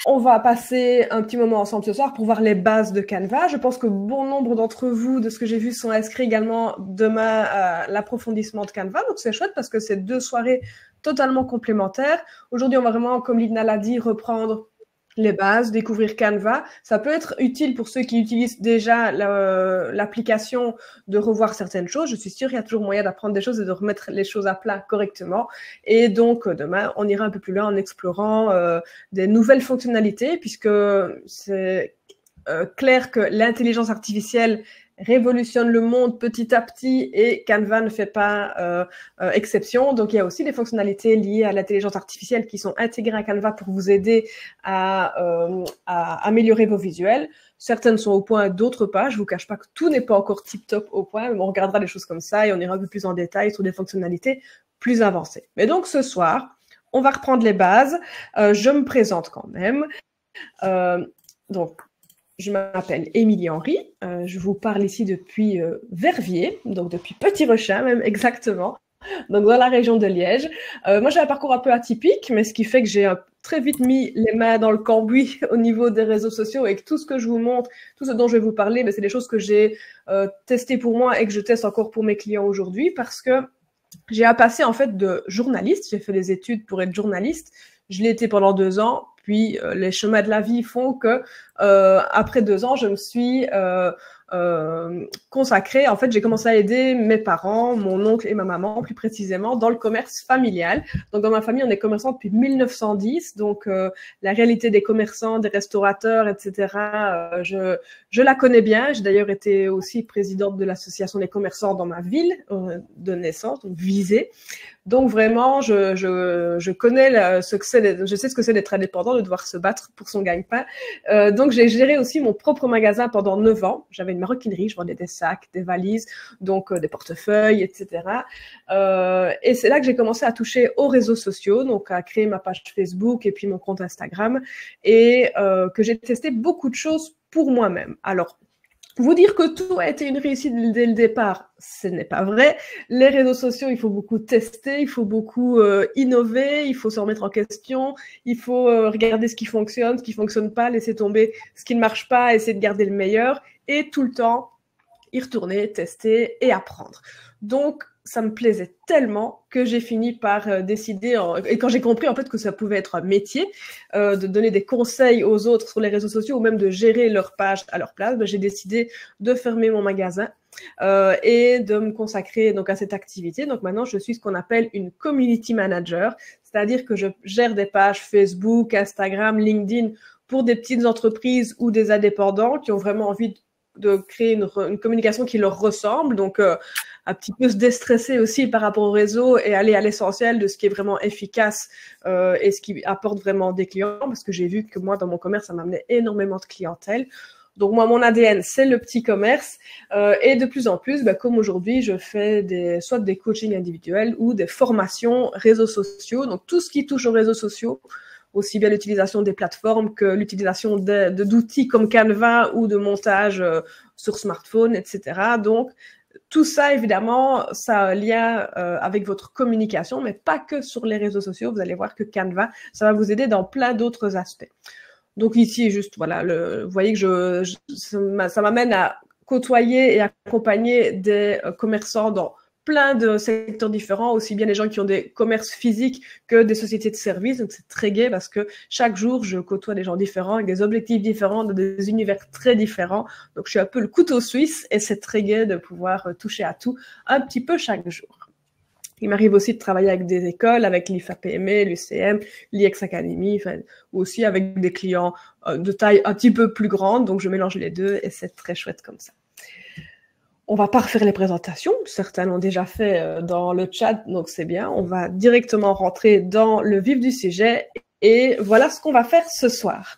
On va passer un petit moment ensemble ce soir pour voir les bases de Canva. Je pense que bon nombre d'entre vous, de ce que j'ai vu, sont inscrits également demain à l'approfondissement de Canva. Donc c'est chouette parce que c'est 2 soirées totalement complémentaires. Aujourd'hui, on va vraiment, comme Lina l'a dit, reprendre les bases, découvrir Canva. Ça peut être utile pour ceux qui utilisent déjà l'application de revoir certaines choses. Je suis sûre qu'il y a toujours moyen d'apprendre des choses et de remettre les choses à plat correctement. Et donc, demain, on ira un peu plus loin en explorant des nouvelles fonctionnalités, puisque c'est clair que l'intelligence artificielle révolutionne le monde petit à petit et Canva ne fait pas exception. Donc, il y a aussi des fonctionnalités liées à l'intelligence artificielle qui sont intégrées à Canva pour vous aider à améliorer vos visuels. Certaines sont au point, d'autres pas. Je vous cache pas que tout n'est pas encore tip-top au point, mais on regardera les choses comme ça et on ira un peu plus en détail sur des fonctionnalités plus avancées. Mais donc, ce soir, on va reprendre les bases. Je me présente quand même. Donc, je m'appelle Émilie Henry, je vous parle ici depuis Verviers, donc depuis Petit Rechin même exactement, donc dans la région de Liège. Moi j'ai un parcours un peu atypique, mais ce qui fait que j'ai très vite mis les mains dans le cambouis au niveau des réseaux sociaux et que tout ce que je vous montre, tout ce dont je vais vous parler, c'est des choses que j'ai testées pour moi et que je teste encore pour mes clients aujourd'hui parce que j'ai un passé en fait de journaliste, j'ai fait des études pour être journaliste, je l'ai été pendant 2 ans, puis les chemins de la vie font que après 2 ans, je me suis consacrée. En fait, j'ai commencé à aider mes parents, mon oncle et ma maman, plus précisément, dans le commerce familial. Donc, dans ma famille, on est commerçants depuis 1910. Donc, la réalité des commerçants, des restaurateurs, etc., je la connais bien. J'ai d'ailleurs été aussi présidente de l'association des commerçants dans ma ville de naissance, donc Visé. Donc vraiment, je connais ce que c'est, je sais ce que c'est d'être indépendant, de devoir se battre pour son gagne-pain. Donc j'ai géré aussi mon propre magasin pendant 9 ans. J'avais une maroquinerie, je vendais des sacs, des valises, donc des portefeuilles, etc. Et c'est là que j'ai commencé à toucher aux réseaux sociaux, donc à créer ma page Facebook et puis mon compte Instagram, et que j'ai testé beaucoup de choses pour moi-même. Alors, vous dire que tout a été une réussite dès le départ, ce n'est pas vrai. Les réseaux sociaux, il faut beaucoup tester, il faut beaucoup innover, il faut se remettre en question, il faut regarder ce qui fonctionne pas, laisser tomber ce qui ne marche pas, essayer de garder le meilleur et tout le temps y retourner, tester et apprendre. Donc, ça me plaisait tellement que j'ai fini par décider, et quand j'ai compris en fait que ça pouvait être un métier, de donner des conseils aux autres sur les réseaux sociaux ou même de gérer leur page à leur place, j'ai décidé de fermer mon magasin et de me consacrer donc à cette activité. Donc maintenant, je suis ce qu'on appelle une community manager, c'est-à-dire que je gère des pages Facebook, Instagram, LinkedIn pour des petites entreprises ou des indépendants qui ont vraiment envie de créer une communication qui leur ressemble, donc un petit peu se déstresser aussi par rapport au réseau et aller à l'essentiel de ce qui est vraiment efficace et ce qui apporte vraiment des clients, parce que j'ai vu que moi, dans mon commerce, ça m'amenait énormément de clientèle. Donc moi, mon ADN, c'est le petit commerce et de plus en plus, comme aujourd'hui, je fais soit des coachings individuels ou des formations réseaux sociaux, donc tout ce qui touche aux réseaux sociaux, aussi bien l'utilisation des plateformes que l'utilisation d'outils comme Canva ou de montage sur smartphone, etc. Donc, tout ça, évidemment, ça a un lien avec votre communication, mais pas que sur les réseaux sociaux. Vous allez voir que Canva, ça va vous aider dans plein d'autres aspects. Donc ici, juste, voilà, vous voyez que ça m'amène à côtoyer et accompagner des commerçants dans plein de secteurs différents, aussi bien les gens qui ont des commerces physiques que des sociétés de services. Donc, c'est très gai parce que chaque jour, je côtoie des gens différents avec des objectifs différents, dans des univers très différents. Donc, je suis un peu le couteau suisse et c'est très gai de pouvoir toucher à tout un petit peu chaque jour. Il m'arrive aussi de travailler avec des écoles, avec l'IFAPME, l'UCM, l'IEX Academy, ou aussi avec des clients de taille un petit peu plus grande. Donc, je mélange les deux et c'est très chouette comme ça. On va pas refaire les présentations, certains l'ont déjà fait dans le chat, donc c'est bien. On va directement rentrer dans le vif du sujet et voilà ce qu'on va faire ce soir.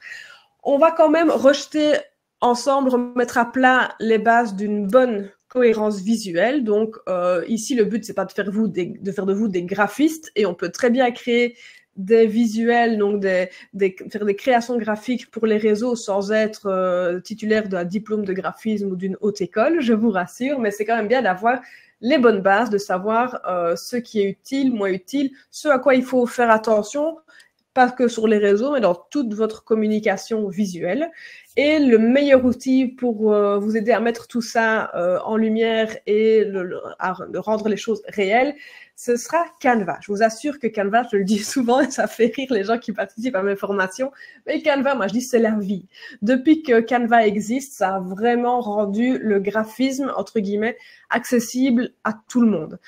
On va quand même rejeter ensemble, remettre à plat les bases d'une bonne cohérence visuelle. Donc ici, le but, c'est pas de faire de vous des graphistes et on peut très bien créer des visuels, donc faire des créations graphiques pour les réseaux sans être titulaire d'un diplôme de graphisme ou d'une haute école, je vous rassure, mais c'est quand même bien d'avoir les bonnes bases, de savoir ce qui est utile, moins utile, ce à quoi il faut faire attention, pas que sur les réseaux, mais dans toute votre communication visuelle. Et le meilleur outil pour vous aider à mettre tout ça en lumière et à rendre les choses réelles, ce sera Canva. Je vous assure que Canva, je le dis souvent et ça fait rire les gens qui participent à mes formations, mais Canva, moi je dis c'est la vie. Depuis que Canva existe, ça a vraiment rendu le graphisme, entre guillemets, accessible à tout le monde.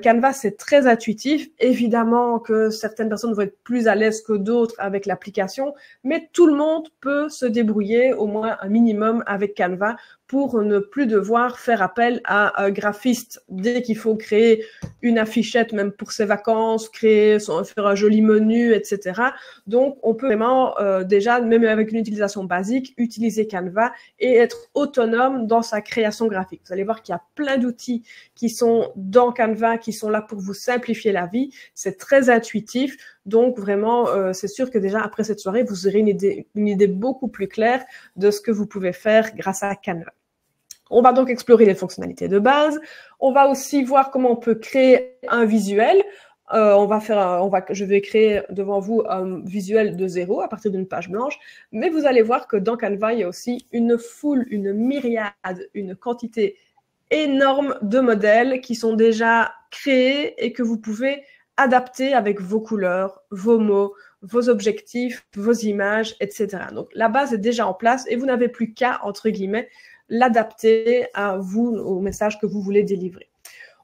Canva, c'est très intuitif. Évidemment que certaines personnes vont être plus à l'aise que d'autres avec l'application, mais tout le monde peut se débrouiller au moins un minimum avec Canva pour ne plus devoir faire appel à un graphiste dès qu'il faut créer une affichette, même pour ses vacances, faire un joli menu, etc. Donc, on peut vraiment déjà, même avec une utilisation basique, utiliser Canva et être autonome dans sa création graphique. Vous allez voir qu'il y a plein d'outils qui sont dans Canva, qui sont là pour vous simplifier la vie. C'est très intuitif. Donc, vraiment, c'est sûr que déjà, après cette soirée, vous aurez une idée beaucoup plus claire de ce que vous pouvez faire grâce à Canva. On va donc explorer les fonctionnalités de base. On va aussi voir comment on peut créer un visuel. Je vais créer devant vous un visuel de zéro à partir d'une page blanche. Mais vous allez voir que dans Canva, il y a aussi une foule, une myriade, une quantité énorme de modèles qui sont déjà créés et que vous pouvez adapter avec vos couleurs, vos mots, vos objectifs, vos images, etc. Donc, la base est déjà en place et vous n'avez plus qu'à, entre guillemets, l'adapter à vous, au message que vous voulez délivrer.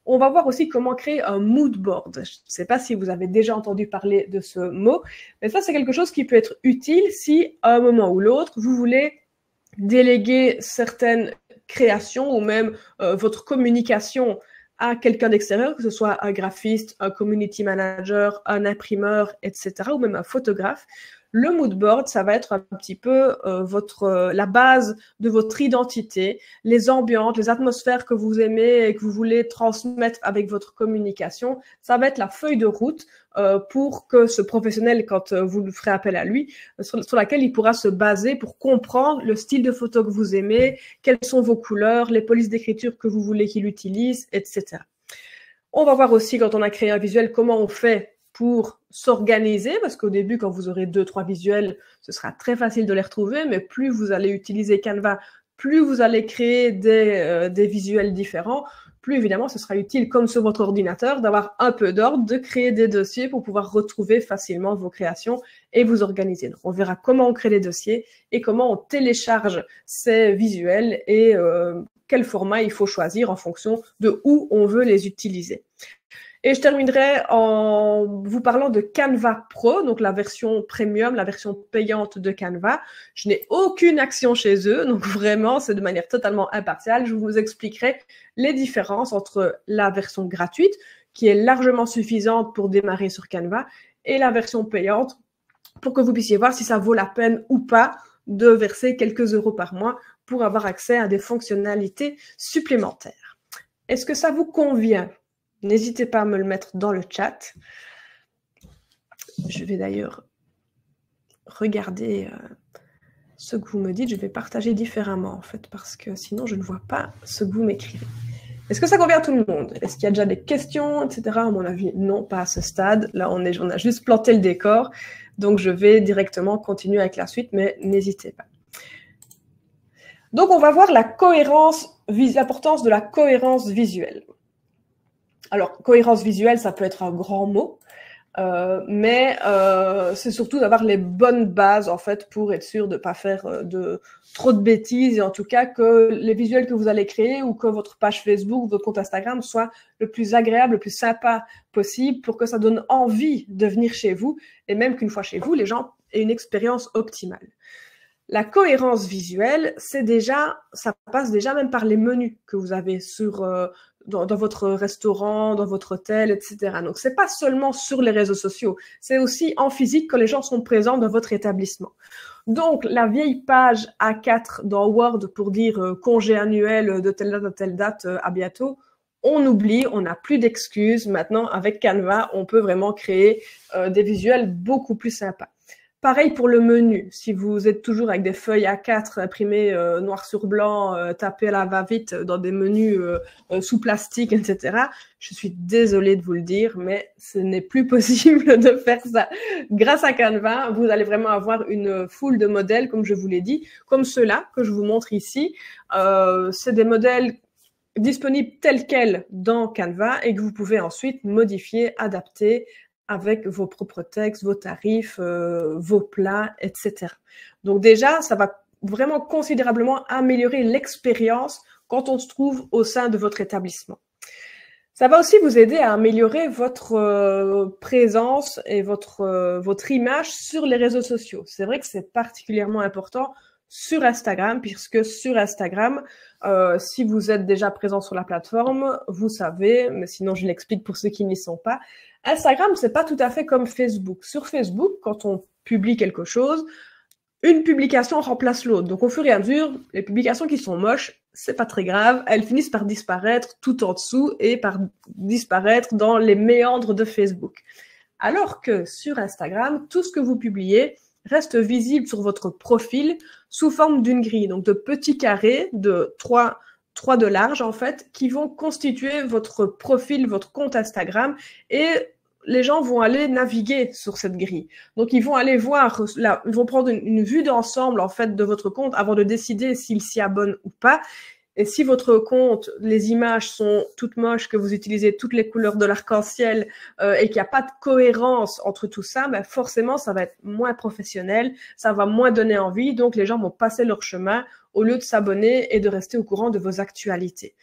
On va voir aussi comment créer un mood board. Je ne sais pas si vous avez déjà entendu parler de ce mot, mais ça, c'est quelque chose qui peut être utile si, à un moment ou l'autre, vous voulez déléguer certaines créations ou même votre communication à quelqu'un d'extérieur, que ce soit un graphiste, un community manager, un imprimeur, etc., ou même un photographe. Le mood board, ça va être un petit peu la base de votre identité, les ambiances, les atmosphères que vous aimez et que vous voulez transmettre avec votre communication. Ça va être la feuille de route pour que ce professionnel, quand vous ferez appel à lui, sur laquelle il pourra se baser pour comprendre le style de photo que vous aimez, quelles sont vos couleurs, les polices d'écriture que vous voulez qu'il utilise, etc. On va voir aussi, quand on a créé un visuel, comment on fait pour s'organiser, parce qu'au début, quand vous aurez 2-3 visuels, ce sera très facile de les retrouver, mais plus vous allez utiliser Canva, plus vous allez créer des visuels différents, plus évidemment, ce sera utile, comme sur votre ordinateur, d'avoir un peu d'ordre, de créer des dossiers pour pouvoir retrouver facilement vos créations et vous organiser. Donc, on verra comment on crée les dossiers et comment on télécharge ces visuels et quel format il faut choisir en fonction de où on veut les utiliser. Et je terminerai en vous parlant de Canva Pro, donc la version premium, la version payante de Canva. Je n'ai aucune action chez eux, donc vraiment, c'est de manière totalement impartiale. Je vous expliquerai les différences entre la version gratuite, qui est largement suffisante pour démarrer sur Canva, et la version payante, pour que vous puissiez voir si ça vaut la peine ou pas de verser quelques euros par mois pour avoir accès à des fonctionnalités supplémentaires. Est-ce que ça vous convient ? N'hésitez pas à me le mettre dans le chat. Je vais d'ailleurs regarder ce que vous me dites. Je vais partager différemment, en fait, parce que sinon, je ne vois pas ce que vous m'écrivez. Est-ce que ça convient à tout le monde? Est-ce qu'il y a déjà des questions, etc. À mon avis, non, pas à ce stade. Là, on a juste planté le décor. Donc, je vais directement continuer avec la suite, mais n'hésitez pas. Donc, on va voir l'importance de la cohérence visuelle. Alors, cohérence visuelle, ça peut être un grand mot, mais c'est surtout d'avoir les bonnes bases, en fait, pour être sûr de ne pas faire trop de bêtises, et en tout cas que les visuels que vous allez créer ou que votre page Facebook, votre compte Instagram soit le plus agréable, le plus sympa possible pour que ça donne envie de venir chez vous, et même qu'une fois chez vous, les gens aient une expérience optimale. La cohérence visuelle, ça passe déjà même par les menus que vous avez dans votre restaurant, dans votre hôtel, etc. Donc, c'est pas seulement sur les réseaux sociaux, c'est aussi en physique quand les gens sont présents dans votre établissement. Donc, la vieille page A4 dans Word pour dire congé annuel de telle date à telle date, à bientôt, on oublie, on n'a plus d'excuses. Maintenant, avec Canva, on peut vraiment créer des visuels beaucoup plus sympas. Pareil pour le menu. Si vous êtes toujours avec des feuilles A4 imprimées noir sur blanc, tapées à la va-vite dans des menus sous plastique, etc., je suis désolée de vous le dire, mais ce n'est plus possible de faire ça. Grâce à Canva, vous allez vraiment avoir une foule de modèles, comme je vous l'ai dit, comme ceux-là que je vous montre ici. C'est des modèles disponibles tels quels dans Canva et que vous pouvez ensuite modifier, adapter avec vos propres textes, vos tarifs, vos plats, etc. Donc déjà, ça va vraiment considérablement améliorer l'expérience quand on se trouve au sein de votre établissement. Ça va aussi vous aider à améliorer votre présence et votre image sur les réseaux sociaux. C'est vrai que c'est particulièrement important sur Instagram, puisque sur Instagram, si vous êtes déjà présent sur la plateforme, vous savez, mais sinon je l'explique pour ceux qui n'y sont pas, Instagram, c'est pas tout à fait comme Facebook. Sur Facebook, quand on publie quelque chose, une publication remplace l'autre. Donc, au fur et à mesure, les publications qui sont moches, c'est pas très grave. Elles finissent par disparaître tout en dessous et par disparaître dans les méandres de Facebook. Alors que sur Instagram, tout ce que vous publiez reste visible sur votre profil sous forme d'une grille. Donc, de petits carrés de 3 de large, en fait, qui vont constituer votre profil, votre compte Instagram, et les gens vont aller naviguer sur cette grille. Donc, ils vont aller voir, là, ils vont prendre une vue d'ensemble, en fait, de votre compte avant de décider s'ils s'y abonnent ou pas. Et si votre compte, les images sont toutes moches, que vous utilisez toutes les couleurs de l'arc-en-ciel et qu'il n'y a pas de cohérence entre tout ça, ben forcément, ça va être moins professionnel, ça va moins donner envie, donc les gens vont passer leur chemin au lieu de s'abonner et de rester au courant de vos actualités.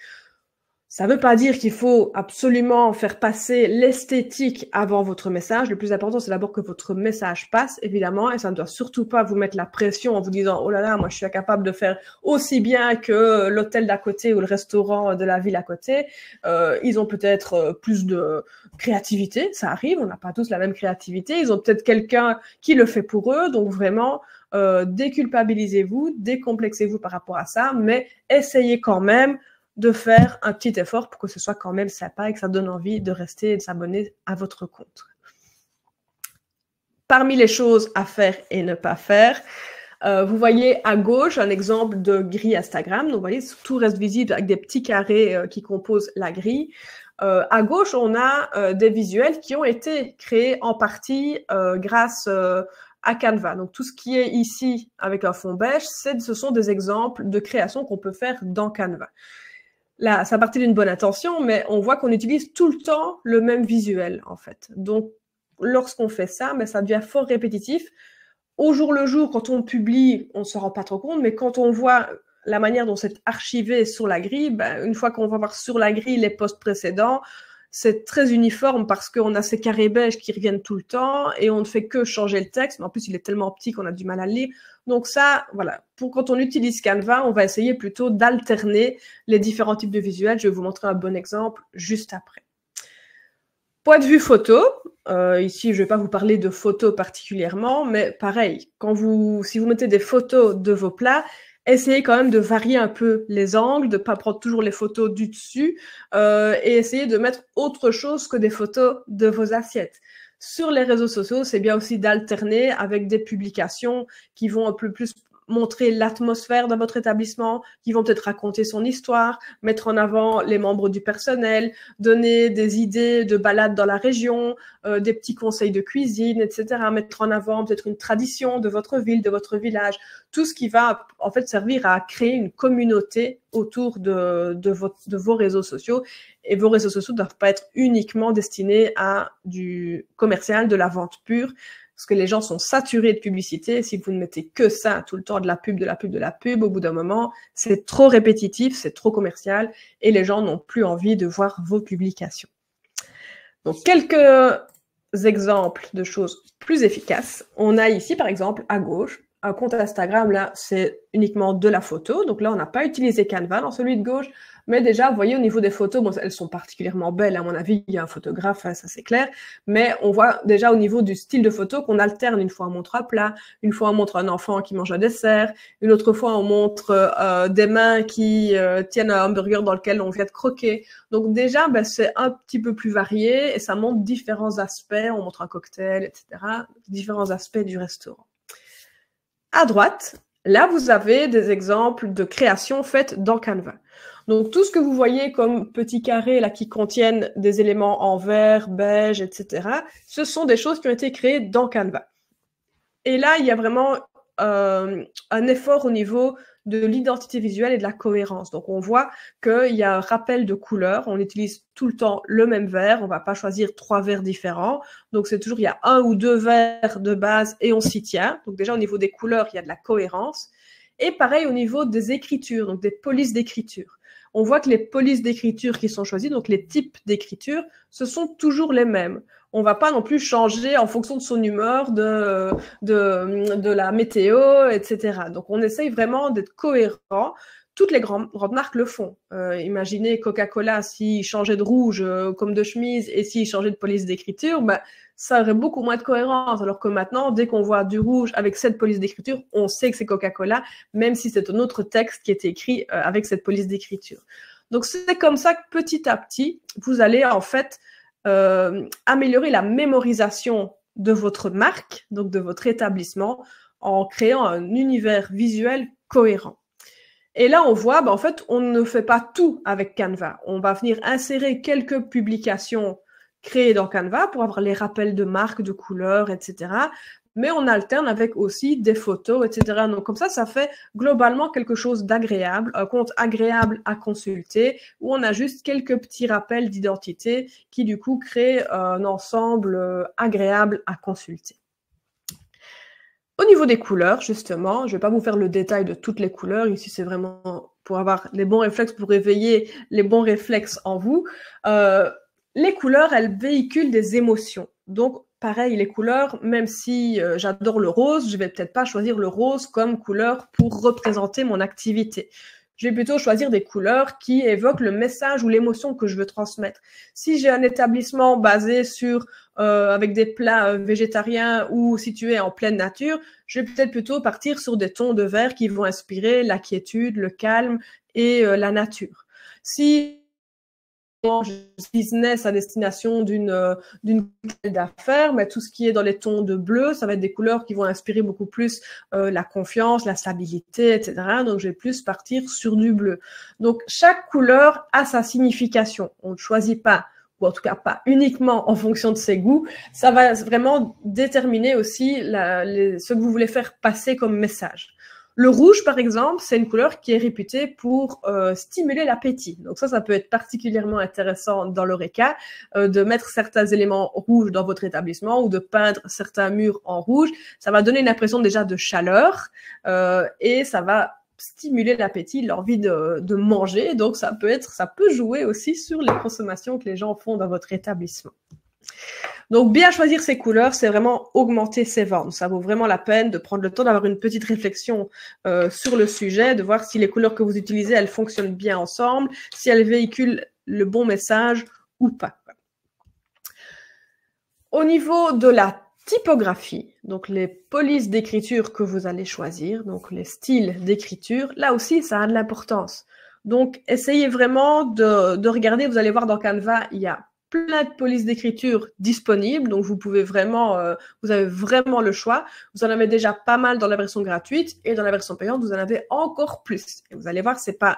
Ça ne veut pas dire qu'il faut absolument faire passer l'esthétique avant votre message. Le plus important, c'est d'abord que votre message passe, évidemment, et ça ne doit surtout pas vous mettre la pression en vous disant « Oh là là, moi je suis incapable de faire aussi bien que l'hôtel d'à côté ou le restaurant de la ville à côté. Ils ont peut-être plus de créativité, ça arrive, on n'a pas tous la même créativité. Ils ont peut-être quelqu'un qui le fait pour eux, donc vraiment… déculpabilisez-vous, décomplexez-vous par rapport à ça, mais essayez quand même de faire un petit effort pour que ce soit quand même sympa et que ça donne envie de rester et de s'abonner à votre compte. Parmi les choses à faire et ne pas faire, vous voyez à gauche un exemple de grille Instagram. Donc, vous voyez, tout reste visible avec des petits carrés qui composent la grille. À gauche, on a des visuels qui ont été créés en partie grâce à Canva. Donc, tout ce qui est ici avec un fond beige, ce sont des exemples de création qu'on peut faire dans Canva. Là, ça partit d'une bonne intention, mais on voit qu'on utilise tout le temps le même visuel, en fait. Donc, lorsqu'on fait ça, mais ça devient fort répétitif. Au jour le jour, quand on publie, on ne s'en rend pas trop compte, mais quand on voit la manière dont c'est archivé sur la grille, ben, une fois qu'on va voir sur la grille les posts précédents, c'est très uniforme parce qu'on a ces carrés beiges qui reviennent tout le temps et on ne fait que changer le texte, mais en plus il est tellement petit qu'on a du mal à le lire. Donc ça, voilà, quand on utilise Canva, on va essayer plutôt d'alterner les différents types de visuels. Je vais vous montrer un bon exemple juste après. Point de vue photo, ici je ne vais pas vous parler de photos particulièrement, mais pareil, si vous mettez des photos de vos plats, essayez quand même de varier un peu les angles, de ne pas prendre toujours les photos du dessus et essayez de mettre autre chose que des photos de vos assiettes. Sur les réseaux sociaux, c'est bien aussi d'alterner avec des publications qui vont un peu plus montrer l'atmosphère de votre établissement, qui vont peut-être raconter son histoire, mettre en avant les membres du personnel, donner des idées de balades dans la région, des petits conseils de cuisine, etc. Mettre en avant peut-être une tradition de votre ville, de votre village, tout ce qui va en fait servir à créer une communauté autour de vos réseaux sociaux. Et vos réseaux sociaux ne doivent pas être uniquement destinés à du commercial, de la vente pure, parce que les gens sont saturés de publicité. Si vous ne mettez que ça tout le temps, de la pub, de la pub, de la pub, au bout d'un moment, c'est trop répétitif, c'est trop commercial et les gens n'ont plus envie de voir vos publications. Donc, quelques exemples de choses plus efficaces. On a ici, par exemple, à gauche, un compte Instagram, là, c'est uniquement de la photo. Donc là, on n'a pas utilisé Canva dans celui de gauche. Mais déjà, vous voyez, au niveau des photos, bon, elles sont particulièrement belles. À mon avis, il y a un photographe, ça c'est clair. Mais on voit déjà au niveau du style de photo qu'on alterne. Une fois, on montre un plat. Une fois, on montre un enfant qui mange un dessert. Une autre fois, on montre des mains qui tiennent un hamburger dans lequel on vient de croquer. Donc déjà, ben, c'est un petit peu plus varié et ça montre différents aspects. On montre un cocktail, etc. Différents aspects du restaurant. À droite, là, vous avez des exemples de créations faites dans Canva. Donc, tout ce que vous voyez comme petits carrés là, qui contiennent des éléments en vert, beige, etc., ce sont des choses qui ont été créées dans Canva. Et là, il y a vraiment un effort au niveau de l'identité visuelle et de la cohérence. Donc, on voit qu'il y a un rappel de couleurs. On utilise tout le temps le même vert. On ne va pas choisir 3 verts différents. Donc, c'est toujours, il y a 1 ou 2 verts de base et on s'y tient. Donc, déjà, au niveau des couleurs, il y a de la cohérence. Et pareil au niveau des écritures, donc des polices d'écriture. On voit que les polices d'écriture qui sont choisies, donc les types d'écriture, ce sont toujours les mêmes. On va pas non plus changer en fonction de son humeur, de la météo, etc. Donc, on essaye vraiment d'être cohérent. Toutes les grandes marques le font. Imaginez Coca-Cola, s'il changeait de rouge comme de chemise et s'il changeait de police d'écriture, ben, ça aurait beaucoup moins de cohérence. Alors que maintenant, dès qu'on voit du rouge avec cette police d'écriture, on sait que c'est Coca-Cola, même si c'est un autre texte qui est écrit avec cette police d'écriture. Donc, c'est comme ça que petit à petit, vous allez en fait améliorer la mémorisation de votre marque, donc de votre établissement, en créant un univers visuel cohérent. Et là, on voit, en fait, on ne fait pas tout avec Canva. On va venir insérer quelques publications créées dans Canva pour avoir les rappels de marques, de couleurs, etc. Mais on alterne avec aussi des photos, etc. Donc, comme ça fait globalement quelque chose d'agréable, un compte agréable à consulter, où on a juste quelques petits rappels d'identité qui, du coup, créent un ensemble agréable à consulter. Au niveau des couleurs, justement, je ne vais pas vous faire le détail de toutes les couleurs. Ici, c'est vraiment pour avoir les bons réflexes, pour réveiller les bons réflexes en vous. Les couleurs, elles véhiculent des émotions. Donc, pareil, les couleurs, même si j'adore le rose, je vais peut-être pas choisir le rose comme couleur pour représenter mon activité. Je vais plutôt choisir des couleurs qui évoquent le message ou l'émotion que je veux transmettre. Si j'ai un établissement basé sur avec des plats végétariens ou situé en pleine nature, je vais peut-être plutôt partir sur des tons de vert qui vont inspirer la quiétude, le calme et la nature. Si business à destination d'une d'affaires, mais tout ce qui est dans les tons de bleu, ça va être des couleurs qui vont inspirer beaucoup plus la confiance, la stabilité, etc. Donc, je vais plus partir sur du bleu. Donc, chaque couleur a sa signification. On ne choisit pas, ou en tout cas pas uniquement en fonction de ses goûts. Ça va vraiment déterminer aussi ce que vous voulez faire passer comme message. Le rouge, par exemple, c'est une couleur qui est réputée pour stimuler l'appétit. Donc ça peut être particulièrement intéressant dans l'Horeca de mettre certains éléments rouges dans votre établissement ou de peindre certains murs en rouge. Ça va donner une impression déjà de chaleur et ça va stimuler l'appétit, l'envie de manger. Donc ça peut jouer aussi sur les consommations que les gens font dans votre établissement. Donc, bien choisir ses couleurs, c'est vraiment augmenter ses ventes. Ça vaut vraiment la peine de prendre le temps d'avoir une petite réflexion sur le sujet, de voir si les couleurs que vous utilisez, elles fonctionnent bien ensemble, si elles véhiculent le bon message ou pas. Au niveau de la typographie, donc les polices d'écriture que vous allez choisir, donc les styles d'écriture, là aussi, ça a de l'importance. Donc, essayez vraiment de regarder, vous allez voir dans Canva, il y a plein de polices d'écriture disponibles, donc vous pouvez vraiment, vous avez vraiment le choix. Vous en avez déjà pas mal dans la version gratuite et dans la version payante, vous en avez encore plus. Et vous allez voir, c'est pas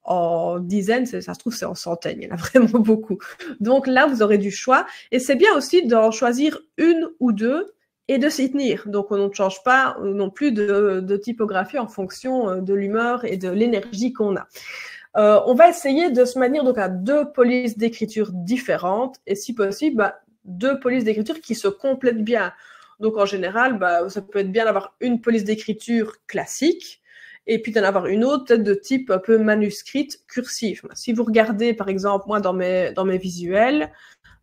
en dizaines, ça se trouve c'est en centaines, il y en a vraiment beaucoup. Donc là, vous aurez du choix et c'est bien aussi d'en choisir une ou deux et de s'y tenir. Donc on ne change pas non plus de typographie en fonction de l'humeur et de l'énergie qu'on a. On va essayer de se maintenir donc à 2 polices d'écriture différentes et si possible, 2 polices d'écriture qui se complètent bien. Donc en général, ça peut être bien d'avoir une police d'écriture classique et puis d'en avoir une autre peut-être de type un peu manuscrite cursive. Si vous regardez par exemple moi dans mes visuels,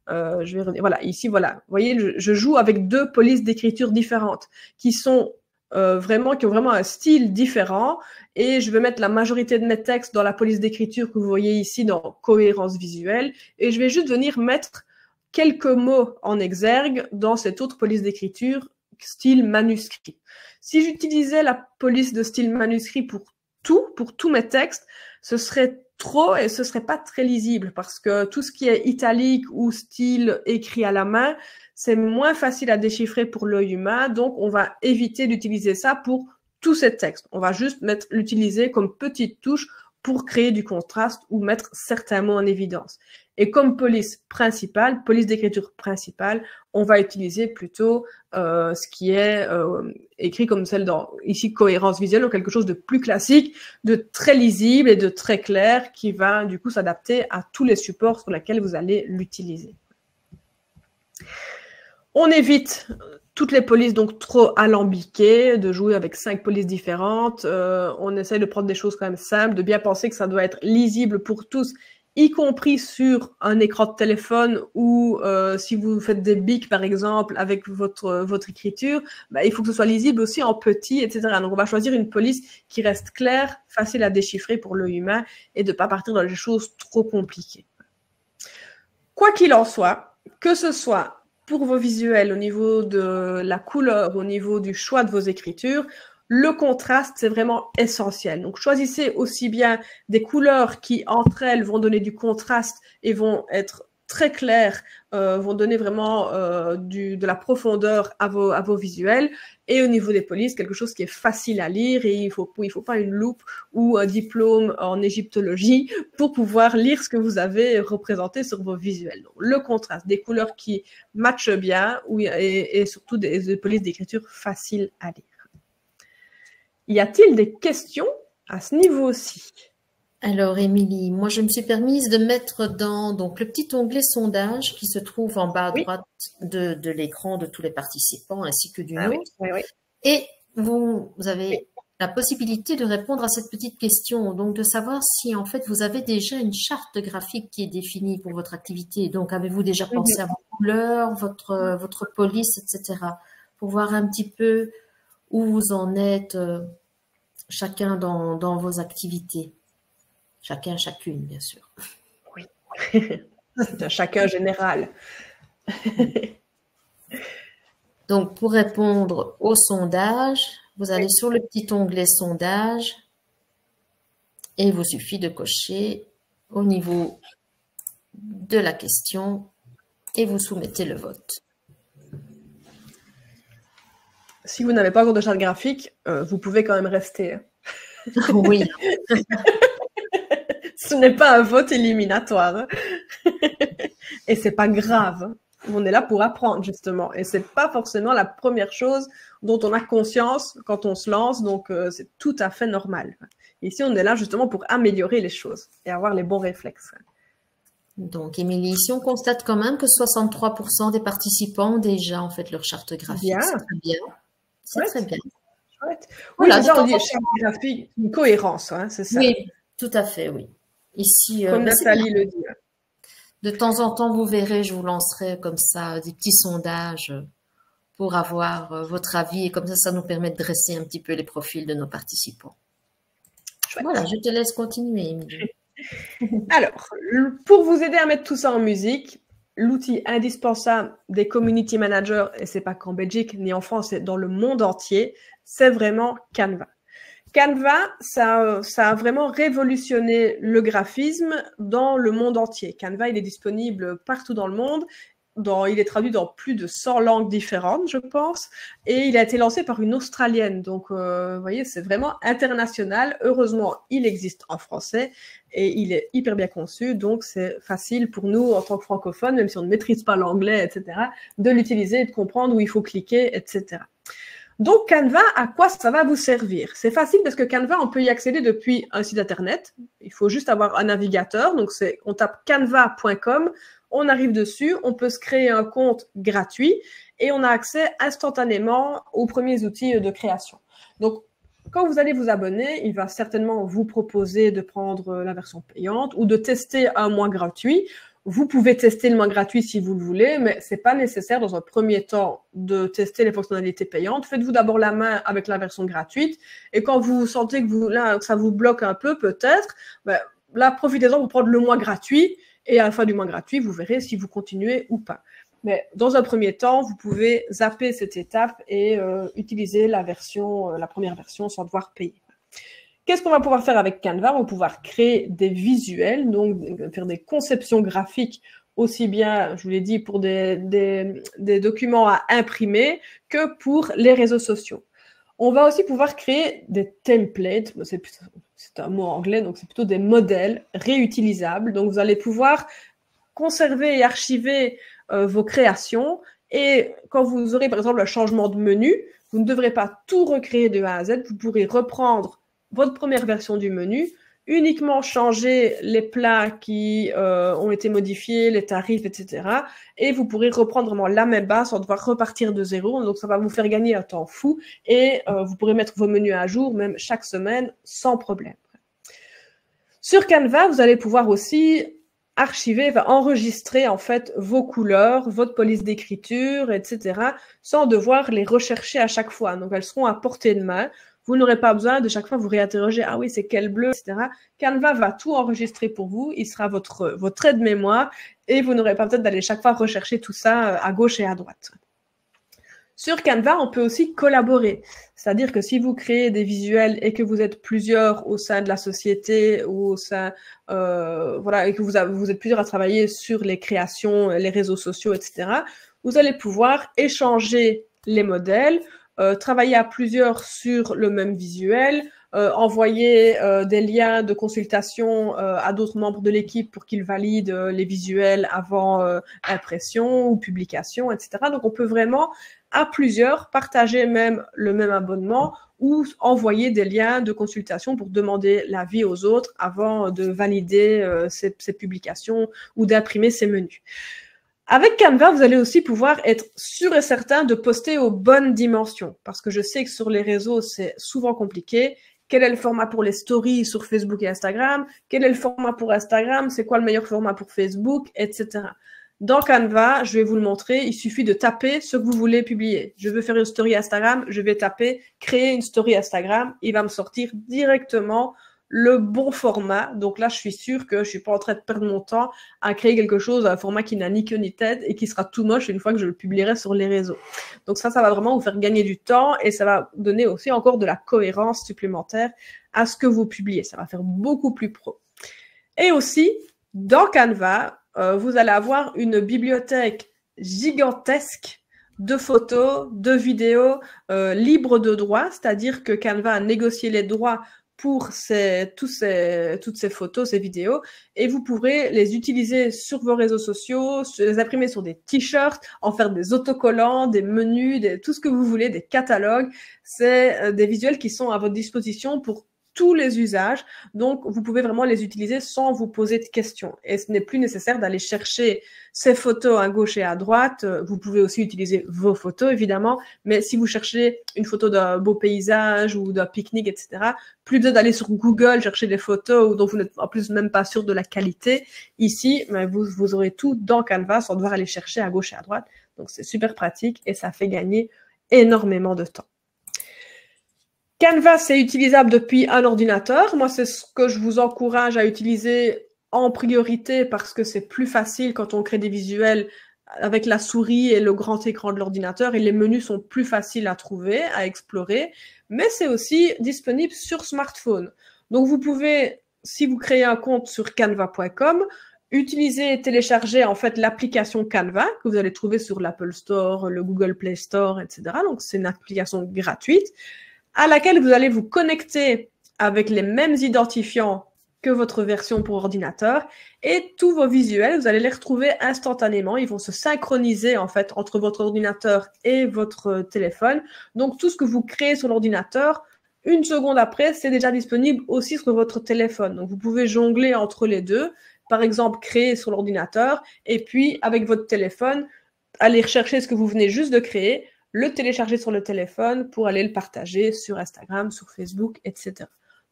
je vais revenir, voilà, ici voilà, vous voyez, je joue avec 2 polices d'écriture différentes qui ont vraiment un style différent et je vais mettre la majorité de mes textes dans la police d'écriture que vous voyez ici dans cohérence visuelle et je vais juste venir mettre quelques mots en exergue dans cette autre police d'écriture style manuscrit. Si j'utilisais la police de style manuscrit pour tous mes textes, ce serait trop et ce serait pas très lisible parce que tout ce qui est italique ou style écrit à la main, c'est moins facile à déchiffrer pour l'œil humain, donc on va éviter d'utiliser ça pour tous ces textes. On va juste l'utiliser comme petite touche pour créer du contraste ou mettre certains mots en évidence. Et comme police principale, police d'écriture principale, on va utiliser plutôt ce qui est écrit comme celle dans ici cohérence visuelle, donc quelque chose de plus classique, de très lisible et de très clair qui va du coup s'adapter à tous les supports sur lesquels vous allez l'utiliser. On évite toutes les polices donc trop alambiquées, de jouer avec 5 polices différentes. On essaye de prendre des choses quand même simples, de bien penser que ça doit être lisible pour tous, y compris sur un écran de téléphone ou si vous faites des bics par exemple avec votre écriture, bah, il faut que ce soit lisible aussi en petit, etc. Donc on va choisir une police qui reste claire, facile à déchiffrer pour l'œil humain et de ne pas partir dans des choses trop compliquées. Quoi qu'il en soit, que ce soit pour vos visuels, au niveau de la couleur, au niveau du choix de vos écritures, le contraste, c'est vraiment essentiel. Donc, choisissez aussi bien des couleurs qui, entre elles, vont donner du contraste et vont être très claires, vont donner vraiment de la profondeur à vos visuels. Et au niveau des polices, quelque chose qui est facile à lire et il faut pas une loupe ou un diplôme en égyptologie pour pouvoir lire ce que vous avez représenté sur vos visuels. Donc, le contraste, des couleurs qui matchent bien et surtout des polices d'écriture faciles à lire. Y a-t-il des questions à ce niveau-ci? Alors, Émilie, moi, je me suis permise de mettre dans donc, le petit onglet sondage qui se trouve en bas à droite de l'écran de tous les participants ainsi que du nôtre. Oui. Et vous avez la possibilité de répondre à cette petite question, donc de savoir si en fait vous avez déjà une charte graphique qui est définie pour votre activité. Donc, avez-vous déjà pensé à vos couleurs, votre police, etc. pour voir un petit peu où vous en êtes chacun dans vos activités. Chacun, chacune, bien sûr. Oui, c'est un chacun général. Donc, pour répondre au sondage, vous allez sur le petit onglet sondage et il vous suffit de cocher au niveau de la question et vous soumettez le vote. Si vous n'avez pas encore de charte graphique, vous pouvez quand même rester. Oui. Ce n'est pas un vote éliminatoire. Et c'est pas grave. On est là pour apprendre, justement. Et c'est pas forcément la première chose dont on a conscience quand on se lance. Donc, c'est tout à fait normal. Ici, on est là justement pour améliorer les choses et avoir les bons réflexes. Donc, Émilie, ici, on constate quand même que 63% des participants ont déjà, en fait, leur charte graphique. Bien. C'est très bien. C'est très bien. Chouette. Oui, voilà, c'est ça, on dit charte graphique, une cohérence, hein, c'est ça. Oui, tout à fait, oui. Ici, comme Nathalie le dit. De temps en temps, vous verrez, je vous lancerai comme ça des petits sondages pour avoir votre avis et comme ça nous permet de dresser un petit peu les profils de nos participants. Chouette. Voilà, je te laisse continuer, Émilie. Alors, pour vous aider à mettre tout ça en musique, l'outil indispensable des community managers, et c'est pas qu'en Belgique ni en France, c'est dans le monde entier, c'est vraiment Canva. Canva, ça a vraiment révolutionné le graphisme dans le monde entier. Canva, il est disponible partout dans le monde. Il est traduit dans plus de 100 langues différentes, je pense. Et il a été lancé par une Australienne. Donc, vous voyez, c'est vraiment international. Heureusement, il existe en français et il est hyper bien conçu. Donc, c'est facile pour nous, en tant que francophones, même si on ne maîtrise pas l'anglais, etc., de l'utiliser et de comprendre où il faut cliquer, etc. Donc, Canva, à quoi ça va vous servir? C'est facile parce que Canva, on peut y accéder depuis un site internet. Il faut juste avoir un navigateur. Donc, on tape canva.com, on arrive dessus, on peut se créer un compte gratuit et on a accès instantanément aux premiers outils de création. Donc, quand vous allez vous abonner, il va certainement vous proposer de prendre la version payante ou de tester un mois gratuit. Vous pouvez tester le mois gratuit si vous le voulez, mais c'est pas nécessaire dans un premier temps de tester les fonctionnalités payantes. Faites-vous d'abord la main avec la version gratuite et quand vous sentez que ça vous bloque un peu peut-être, là profitez-en pour prendre le mois gratuit et à la fin du mois gratuit, vous verrez si vous continuez ou pas. Mais dans un premier temps, vous pouvez zapper cette étape et utiliser la première version sans devoir payer. Qu'est-ce qu'on va pouvoir faire avec Canva? On va pouvoir créer des visuels, donc faire des conceptions graphiques aussi bien, je vous l'ai dit, pour des documents à imprimer que pour les réseaux sociaux. On va aussi pouvoir créer des templates, c'est un mot anglais, donc c'est plutôt des modèles réutilisables. Donc vous allez pouvoir conserver et archiver vos créations, et quand vous aurez par exemple un changement de menu, vous ne devrez pas tout recréer de A à Z, vous pourrez reprendre votre première version du menu, uniquement changer les plats qui ont été modifiés, les tarifs, etc. Et vous pourrez reprendre vraiment la même base sans devoir repartir de zéro. Donc, ça va vous faire gagner un temps fou et vous pourrez mettre vos menus à jour même chaque semaine sans problème. Sur Canva, vous allez pouvoir aussi archiver, enregistrer en fait vos couleurs, votre police d'écriture, etc. sans devoir les rechercher à chaque fois. Donc, elles seront à portée de main. Vous n'aurez pas besoin de chaque fois vous réinterroger, ah oui, c'est quel bleu, etc. Canva va tout enregistrer pour vous, il sera votre aide-mémoire et vous n'aurez pas besoin d'aller chaque fois rechercher tout ça à gauche et à droite. Sur Canva, on peut aussi collaborer. C'est-à-dire que si vous créez des visuels et que vous êtes plusieurs au sein de la société ou au sein, voilà, et que vous êtes plusieurs à travailler sur les créations, les réseaux sociaux, etc., vous allez pouvoir échanger les modèles, travailler à plusieurs sur le même visuel, envoyer des liens de consultation à d'autres membres de l'équipe pour qu'ils valident les visuels avant impression ou publication, etc. Donc, on peut vraiment, à plusieurs, partager même le même abonnement ou envoyer des liens de consultation pour demander l'avis aux autres avant de valider ces publications ou d'imprimer ces menus. Avec Canva, vous allez aussi pouvoir être sûr et certain de poster aux bonnes dimensions, parce que je sais que sur les réseaux, c'est souvent compliqué. Quel est le format pour les stories sur Facebook et Instagram? Quel est le format pour Instagram? C'est quoi le meilleur format pour Facebook? Etc. Dans Canva, je vais vous le montrer, il suffit de taper ce que vous voulez publier. Je veux faire une story Instagram, je vais taper « Créer une story Instagram ». Il va me sortir directement le bon format. Donc là, je suis sûre que je suis pas en train de perdre mon temps à créer quelque chose, un format qui n'a ni queue ni tête et qui sera tout moche une fois que je le publierai sur les réseaux. Donc ça va vraiment vous faire gagner du temps et ça va donner aussi encore de la cohérence supplémentaire à ce que vous publiez. Ça va faire beaucoup plus pro. Et aussi, dans Canva, vous allez avoir une bibliothèque gigantesque de photos, de vidéos libres de droit, c'est-à-dire que Canva a négocié les droits pour toutes ces photos, ces vidéos, et vous pourrez les utiliser sur vos réseaux sociaux, les imprimer sur des t-shirts, en faire des autocollants, des menus, tout ce que vous voulez, des catalogues. C'est des visuels qui sont à votre disposition pour tous les usages, donc vous pouvez vraiment les utiliser sans vous poser de questions. Et ce n'est plus nécessaire d'aller chercher ces photos à gauche et à droite. Vous pouvez aussi utiliser vos photos, évidemment, mais si vous cherchez une photo d'un beau paysage ou d'un pique-nique, etc., plus besoin d'aller sur Google chercher des photos dont vous n'êtes en plus même pas sûr de la qualité. Ici, vous aurez tout dans Canva sans devoir aller chercher à gauche et à droite. Donc, c'est super pratique et ça fait gagner énormément de temps. Canva, c'est utilisable depuis un ordinateur. Moi, c'est ce que je vous encourage à utiliser en priorité parce que c'est plus facile quand on crée des visuels avec la souris et le grand écran de l'ordinateur et les menus sont plus faciles à trouver, à explorer. Mais c'est aussi disponible sur smartphone. Donc, vous pouvez, si vous créez un compte sur canva.com, utiliser et télécharger en fait l'application Canva que vous allez trouver sur l'Apple Store, le Google Play Store, etc. Donc, c'est une application gratuite à laquelle vous allez vous connecter avec les mêmes identifiants que votre version pour ordinateur et tous vos visuels, vous allez les retrouver instantanément. Ils vont se synchroniser en fait entre votre ordinateur et votre téléphone. Donc tout ce que vous créez sur l'ordinateur, une seconde après, c'est déjà disponible aussi sur votre téléphone. Donc vous pouvez jongler entre les deux. Par exemple, créer sur l'ordinateur et puis avec votre téléphone, aller rechercher ce que vous venez juste de créer, le télécharger sur le téléphone pour aller le partager sur Instagram, sur Facebook, etc.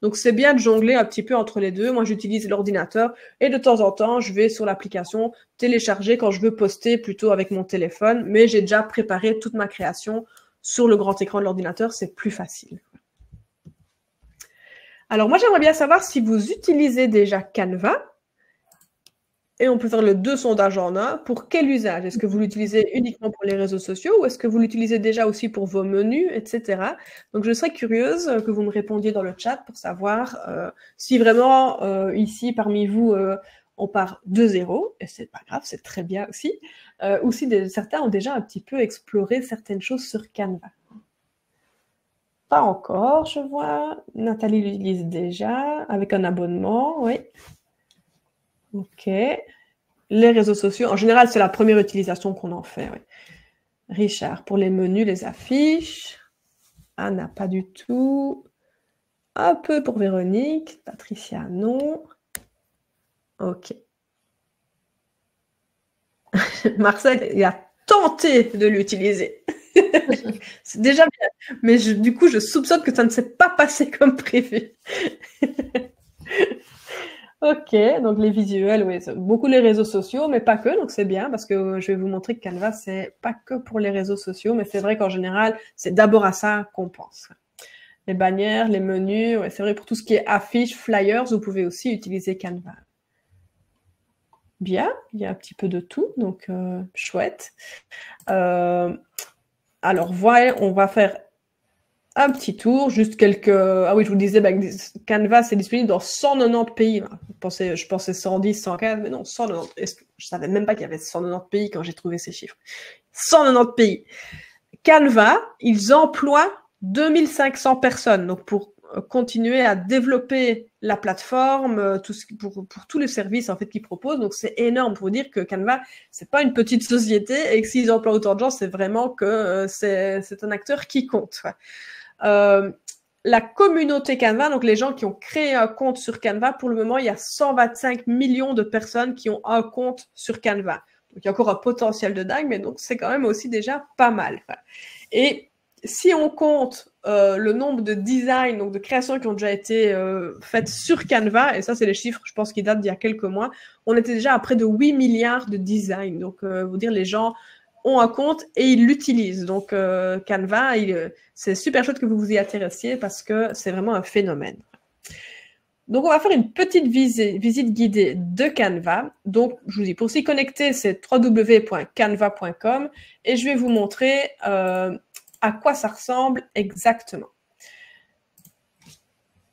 Donc, c'est bien de jongler un petit peu entre les deux. Moi, j'utilise l'ordinateur et de temps en temps, je vais sur l'application télécharger quand je veux poster plutôt avec mon téléphone, mais j'ai déjà préparé toute ma création sur le grand écran de l'ordinateur, c'est plus facile. Alors, moi, j'aimerais bien savoir si vous utilisez déjà Canva. Et on peut faire les deux sondages en un. Pour quel usage? Est-ce que vous l'utilisez uniquement pour les réseaux sociaux ou est-ce que vous l'utilisez déjà aussi pour vos menus, etc. Donc, je serais curieuse que vous me répondiez dans le chat pour savoir si vraiment ici, parmi vous, on part de zéro, et c'est pas grave, c'est très bien aussi, ou si certains ont déjà un petit peu exploré certaines choses sur Canva. Pas encore, je vois. Nathalie l'utilise déjà avec un abonnement, oui. OK. Les réseaux sociaux, en général, c'est la première utilisation qu'on en fait, oui. Richard, pour les menus, les affiches. Anna, pas du tout. Un peu pour Véronique. Patricia, non. OK. Marcel, il a tenté de l'utiliser. C'est déjà bien. Mais du coup, je soupçonne que ça ne s'est pas passé comme prévu. OK, donc les visuels, oui, beaucoup les réseaux sociaux, mais pas que, donc c'est bien parce que je vais vous montrer que Canva, c'est pas que pour les réseaux sociaux, mais c'est vrai qu'en général, c'est d'abord à ça qu'on pense. Les bannières, les menus, ouais, c'est vrai pour tout ce qui est affiches, flyers, vous pouvez aussi utiliser Canva. Bien, il y a un petit peu de tout, donc chouette. Alors, voilà, on va faire un petit tour, juste quelques... Ah oui, je vous disais, Canva, c'est disponible dans 190 pays. Je pensais 110, 115, mais non, 190. Je savais même pas qu'il y avait 190 pays quand j'ai trouvé ces chiffres. 190 pays. Canva, ils emploient 2500 personnes. Donc, pour continuer à développer la plateforme, pour tous les services en fait qu'ils proposent. Donc, c'est énorme pour dire que Canva, c'est pas une petite société et que s'ils emploient autant de gens, c'est vraiment que c'est un acteur qui compte. La communauté Canva, donc les gens qui ont créé un compte sur Canva, pour le moment, il y a 125 millions de personnes qui ont un compte sur Canva. Donc, il y a encore un potentiel de dingue, mais donc c'est quand même aussi déjà pas mal. Et si on compte le nombre de designs, donc de créations qui ont déjà été faites sur Canva, et ça, c'est les chiffres, je pense, qui datent d'il y a quelques mois, on était déjà à près de 8 milliards de designs. Donc, vous dire, les gens ont un compte et ils l'utilisent. Donc, Canva, c'est super chouette que vous vous y intéressiez parce que c'est vraiment un phénomène. Donc, on va faire une petite visite guidée de Canva. Donc, je vous dis, pour s'y connecter, c'est www.canva.com et je vais vous montrer à quoi ça ressemble exactement.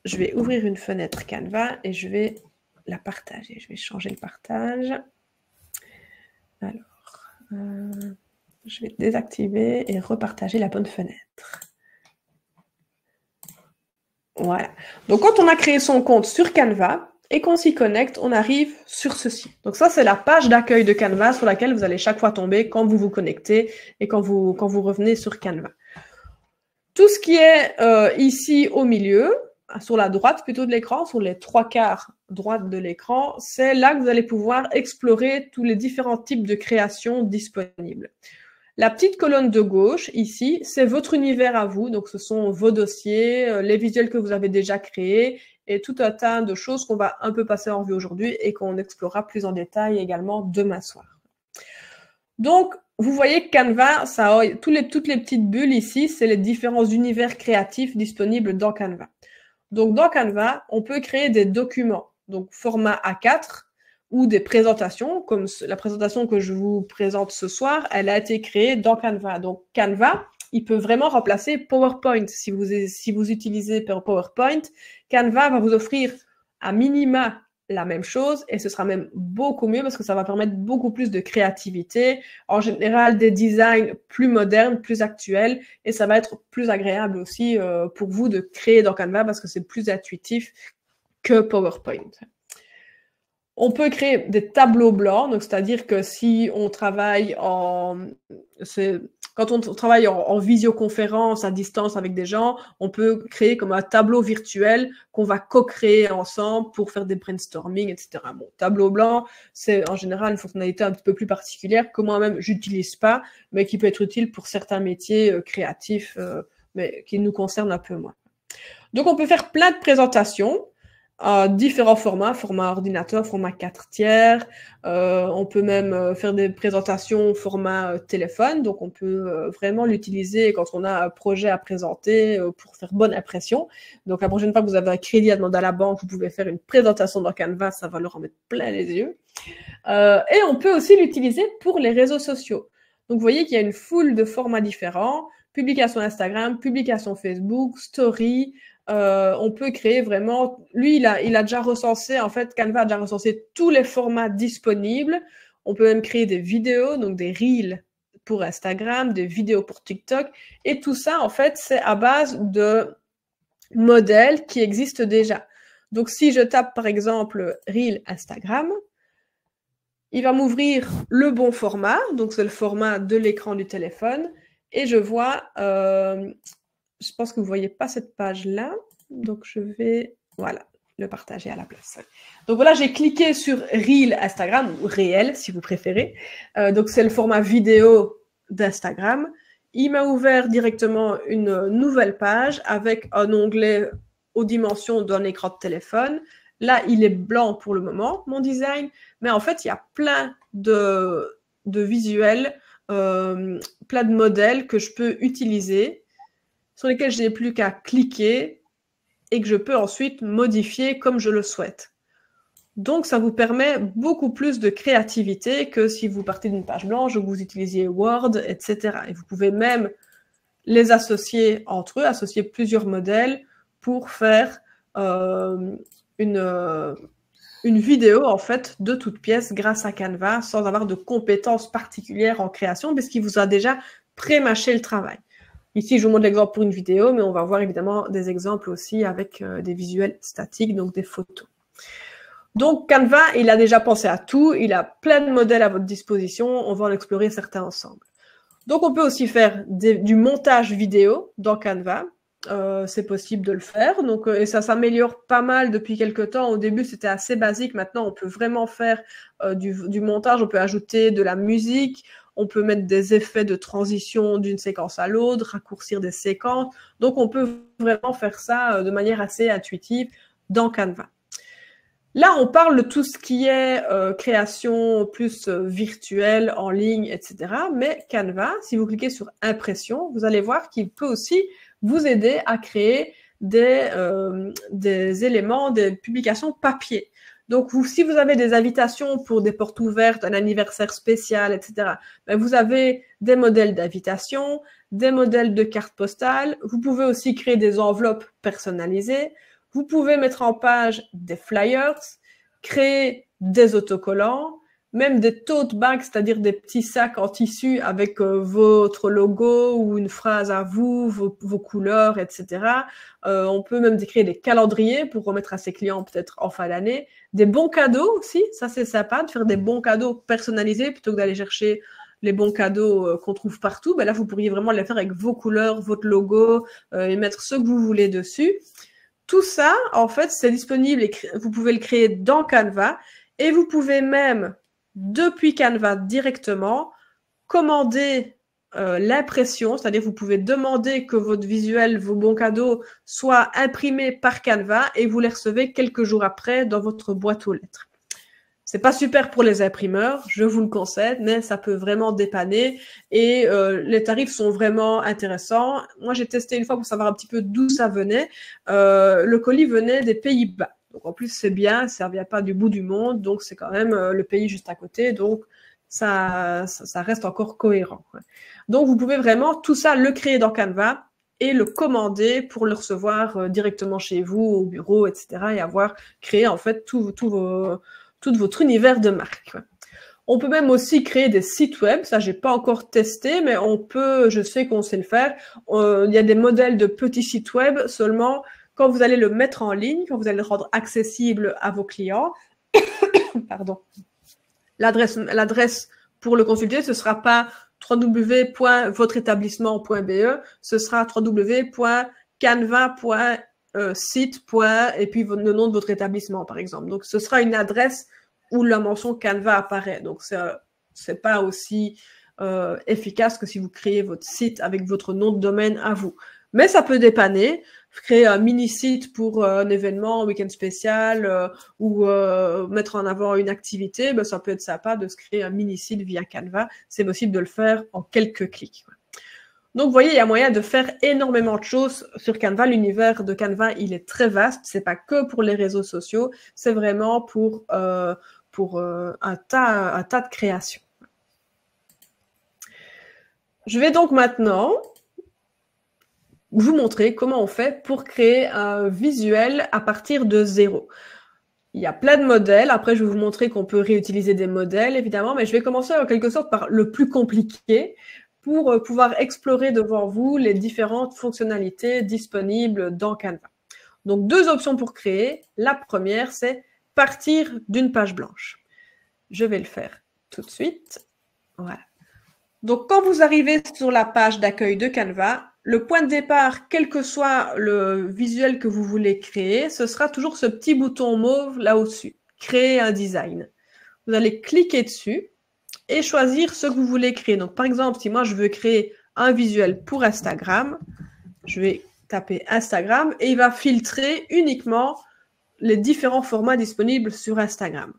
Je vais ouvrir une fenêtre Canva et je vais la partager. Je vais changer le partage. Alors, je vais désactiver et repartager la bonne fenêtre. Voilà. Donc, quand on a créé son compte sur Canva et qu'on s'y connecte, on arrive sur ceci. Donc, ça, c'est la page d'accueil de Canva sur laquelle vous allez chaque fois tomber quand vous vous connectez et quand vous revenez sur Canva. Tout ce qui est ici au milieu, sur la droite plutôt de l'écran, sur les 3/4 droite de l'écran, c'est là que vous allez pouvoir explorer tous les différents types de créations disponibles. La petite colonne de gauche, ici, c'est votre univers à vous. Donc, ce sont vos dossiers, les visuels que vous avez déjà créés et tout un tas de choses qu'on va un peu passer en revue aujourd'hui et qu'on explorera plus en détail également demain soir. Donc, vous voyez que Canva, toutes les petites bulles ici, c'est les différents univers créatifs disponibles dans Canva. Donc, dans Canva, on peut créer des documents, donc format A4, ou des présentations, comme la présentation que je vous présente ce soir, elle a été créée dans Canva. Donc, Canva, il peut vraiment remplacer PowerPoint. Si vous utilisez PowerPoint, Canva va vous offrir à minima la même chose et ce sera même beaucoup mieux parce que ça va permettre beaucoup plus de créativité, en général des designs plus modernes, plus actuels et ça va être plus agréable aussi pour vous de créer dans Canva parce que c'est plus intuitif que PowerPoint. On peut créer des tableaux blancs, donc c'est-à-dire que si on travaille quand on travaille en visioconférence à distance avec des gens, on peut créer comme un tableau virtuel qu'on va co-créer ensemble pour faire des brainstorming, etc. Bon, tableau blanc, c'est en général une fonctionnalité un petit peu plus particulière que moi-même j'utilise pas, mais qui peut être utile pour certains métiers créatifs, mais qui nous concernent un peu moins. Donc, on peut faire plein de présentations. Différents formats, format ordinateur, format 4/3. On peut même faire des présentations au format téléphone. Donc, on peut vraiment l'utiliser quand on a un projet à présenter pour faire bonne impression. Donc, la prochaine fois que vous avez un crédit à demander à la banque, vous pouvez faire une présentation dans Canva. Ça va leur en mettre plein les yeux. Et on peut aussi l'utiliser pour les réseaux sociaux. Donc, vous voyez qu'il y a une foule de formats différents. Publication Instagram, publication Facebook, story. On peut créer vraiment... Lui, il a déjà recensé, en fait, Canva a déjà recensé tous les formats disponibles. On peut même créer des vidéos, donc des reels pour Instagram, des vidéos pour TikTok. Et tout ça, en fait, c'est à base de modèles qui existent déjà. Donc, si je tape, par exemple, Reel Instagram, il va m'ouvrir le bon format. Donc, c'est le format de l'écran du téléphone. Et je vois, je pense que vous ne voyez pas cette page-là. Donc, je vais, voilà, le partager à la place. Donc, voilà, j'ai cliqué sur Reel Instagram, ou Réel, si vous préférez. Donc, c'est le format vidéo d'Instagram. Il m'a ouvert directement une nouvelle page avec un onglet aux dimensions d'un écran de téléphone. Là, il est blanc pour le moment, mon design, mais en fait, il y a plein de visuels, plein de modèles que je peux utiliser, sur lesquels je n'ai plus qu'à cliquer et que je peux ensuite modifier comme je le souhaite. Donc, ça vous permet beaucoup plus de créativité que si vous partez d'une page blanche, vous utilisiez Word, etc. Et vous pouvez même les associer entre eux, associer plusieurs modèles pour faire une vidéo, en fait, de toute pièce grâce à Canva, sans avoir de compétences particulières en création, puisqu'il vous a déjà pré-mâché le travail. Ici, je vous montre l'exemple pour une vidéo, mais on va voir évidemment des exemples aussi avec des visuels statiques, donc des photos. Donc, Canva, il a déjà pensé à tout, il a plein de modèles à votre disposition, on va en explorer certains ensemble. Donc, on peut aussi faire du montage vidéo dans Canva. C'est possible de le faire. Donc, et ça s'améliore pas mal depuis quelques temps. Au début, c'était assez basique. Maintenant, on peut vraiment faire du montage. On peut ajouter de la musique. On peut mettre des effets de transition d'une séquence à l'autre, raccourcir des séquences. Donc, on peut vraiment faire ça de manière assez intuitive dans Canva. Là, on parle de tout ce qui est création plus virtuelle, en ligne, etc. Mais Canva, si vous cliquez sur Impression, vous allez voir qu'il peut aussi vous aider à créer des éléments, des publications papier. Donc, si vous avez des invitations pour des portes ouvertes, un anniversaire spécial, etc., ben vous avez des modèles d'invitation, des modèles de cartes postales. Vous pouvez aussi créer des enveloppes personnalisées. Vous pouvez mettre en page des flyers, créer des autocollants, même des tote bags, c'est-à-dire des petits sacs en tissu avec votre logo ou une phrase à vous, vos couleurs, etc. On peut même créer des calendriers pour remettre à ses clients peut-être en fin d'année. Des bons cadeaux aussi, ça c'est sympa de faire des bons cadeaux personnalisés plutôt que d'aller chercher les bons cadeaux qu'on trouve partout. Ben là, vous pourriez vraiment les faire avec vos couleurs, votre logo et mettre ce que vous voulez dessus. Tout ça, en fait, c'est disponible et vous pouvez le créer dans Canva et vous pouvez même, depuis Canva directement, commander l'impression, c'est-à-dire vous pouvez demander que votre visuel, vos bons cadeaux, soient imprimés par Canva et vous les recevez quelques jours après dans votre boîte aux lettres. C'est pas super pour les imprimeurs, je vous le concède, mais ça peut vraiment dépanner et les tarifs sont vraiment intéressants. Moi, j'ai testé une fois pour savoir un petit peu d'où ça venait. Le colis venait des Pays-Bas. Donc, en plus, c'est bien, ça vient pas du bout du monde, donc c'est quand même le pays juste à côté, donc ça reste encore cohérent. Donc, vous pouvez vraiment tout ça le créer dans Canva et le commander pour le recevoir directement chez vous, au bureau, etc. et avoir créé en fait tout votre univers de marque. On peut même aussi créer des sites web, ça j'ai pas encore testé, mais on peut, je sais qu'on sait le faire. Il y a des modèles de petits sites web, seulement quand vous allez le mettre en ligne, quand vous allez le rendre accessible à vos clients, pardon, l'adresse pour le consulter, ce sera pas www.votreétablissement.be, ce sera www.canva.site. Et puis le nom de votre établissement, par exemple. Donc, ce sera une adresse où la mention Canva apparaît. Donc, c'est pas aussi efficace que si vous créez votre site avec votre nom de domaine à vous. Mais ça peut dépanner. Créer un mini-site pour un événement, un week-end spécial ou mettre en avant une activité, ben, ça peut être sympa de se créer un mini-site via Canva. C'est possible de le faire en quelques clics. Donc, vous voyez, il y a moyen de faire énormément de choses sur Canva. L'univers de Canva, il est très vaste. C'est pas que pour les réseaux sociaux, c'est vraiment pour un tas de créations. Je vais donc maintenant vous montrer comment on fait pour créer un visuel à partir de zéro. Il y a plein de modèles. Après, je vais vous montrer qu'on peut réutiliser des modèles, évidemment, mais je vais commencer en quelque sorte par le plus compliqué pour pouvoir explorer devant vous les différentes fonctionnalités disponibles dans Canva. Donc, 2 options pour créer. La première, c'est partir d'une page blanche. Je vais le faire tout de suite. Voilà. Donc, quand vous arrivez sur la page d'accueil de Canva, le point de départ, quel que soit le visuel que vous voulez créer, ce sera toujours ce petit bouton mauve là au-dessus, créer un design. Vous allez cliquer dessus et choisir ce que vous voulez créer. Donc, par exemple, si moi je veux créer un visuel pour Instagram, je vais taper Instagram et il va filtrer uniquement les différents formats disponibles sur Instagram.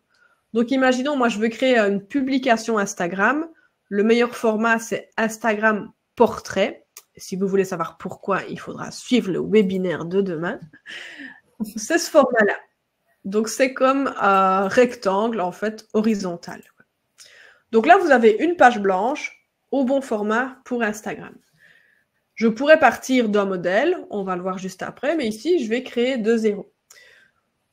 Donc, imaginons, moi je veux créer une publication Instagram. Le meilleur format, c'est Instagram Portrait. Si vous voulez savoir pourquoi, il faudra suivre le webinaire de demain. C'est ce format-là. Donc, c'est comme un rectangle, en fait, horizontal. Donc là, vous avez une page blanche au bon format pour Instagram. Je pourrais partir d'un modèle, on va le voir juste après, mais ici, je vais créer de zéro.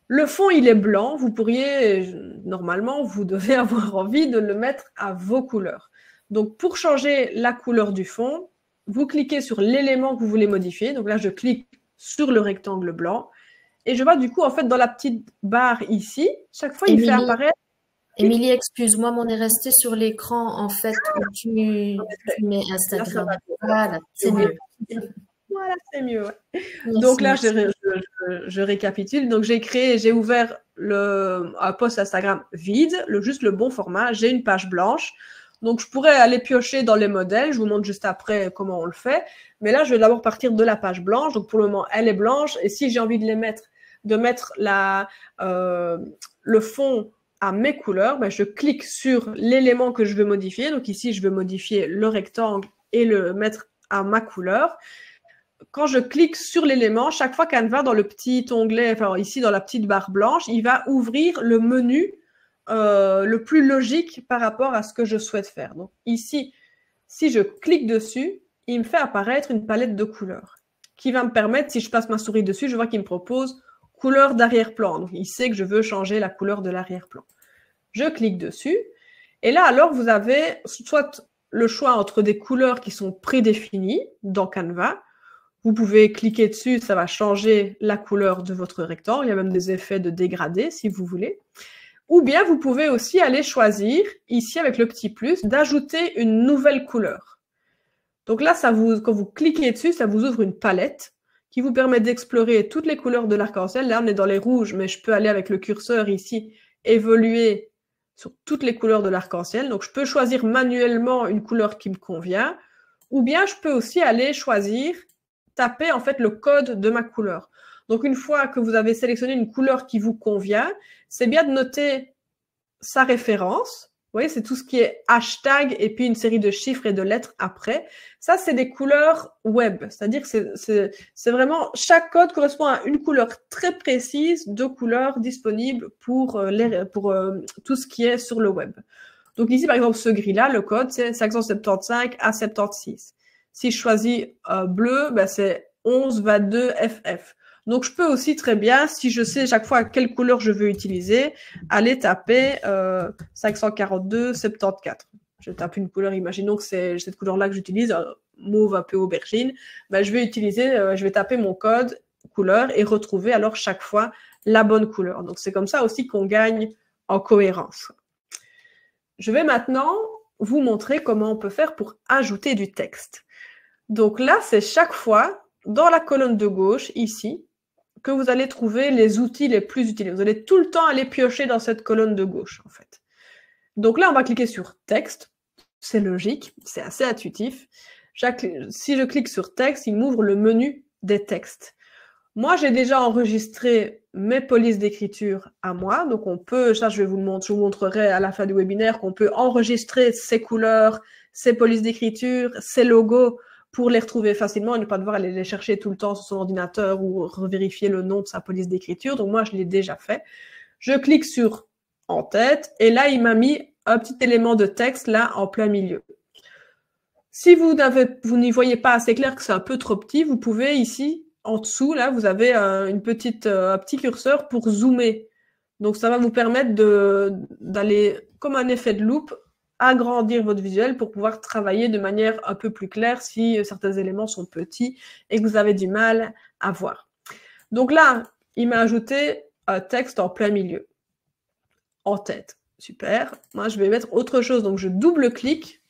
Le fond, il est blanc. Vous pourriez, normalement, vous devez avoir envie de le mettre à vos couleurs. Donc, pour changer la couleur du fond, vous cliquez sur l'élément que vous voulez modifier. Donc là, je clique sur le rectangle blanc. Et je vois du coup, en fait, dans la petite barre ici, chaque fois, il fait apparaître... Émilie, excuse-moi, mais on est resté sur l'écran, en fait, où tu mets Instagram. Voilà, c'est mieux. Voilà, c'est mieux. Ouais. Donc là, je récapitule. Donc, j'ai ouvert un post Instagram vide, juste le bon format. J'ai une page blanche. Donc, je pourrais aller piocher dans les modèles. Je vous montre juste après comment on le fait. Mais là, je vais d'abord partir de la page blanche. Donc, pour le moment, elle est blanche. Et si j'ai envie de mettre le fond à mes couleurs, ben, je clique sur l'élément que je veux modifier. Donc, ici, je veux modifier le rectangle et le mettre à ma couleur. Quand je clique sur l'élément, chaque fois Canva, dans le petit onglet, enfin ici dans la petite barre blanche, il va ouvrir le menu le plus logique par rapport à ce que je souhaite faire. Donc ici, si je clique dessus, il me fait apparaître une palette de couleurs qui va me permettre, si je passe ma souris dessus, je vois qu'il me propose couleur d'arrière-plan. Donc il sait que je veux changer la couleur de l'arrière-plan. Je clique dessus et là alors vous avez soit le choix entre des couleurs qui sont prédéfinies dans Canva. Vous pouvez cliquer dessus, ça va changer la couleur de votre rectangle. Il y a même des effets de dégradé si vous voulez. Ou bien vous pouvez aussi aller choisir, ici avec le petit plus, d'ajouter une nouvelle couleur. Donc là, quand vous cliquez dessus, ça vous ouvre une palette qui vous permet d'explorer toutes les couleurs de l'arc-en-ciel. Là, on est dans les rouges, mais je peux aller avec le curseur ici, évoluer sur toutes les couleurs de l'arc-en-ciel. Donc, je peux choisir manuellement une couleur qui me convient. Ou bien, je peux aussi aller choisir taper en fait le code de ma couleur. Donc, une fois que vous avez sélectionné une couleur qui vous convient, c'est bien de noter sa référence. Vous voyez, c'est tout ce qui est hashtag et puis une série de chiffres et de lettres après. Ça, c'est des couleurs web. C'est-à-dire que c'est vraiment, chaque code correspond à une couleur très précise de couleurs disponibles pour tout ce qui est sur le web. Donc ici, par exemple, ce gris-là, le code, c'est 575 à 76. Si je choisis bleu, ben c'est 1122FF. Donc, je peux aussi très bien, si je sais chaque fois quelle couleur je veux utiliser, aller taper 542-74. Je tape une couleur, imaginons que c'est cette couleur-là que j'utilise, mauve un peu aubergine. Ben, je vais taper mon code couleur et retrouver alors chaque fois la bonne couleur. Donc, c'est comme ça aussi qu'on gagne en cohérence. Je vais maintenant vous montrer comment on peut faire pour ajouter du texte. Donc là, c'est chaque fois dans la colonne de gauche, ici, que vous allez trouver les outils les plus utilisés. Vous allez tout le temps aller piocher dans cette colonne de gauche, en fait. Donc là, on va cliquer sur texte. C'est logique, c'est assez intuitif. Si je clique sur texte, il m'ouvre le menu des textes. Moi, j'ai déjà enregistré mes polices d'écriture à moi. Donc, on peut, ça, je vous montrerai à la fin du webinaire qu'on peut enregistrer ces couleurs, ces polices d'écriture, ces logos pour les retrouver facilement et ne pas devoir aller les chercher tout le temps sur son ordinateur ou revérifier le nom de sa police d'écriture. Donc, moi, je l'ai déjà fait. Je clique sur « En tête » et là, il m'a mis un petit élément de texte là en plein milieu. Si vous n'y voyez pas assez clair, que c'est un peu trop petit, vous pouvez ici, en dessous, là, vous avez un petit curseur pour zoomer. Donc, ça va vous permettre d'aller, comme un effet de loupe, agrandir votre visuel pour pouvoir travailler de manière un peu plus claire si certains éléments sont petits et que vous avez du mal à voir. Donc là, il m'a ajouté un texte en plein milieu, en tête. Super. Moi, je vais mettre autre chose. Donc, je double-clique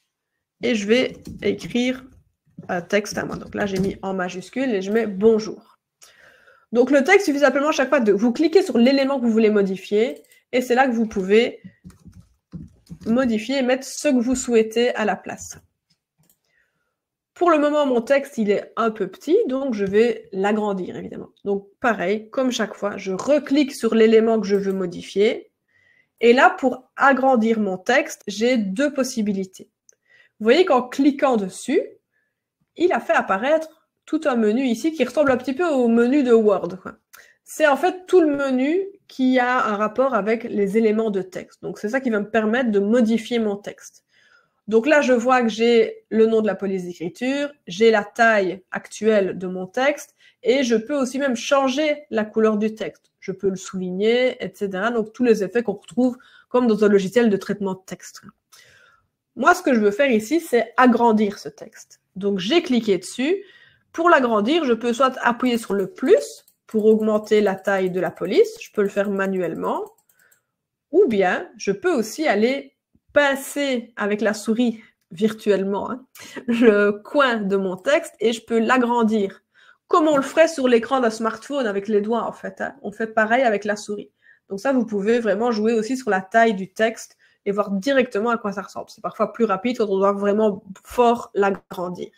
et je vais écrire un texte à moi. Donc là, j'ai mis en majuscule et je mets « Bonjour ». Donc, le texte, il suffit simplement chaque fois de vous cliquez sur l'élément que vous voulez modifier et c'est là que vous pouvez modifier et mettre ce que vous souhaitez à la place. Pour le moment, mon texte, il est un peu petit, donc je vais l'agrandir, évidemment. Donc, pareil, comme chaque fois, je reclique sur l'élément que je veux modifier. Et là, pour agrandir mon texte, j'ai deux possibilités. Vous voyez qu'en cliquant dessus, il a fait apparaître tout un menu ici qui ressemble un petit peu au menu de Word. C'est en fait tout le menu qui a un rapport avec les éléments de texte. Donc, c'est ça qui va me permettre de modifier mon texte. Donc là, je vois que j'ai le nom de la police d'écriture, j'ai la taille actuelle de mon texte et je peux aussi même changer la couleur du texte. Je peux le souligner, etc. Donc, tous les effets qu'on retrouve comme dans un logiciel de traitement de texte. Moi, ce que je veux faire ici, c'est agrandir ce texte. Donc, j'ai cliqué dessus. Pour l'agrandir, je peux soit appuyer sur le plus pour augmenter la taille de la police. Je peux le faire manuellement. Ou bien, je peux aussi aller pincer avec la souris virtuellement le coin de mon texte et je peux l'agrandir. Comme on le ferait sur l'écran d'un smartphone avec les doigts, en fait. On fait pareil avec la souris. Donc ça, vous pouvez vraiment jouer aussi sur la taille du texte et voir directement à quoi ça ressemble. C'est parfois plus rapide quand on doit vraiment fort l'agrandir.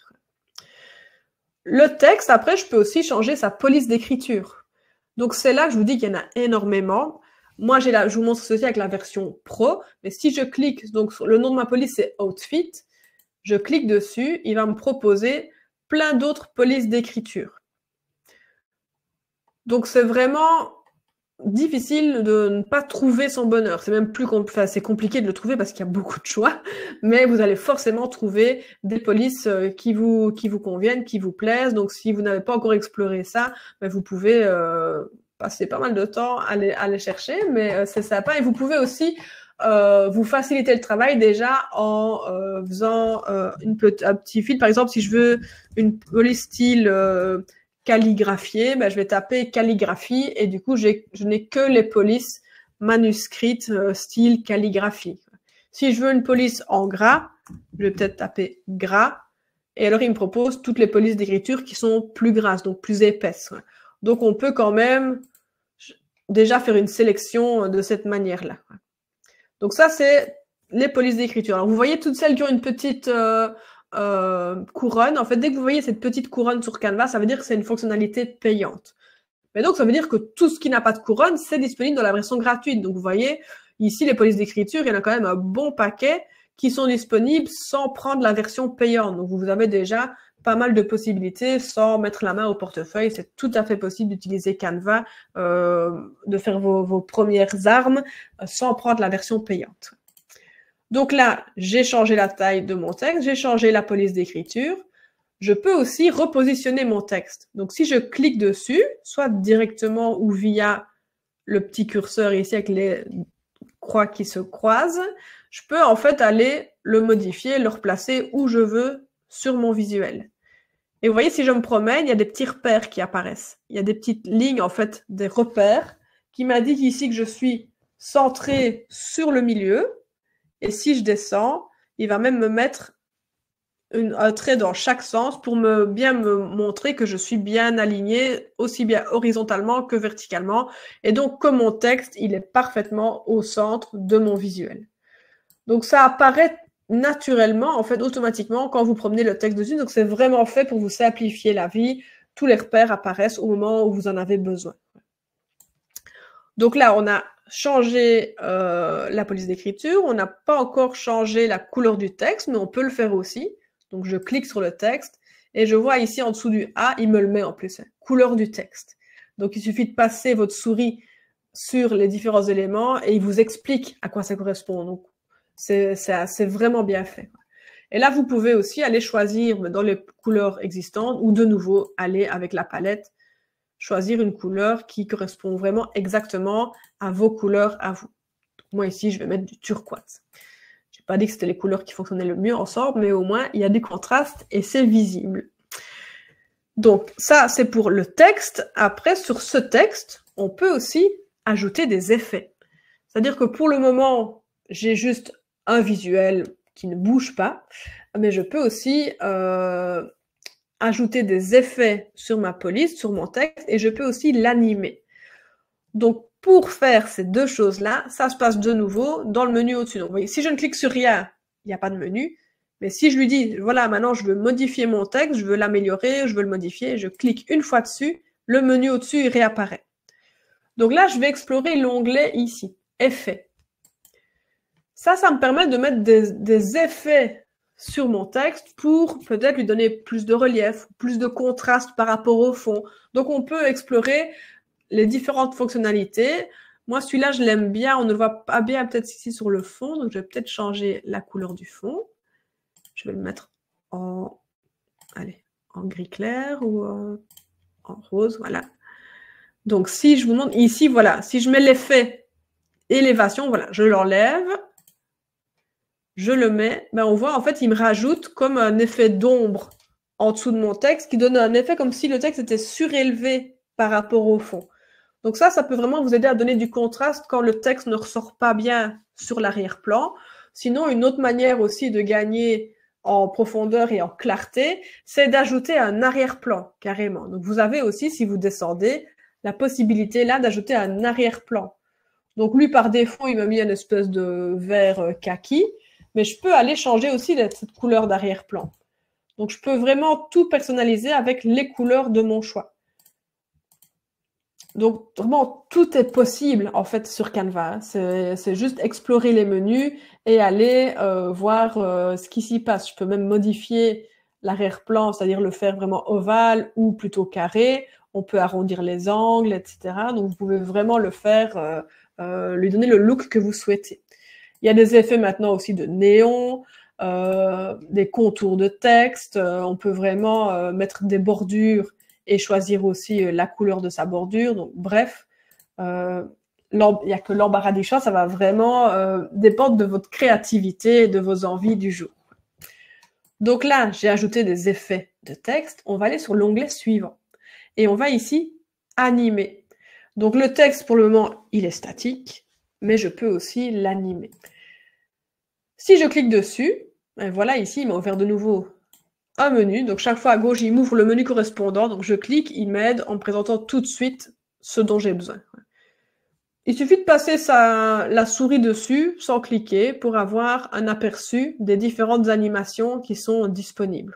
Le texte, après, je peux aussi changer sa police d'écriture. Donc c'est là que je vous dis qu'il y en a énormément. Moi, je vous montre ceci avec la version Pro, mais si je clique, donc le nom de ma police, c'est Outfit, je clique dessus, il va me proposer plein d'autres polices d'écriture. Donc, c'est vraiment difficile de ne pas trouver son bonheur. C'est même plus c'est compliqué de le trouver parce qu'il y a beaucoup de choix, mais vous allez forcément trouver des polices qui vous conviennent, qui vous plaisent. Donc, si vous n'avez pas encore exploré ça, ben, vous pouvez passer pas mal de temps à les chercher, mais c'est sympa. Et vous pouvez aussi vous faciliter le travail déjà en faisant un petit fil. Par exemple, si je veux une police style calligraphiée, ben, je vais taper calligraphie et du coup, je n'ai que les polices manuscrites style calligraphie. Si je veux une police en gras, je vais peut-être taper gras et alors il me propose toutes les polices d'écriture qui sont plus grasses, donc plus épaisses. Donc, on peut quand même déjà faire une sélection de cette manière-là. Donc, ça, c'est les polices d'écriture. Alors, vous voyez toutes celles qui ont une petite couronne. En fait, dès que vous voyez cette petite couronne sur Canva, ça veut dire que c'est une fonctionnalité payante. Mais donc, ça veut dire que tout ce qui n'a pas de couronne, c'est disponible dans la version gratuite. Donc, vous voyez, ici, les polices d'écriture, il y en a quand même un bon paquet qui sont disponibles sans prendre la version payante. Donc, vous avez déjà pas mal de possibilités sans mettre la main au portefeuille. C'est tout à fait possible d'utiliser Canva, de faire vos premières armes sans prendre la version payante. Donc là, j'ai changé la taille de mon texte, j'ai changé la police d'écriture. Je peux aussi repositionner mon texte. Donc si je clique dessus, soit directement ou via le petit curseur ici avec les croix qui se croisent, je peux en fait aller le modifier, le replacer où je veux sur mon visuel. Et vous voyez, si je me promène, il y a des petits repères qui apparaissent. Il y a des petites lignes, en fait, des repères qui m'indiquent ici que je suis centré sur le milieu. Et si je descends, il va même me mettre un trait dans chaque sens pour bien me montrer que je suis bien aligné, aussi bien horizontalement que verticalement. Et donc, que mon texte, il est parfaitement au centre de mon visuel. Donc, ça apparaît naturellement, en fait, automatiquement, quand vous promenez le texte dessus. Donc, c'est vraiment fait pour vous simplifier la vie. Tous les repères apparaissent au moment où vous en avez besoin. Donc là, on a changé la police d'écriture. On n'a pas encore changé la couleur du texte, mais on peut le faire aussi. Donc, je clique sur le texte et je vois ici en dessous du A, il me le met en plus, couleur du texte. Donc, il suffit de passer votre souris sur les différents éléments et il vous explique à quoi ça correspond. Donc, c'est vraiment bien fait. Et là, vous pouvez aussi aller choisir dans les couleurs existantes ou de nouveau aller avec la palette, choisir une couleur qui correspond vraiment exactement à vos couleurs à vous. Donc, moi, ici, je vais mettre du turquoise. Je n'ai pas dit que c'était les couleurs qui fonctionnaient le mieux ensemble, mais au moins, il y a du contraste et c'est visible. Donc, ça, c'est pour le texte. Après, sur ce texte, on peut aussi ajouter des effets. C'est-à-dire que pour le moment, j'ai juste un visuel qui ne bouge pas, mais je peux aussi ajouter des effets sur ma police, sur mon texte, et je peux aussi l'animer. Donc, pour faire ces deux choses-là, ça se passe de nouveau dans le menu au-dessus. Donc, vous voyez, si je ne clique sur rien, il n'y a pas de menu. Mais si je lui dis, voilà, maintenant, je veux modifier mon texte, je veux l'améliorer, je veux le modifier, je clique une fois dessus, le menu au-dessus, il réapparaît. Donc là, je vais explorer l'onglet ici, Effets. Ça me permet de mettre des effets sur mon texte pour peut-être lui donner plus de relief, plus de contraste par rapport au fond. Donc, on peut explorer les différentes fonctionnalités. Moi, celui-là, je l'aime bien. On ne le voit pas bien peut-être ici sur le fond. Donc, je vais peut-être changer la couleur du fond. Je vais le mettre en gris clair ou en rose. Voilà. Donc, si je vous montre ici, voilà. Si je mets l'effet élévation, voilà, je l'enlève. Je le mets. Ben, on voit, en fait, il me rajoute comme un effet d'ombre en dessous de mon texte qui donne un effet comme si le texte était surélevé par rapport au fond. Donc ça peut vraiment vous aider à donner du contraste quand le texte ne ressort pas bien sur l'arrière-plan. Sinon, une autre manière aussi de gagner en profondeur et en clarté, c'est d'ajouter un arrière-plan, carrément. Donc vous avez aussi, si vous descendez, la possibilité là d'ajouter un arrière-plan. Donc lui, par défaut, il m'a mis une espèce de vert kaki, mais je peux aller changer aussi cette couleur d'arrière-plan. Donc je peux vraiment tout personnaliser avec les couleurs de mon choix. Donc, vraiment, tout est possible, en fait, sur Canva. C'est juste explorer les menus et aller voir ce qui s'y passe. Je peux même modifier l'arrière-plan, c'est-à-dire le faire vraiment ovale ou plutôt carré. On peut arrondir les angles, etc. Donc, vous pouvez vraiment le faire, lui donner le look que vous souhaitez. Il y a des effets maintenant aussi de néon, des contours de texte. On peut vraiment mettre des bordures et choisir aussi la couleur de sa bordure. Donc, bref, il n'y a que l'embarras du choix, ça va vraiment dépendre de votre créativité et de vos envies du jour. Donc là, j'ai ajouté des effets de texte. On va aller sur l'onglet suivant. Et on va ici animer. Donc le texte, pour le moment, il est statique, mais je peux aussi l'animer. Si je clique dessus, ben voilà, ici, il m'a ouvert de nouveau un menu. Donc, chaque fois à gauche, il m'ouvre le menu correspondant. Donc, je clique, il m'aide en me présentant tout de suite ce dont j'ai besoin. Il suffit de passer la souris dessus sans cliquer pour avoir un aperçu des différentes animations qui sont disponibles.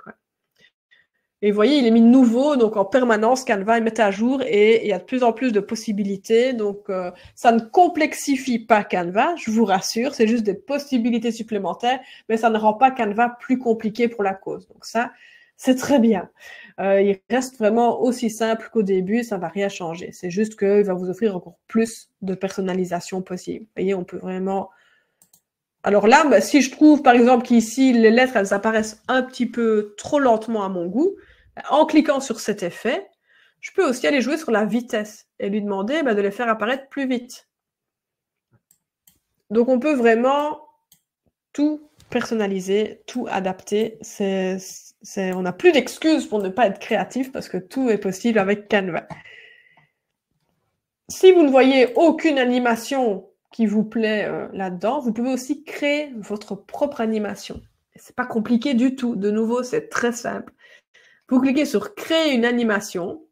Et vous voyez, il est mis nouveau, donc en permanence, Canva est mis à jour et il y a de plus en plus de possibilités. Donc, ça ne complexifie pas Canva, je vous rassure, c'est juste des possibilités supplémentaires, mais ça ne rend pas Canva plus compliqué pour la cause. Donc ça, c'est très bien. Il reste vraiment aussi simple qu'au début, ça ne va rien changer. C'est juste qu'il va vous offrir encore plus de personnalisation possible. Vous voyez, on peut vraiment... Alors là, bah, si je trouve, par exemple, qu'ici, les lettres, elles apparaissent un petit peu trop lentement à mon goût, en cliquant sur cet effet, je peux aussi aller jouer sur la vitesse et lui demander de les faire apparaître plus vite. Donc, on peut vraiment tout personnaliser, tout adapter. On n'a plus d'excuses pour ne pas être créatif parce que tout est possible avec Canva. Si vous ne voyez aucune animation qui vous plaît là-dedans, vous pouvez aussi créer votre propre animation. C'est pas compliqué du tout. De nouveau, c'est très simple. Vous cliquez sur créer une animation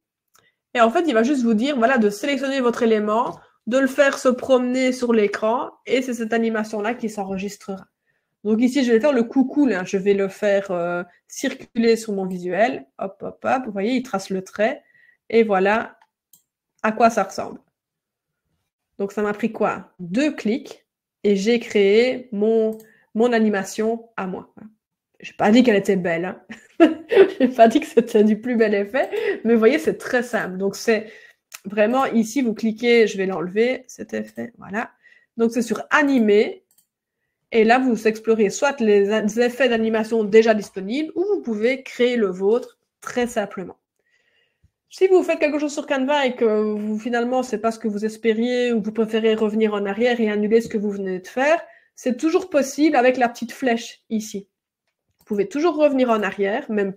et en fait, il va juste vous dire voilà, de sélectionner votre élément, de le faire se promener sur l'écran et c'est cette animation-là qui s'enregistrera. Donc ici, je vais faire le coucou, là. Je vais le faire circuler sur mon visuel. Hop, hop, hop. Vous voyez, il trace le trait et voilà à quoi ça ressemble. Donc, ça m'a pris quoi? 2 clics et j'ai créé mon animation à moi. Je n'ai pas dit qu'elle était belle. Hein. Je n'ai pas dit que c'était du plus bel effet. Mais vous voyez, c'est très simple. Donc, c'est vraiment ici, vous cliquez, je vais l'enlever, cet effet. Voilà. Donc, c'est sur animer. Et là, vous explorez soit les effets d'animation déjà disponibles ou vous pouvez créer le vôtre très simplement. Si vous faites quelque chose sur Canva et que vous, finalement, c'est pas ce que vous espériez ou vous préférez revenir en arrière et annuler ce que vous venez de faire, c'est toujours possible avec la petite flèche ici. Vous pouvez toujours revenir en arrière, même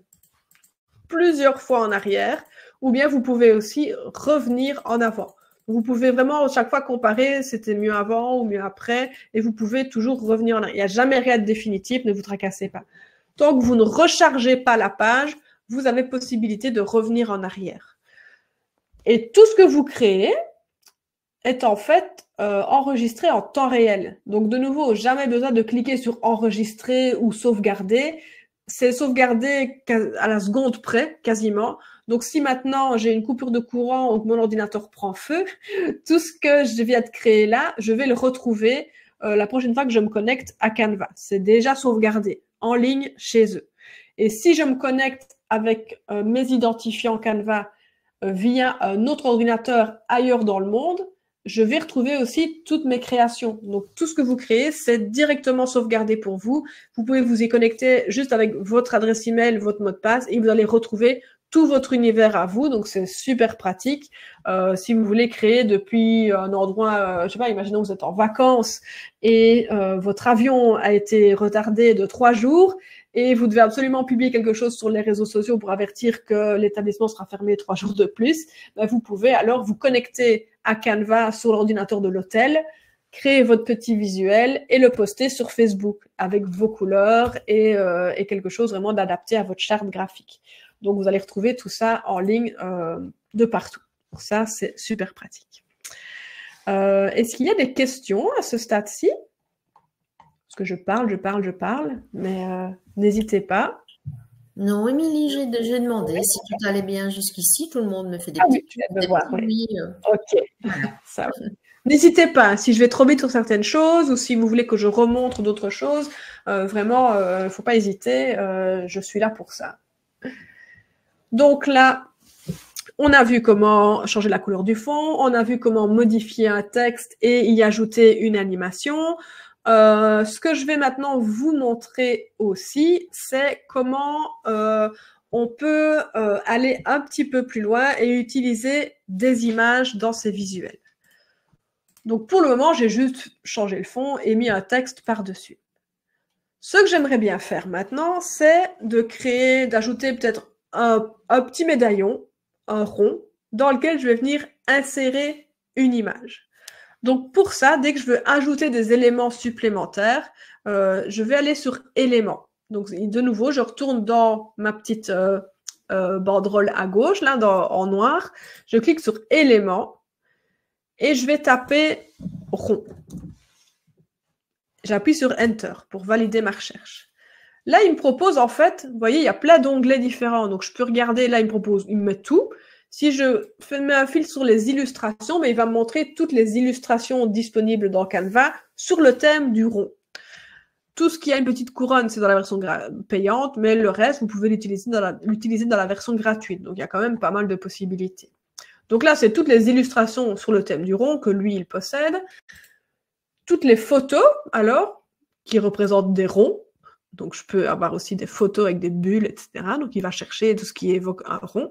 plusieurs fois en arrière, ou bien vous pouvez aussi revenir en avant. Vous pouvez vraiment chaque fois comparer, c'était mieux avant ou mieux après, et vous pouvez toujours revenir en arrière. Il n'y a jamais rien de définitif, ne vous tracassez pas. Tant que vous ne rechargez pas la page, vous avez possibilité de revenir en arrière. Et tout ce que vous créez est en fait enregistré en temps réel. Donc de nouveau, jamais besoin de cliquer sur enregistrer ou sauvegarder. C'est sauvegardé à la seconde près, quasiment. Donc si maintenant j'ai une coupure de courant ou que mon ordinateur prend feu, tout ce que je viens de créer là, je vais le retrouver la prochaine fois que je me connecte à Canva. C'est déjà sauvegardé en ligne chez eux. Et si je me connecte avec mes identifiants Canva via un autre ordinateur ailleurs dans le monde, je vais retrouver aussi toutes mes créations. Donc, tout ce que vous créez, c'est directement sauvegardé pour vous. Vous pouvez vous y connecter juste avec votre adresse email, votre mot de passe, et vous allez retrouver tout votre univers à vous. Donc, c'est super pratique. Si vous voulez créer depuis un endroit, je sais pas, imaginons que vous êtes en vacances et votre avion a été retardé de 3 jours, et vous devez absolument publier quelque chose sur les réseaux sociaux pour avertir que l'établissement sera fermé 3 jours de plus, ben vous pouvez alors vous connecter à Canva sur l'ordinateur de l'hôtel, créer votre petit visuel et le poster sur Facebook avec vos couleurs et quelque chose vraiment d'adapté à votre charte graphique. Donc, vous allez retrouver tout ça en ligne de partout. Donc, ça, c'est super pratique. Est-ce qu'il y a des questions à ce stade-ci? Parce que je parle, mais n'hésitez pas. Non, Émilie, j'ai demandé si tout allait bien jusqu'ici. Tout le monde me fait des petits... oui, tu viens de voir, oui. Ok. Ça. N'hésitez pas, si je vais trop vite sur certaines choses ou si vous voulez que je remontre d'autres choses, vraiment, il ne faut pas hésiter, je suis là pour ça. Donc là, on a vu comment changer la couleur du fond, on a vu comment modifier un texte et y ajouter une animation. Ce que je vais maintenant vous montrer aussi, c'est comment on peut aller un petit peu plus loin et utiliser des images dans ces visuels. Donc pour le moment, j'ai juste changé le fond et mis un texte par-dessus. Ce que j'aimerais bien faire maintenant, c'est de créer, d'ajouter peut-être un petit médaillon, un rond, dans lequel je vais venir insérer une image. Donc pour ça, dès que je veux ajouter des éléments supplémentaires, je vais aller sur éléments. Donc de nouveau, je retourne dans ma petite banderole à gauche, là, en noir. Je clique sur éléments et je vais taper rond. J'appuie sur Enter pour valider ma recherche. Là, il me propose en fait, vous voyez, il y a plein d'onglets différents. Donc je peux regarder, là, il me met tout. Si je mets un fil sur les illustrations, il va me montrer toutes les illustrations disponibles dans Canva sur le thème du rond. Tout ce qui a une petite couronne, c'est dans la version payante, mais le reste, vous pouvez l'utiliser dans la version gratuite. Donc, il y a quand même pas mal de possibilités. Donc là, c'est toutes les illustrations sur le thème du rond que lui, il possède. Toutes les photos, alors, qui représentent des ronds. Donc, je peux avoir aussi des photos avec des bulles, etc. Donc, il va chercher tout ce qui évoque un rond.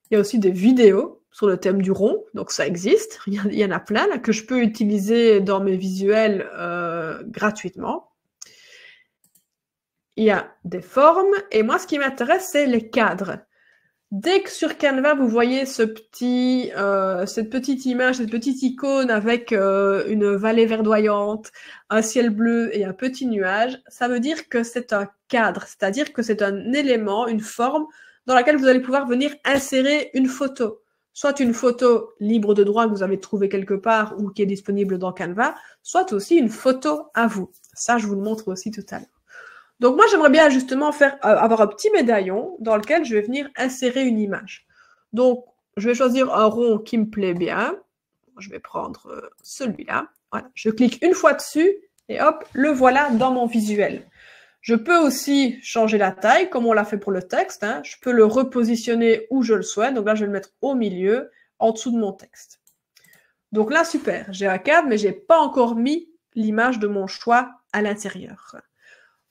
Il y a aussi des vidéos sur le thème du rond, donc ça existe. Il y en a plein là, que je peux utiliser dans mes visuels gratuitement. Il y a des formes, et moi, ce qui m'intéresse, c'est les cadres. Dès que sur Canva, vous voyez cette petite image, cette petite icône avec une vallée verdoyante, un ciel bleu et un petit nuage, ça veut dire que c'est un cadre, c'est-à-dire que c'est un élément, une forme dans laquelle vous allez pouvoir venir insérer une photo. Soit une photo libre de droit que vous avez trouvée quelque part ou qui est disponible dans Canva, soit aussi une photo à vous. Ça, je vous le montre aussi tout à l'heure. Donc moi, j'aimerais bien justement avoir un petit médaillon dans lequel je vais venir insérer une image. Donc, je vais choisir un rond qui me plaît bien. Je vais prendre celui-là. Voilà. Je clique une fois dessus et hop, le voilà dans mon visuel. Je peux aussi changer la taille, comme on l'a fait pour le texte. Hein. Je peux le repositionner où je le souhaite. Donc là, je vais le mettre au milieu, en dessous de mon texte. Donc là, super. J'ai un cadre, mais je n'ai pas encore mis l'image de mon choix à l'intérieur.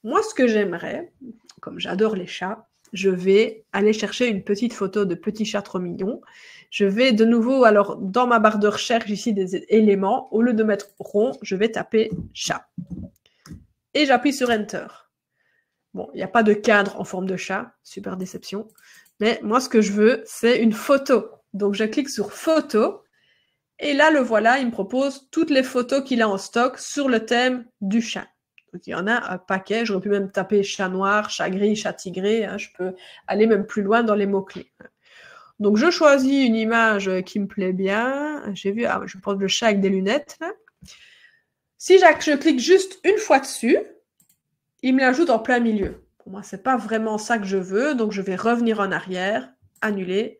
Moi, ce que j'aimerais, comme j'adore les chats, je vais aller chercher une petite photo de petit chat trop mignon. Je vais de nouveau, alors dans ma barre de recherche ici des éléments, au lieu de mettre rond, je vais taper chat. Et j'appuie sur Enter. Bon, il n'y a pas de cadre en forme de chat, super déception. Mais moi, ce que je veux, c'est une photo. Donc, je clique sur photo. Et là, le voilà, il me propose toutes les photos qu'il a en stock sur le thème du chat. Donc, il y en a un paquet. J'aurais pu même taper chat noir, chat gris, chat tigré. Hein. Je peux aller même plus loin dans les mots-clés. Donc, je choisis une image qui me plaît bien. J'ai vu, je vais prendre le chat avec des lunettes. Là. Si je clique juste une fois dessus, il me l'ajoute en plein milieu. Pour moi, c'est pas vraiment ça que je veux. Donc, je vais revenir en arrière, annuler.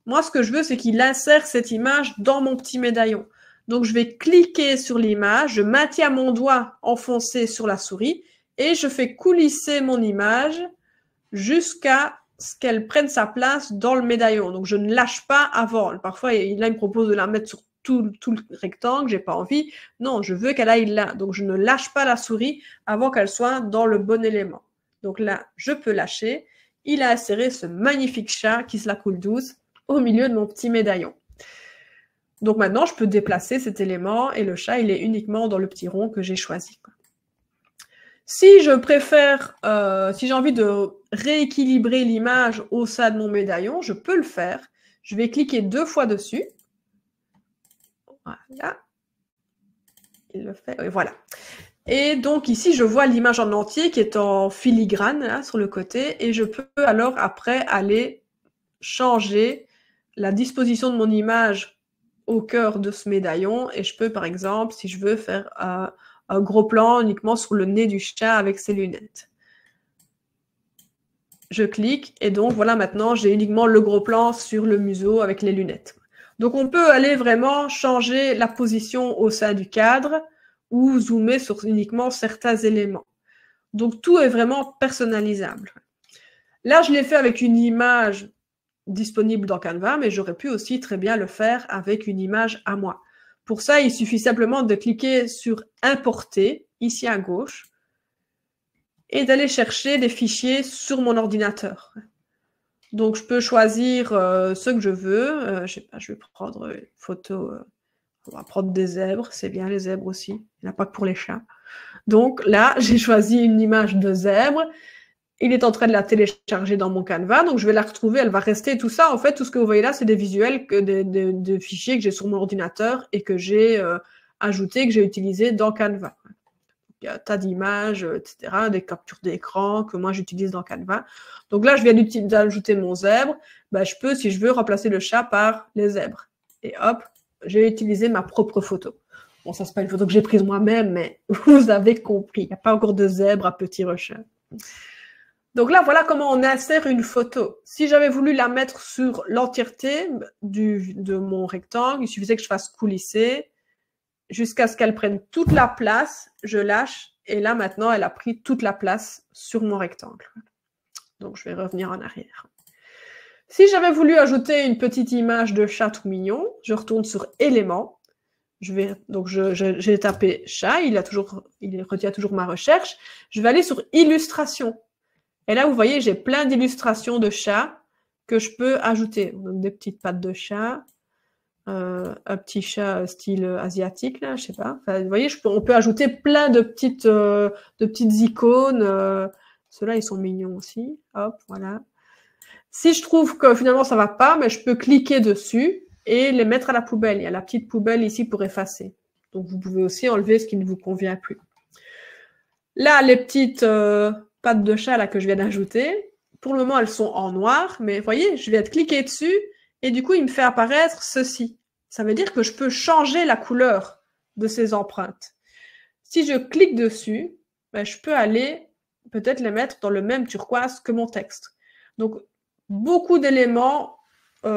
Moi, ce que je veux, c'est qu'il insère cette image dans mon petit médaillon. Donc, je vais cliquer sur l'image, je maintiens mon doigt enfoncé sur la souris et je fais coulisser mon image jusqu'à ce qu'elle prenne sa place dans le médaillon. Donc, je ne lâche pas avant. Parfois, là, il me propose de la mettre sur tout le rectangle, j'ai pas envie. Non, je veux qu'elle aille là. Donc, je ne lâche pas la souris avant qu'elle soit dans le bon élément. Donc là, je peux lâcher. Il a inséré ce magnifique chat qui se la coule douce au milieu de mon petit médaillon. Donc maintenant, je peux déplacer cet élément et le chat, il est uniquement dans le petit rond que j'ai choisi. Si je préfère, si j'ai envie de rééquilibrer l'image au sein de mon médaillon, je peux le faire. Je vais cliquer 2 fois dessus. Voilà. Il le fait. Oui, voilà. Et donc ici, je vois l'image en entier qui est en filigrane là, sur le côté et je peux alors après aller changer la disposition de mon image au cœur de ce médaillon et je peux par exemple, si je veux, faire un gros plan uniquement sur le nez du chat avec ses lunettes. Je clique et donc voilà, maintenant j'ai uniquement le gros plan sur le museau avec les lunettes. Donc on peut aller vraiment changer la position au sein du cadre ou zoomer sur uniquement certains éléments. Donc tout est vraiment personnalisable. Là, je l'ai fait avec une image disponible dans Canva, mais j'aurais pu aussi très bien le faire avec une image à moi. Pour ça, il suffit simplement de cliquer sur Importer, ici à gauche, et d'aller chercher des fichiers sur mon ordinateur. Donc, je peux choisir ce que je veux. Je sais pas, je vais prendre une photo. On va prendre des zèbres, c'est bien les zèbres aussi. Il n'y en a pas que pour les chats. Donc là, j'ai choisi une image de zèbre. Il est en train de la télécharger dans mon Canva, donc je vais la retrouver, elle va rester. Tout ça, en fait, tout ce que vous voyez là, c'est des visuels, de fichiers que j'ai sur mon ordinateur et que j'ai ajoutés, que j'ai utilisés dans Canva. Il y a un tas d'images, etc., des captures d'écran que moi j'utilise dans Canva. Donc là, je viens d'ajouter mon zèbre. Ben, je peux, si je veux, remplacer le chat par les zèbres. Et hop, j'ai utilisé ma propre photo. Bon, ça, c'est pas une photo que j'ai prise moi-même, mais vous avez compris. Il n'y a pas encore de zèbre à petit rechat. Donc là, voilà comment on insère une photo. Si j'avais voulu la mettre sur l'entièreté de mon rectangle, il suffisait que je fasse coulisser jusqu'à ce qu'elle prenne toute la place. Je lâche et là, maintenant, elle a pris toute la place sur mon rectangle. Donc, je vais revenir en arrière. Si j'avais voulu ajouter une petite image de chat tout mignon, je retourne sur Éléments. Donc, j'ai tapé chat, il retient toujours ma recherche. Je vais aller sur Illustration. Et là, vous voyez, j'ai plein d'illustrations de chats que je peux ajouter. Donc, des petites pattes de chat, un petit chat style asiatique, là, je sais pas. Enfin, vous voyez, on peut ajouter plein de petites icônes. Ceux-là, ils sont mignons aussi. Hop, voilà. Si je trouve que finalement, ça va pas, mais je peux cliquer dessus et les mettre à la poubelle. Il y a la petite poubelle ici pour effacer. Donc, vous pouvez aussi enlever ce qui ne vous convient plus. Là, les petites pattes de chat là que je viens d'ajouter, pour le moment, elles sont en noir, mais vous voyez, je viens de cliquer dessus et du coup, il me fait apparaître ceci. Ça veut dire que je peux changer la couleur de ces empreintes. Si je clique dessus, ben, je peux aller peut-être les mettre dans le même turquoise que mon texte. Donc, beaucoup d'éléments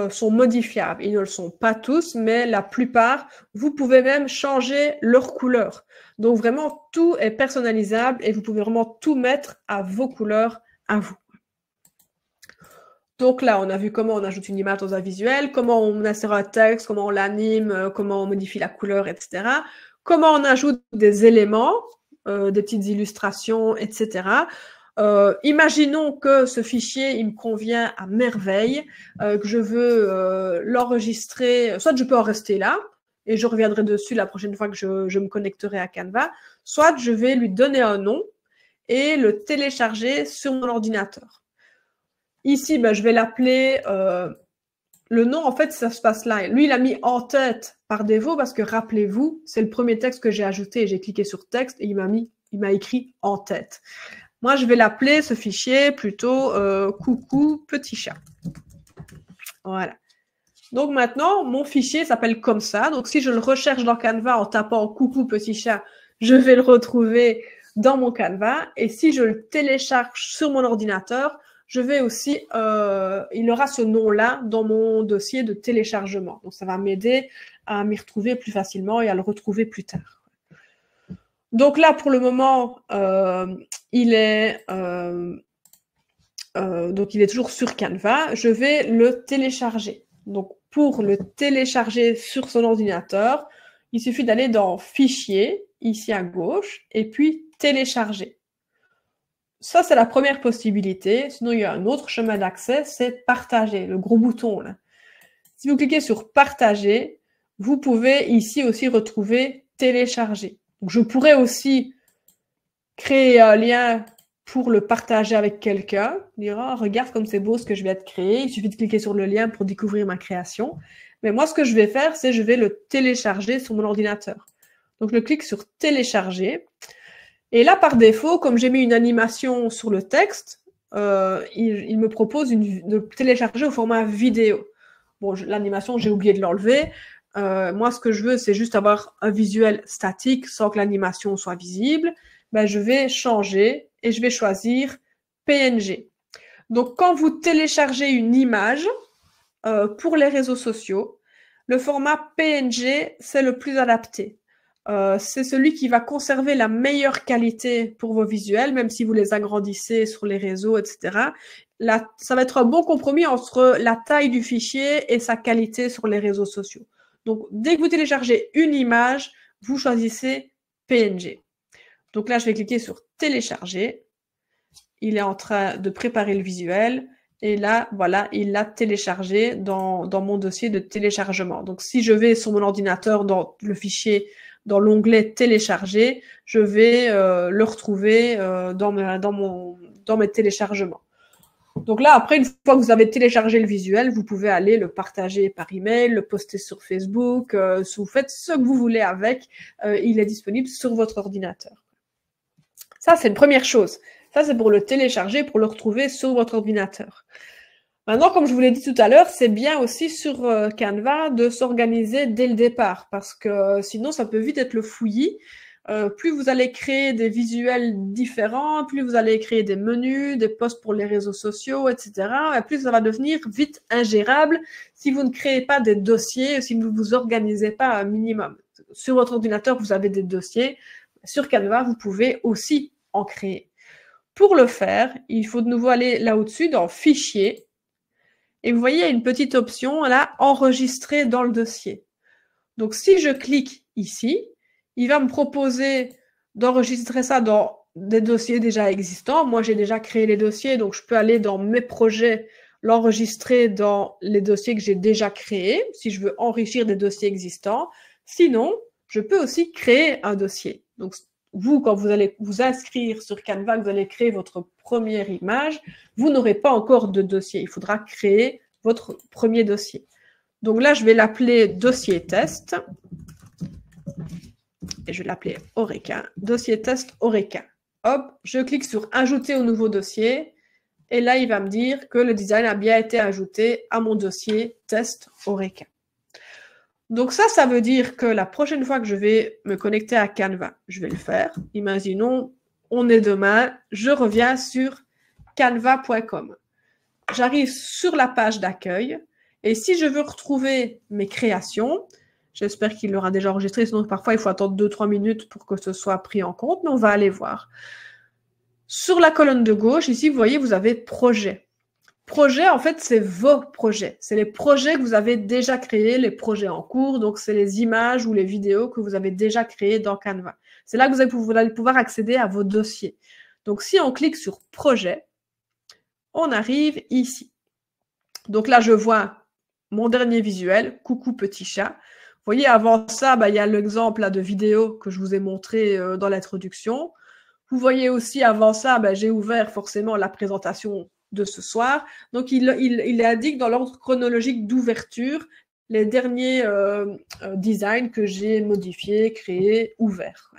sont modifiables. Ils ne le sont pas tous, mais la plupart, vous pouvez même changer leur couleur. Donc vraiment, tout est personnalisable et vous pouvez vraiment tout mettre à vos couleurs, à vous. Donc là, on a vu comment on ajoute une image dans un visuel, comment on insère un texte, comment on l'anime, comment on modifie la couleur, etc. Comment on ajoute des éléments, des petites illustrations, etc. Imaginons que ce fichier, il me convient à merveille, que je veux l'enregistrer, soit je peux en rester là, et je reviendrai dessus la prochaine fois que je me connecterai à Canva, soit je vais lui donner un nom et le télécharger sur mon ordinateur. Ici, je vais l'appeler, le nom, en fait, ça se passe là. Lui, il a mis en tête par défaut parce que, rappelez-vous, c'est le premier texte que j'ai ajouté. J'ai cliqué sur texte et il m'a écrit en tête. Moi, je vais l'appeler, ce fichier, plutôt coucou petit chat. Voilà. Donc maintenant, mon fichier s'appelle comme ça. Donc si je le recherche dans Canva en tapant coucou petit chat, je vais le retrouver dans mon Canva. Et si je le télécharge sur mon ordinateur, je vais aussi, il aura ce nom-là dans mon dossier de téléchargement. Donc ça va m'aider à m'y retrouver plus facilement et à le retrouver plus tard. Donc là, pour le moment, il est toujours sur Canva. Je vais le télécharger. Donc, pour le télécharger sur son ordinateur, il suffit d'aller dans Fichier, ici à gauche, et puis Télécharger. Ça, c'est la première possibilité. Sinon, il y a un autre chemin d'accès, c'est Partager, le gros bouton là. Si vous cliquez sur Partager, vous pouvez ici aussi retrouver Télécharger. Donc, je pourrais aussi créer un lien pour le partager avec quelqu'un, dire oh, regarde comme c'est beau ce que je viens de créer, il suffit de cliquer sur le lien pour découvrir ma création. Mais moi, ce que je vais faire, c'est je vais le télécharger sur mon ordinateur. Donc, je clique sur télécharger. Et là, par défaut, comme j'ai mis une animation sur le texte, il me propose de télécharger au format vidéo. Bon, l'animation, j'ai oublié de l'enlever. Moi, ce que je veux, c'est juste avoir un visuel statique sans que l'animation soit visible. Je vais changer et je vais choisir PNG. Donc, quand vous téléchargez une image pour les réseaux sociaux, le format PNG, c'est le plus adapté. C'est celui qui va conserver la meilleure qualité pour vos visuels, même si vous les agrandissez sur les réseaux, etc. Là, ça va être un bon compromis entre la taille du fichier et sa qualité sur les réseaux sociaux. Donc, dès que vous téléchargez une image, vous choisissez PNG. Donc là, je vais cliquer sur télécharger. Il est en train de préparer le visuel. Et là, voilà, il l'a téléchargé dans mon dossier de téléchargement. Donc, si je vais sur mon ordinateur dans le fichier, dans l'onglet télécharger, je vais le retrouver dans mes téléchargements. Donc là, après, une fois que vous avez téléchargé le visuel, vous pouvez aller le partager par email, le poster sur Facebook. Si vous faites ce que vous voulez avec, il est disponible sur votre ordinateur. Ça, c'est une première chose. Ça, c'est pour le télécharger, pour le retrouver sur votre ordinateur. Maintenant, comme je vous l'ai dit tout à l'heure, c'est bien aussi sur Canva de s'organiser dès le départ parce que sinon, ça peut vite être le fouillis. Plus vous allez créer des visuels différents, plus vous allez créer des menus, des posts pour les réseaux sociaux, etc., et plus ça va devenir vite ingérable si vous ne créez pas des dossiers, si vous ne vous organisez pas un minimum. Sur votre ordinateur, vous avez des dossiers. Sur Canva, vous pouvez aussi en créer. Pour le faire, il faut de nouveau aller là au-dessus dans Fichier. Et vous voyez, il y a une petite option là, Enregistrer dans le dossier. Donc, si je clique ici, il va me proposer d'enregistrer ça dans des dossiers déjà existants. Moi, j'ai déjà créé les dossiers, donc je peux aller dans mes projets, l'enregistrer dans les dossiers que j'ai déjà créés, si je veux enrichir des dossiers existants. Sinon, je peux aussi créer un dossier. Donc, vous, quand vous allez vous inscrire sur Canva, vous allez créer votre première image, vous n'aurez pas encore de dossier. Il faudra créer votre premier dossier. Donc là, je vais l'appeler dossier test. Et je vais l'appeler Oreca. Dossier test Oreca. Hop, je clique sur ajouter au nouveau dossier. Et là, il va me dire que le design a bien été ajouté à mon dossier test Oreca. Donc ça veut dire que la prochaine fois que je vais me connecter à Canva, je vais le faire. Imaginons, on est demain, je reviens sur canva.com. J'arrive sur la page d'accueil et si je veux retrouver mes créations, j'espère qu'il l'aura déjà enregistré, sinon parfois il faut attendre 2-3 minutes pour que ce soit pris en compte, mais on va aller voir. Sur la colonne de gauche, ici, vous voyez, vous avez projet. Projet, en fait, c'est vos projets. C'est les projets que vous avez déjà créés, les projets en cours. Donc, c'est les images ou les vidéos que vous avez déjà créées dans Canva. C'est là que vous allez pouvoir accéder à vos dossiers. Donc, si on clique sur projet, on arrive ici. Donc là, je vois mon dernier visuel, coucou petit chat. Vous voyez, avant ça, il y a l'exemple là de vidéo que je vous ai montré dans l'introduction. Vous voyez aussi, avant ça, j'ai ouvert forcément la présentation de ce soir. Donc, il indique dans l'ordre chronologique d'ouverture les derniers designs que j'ai modifiés, créés, ouverts.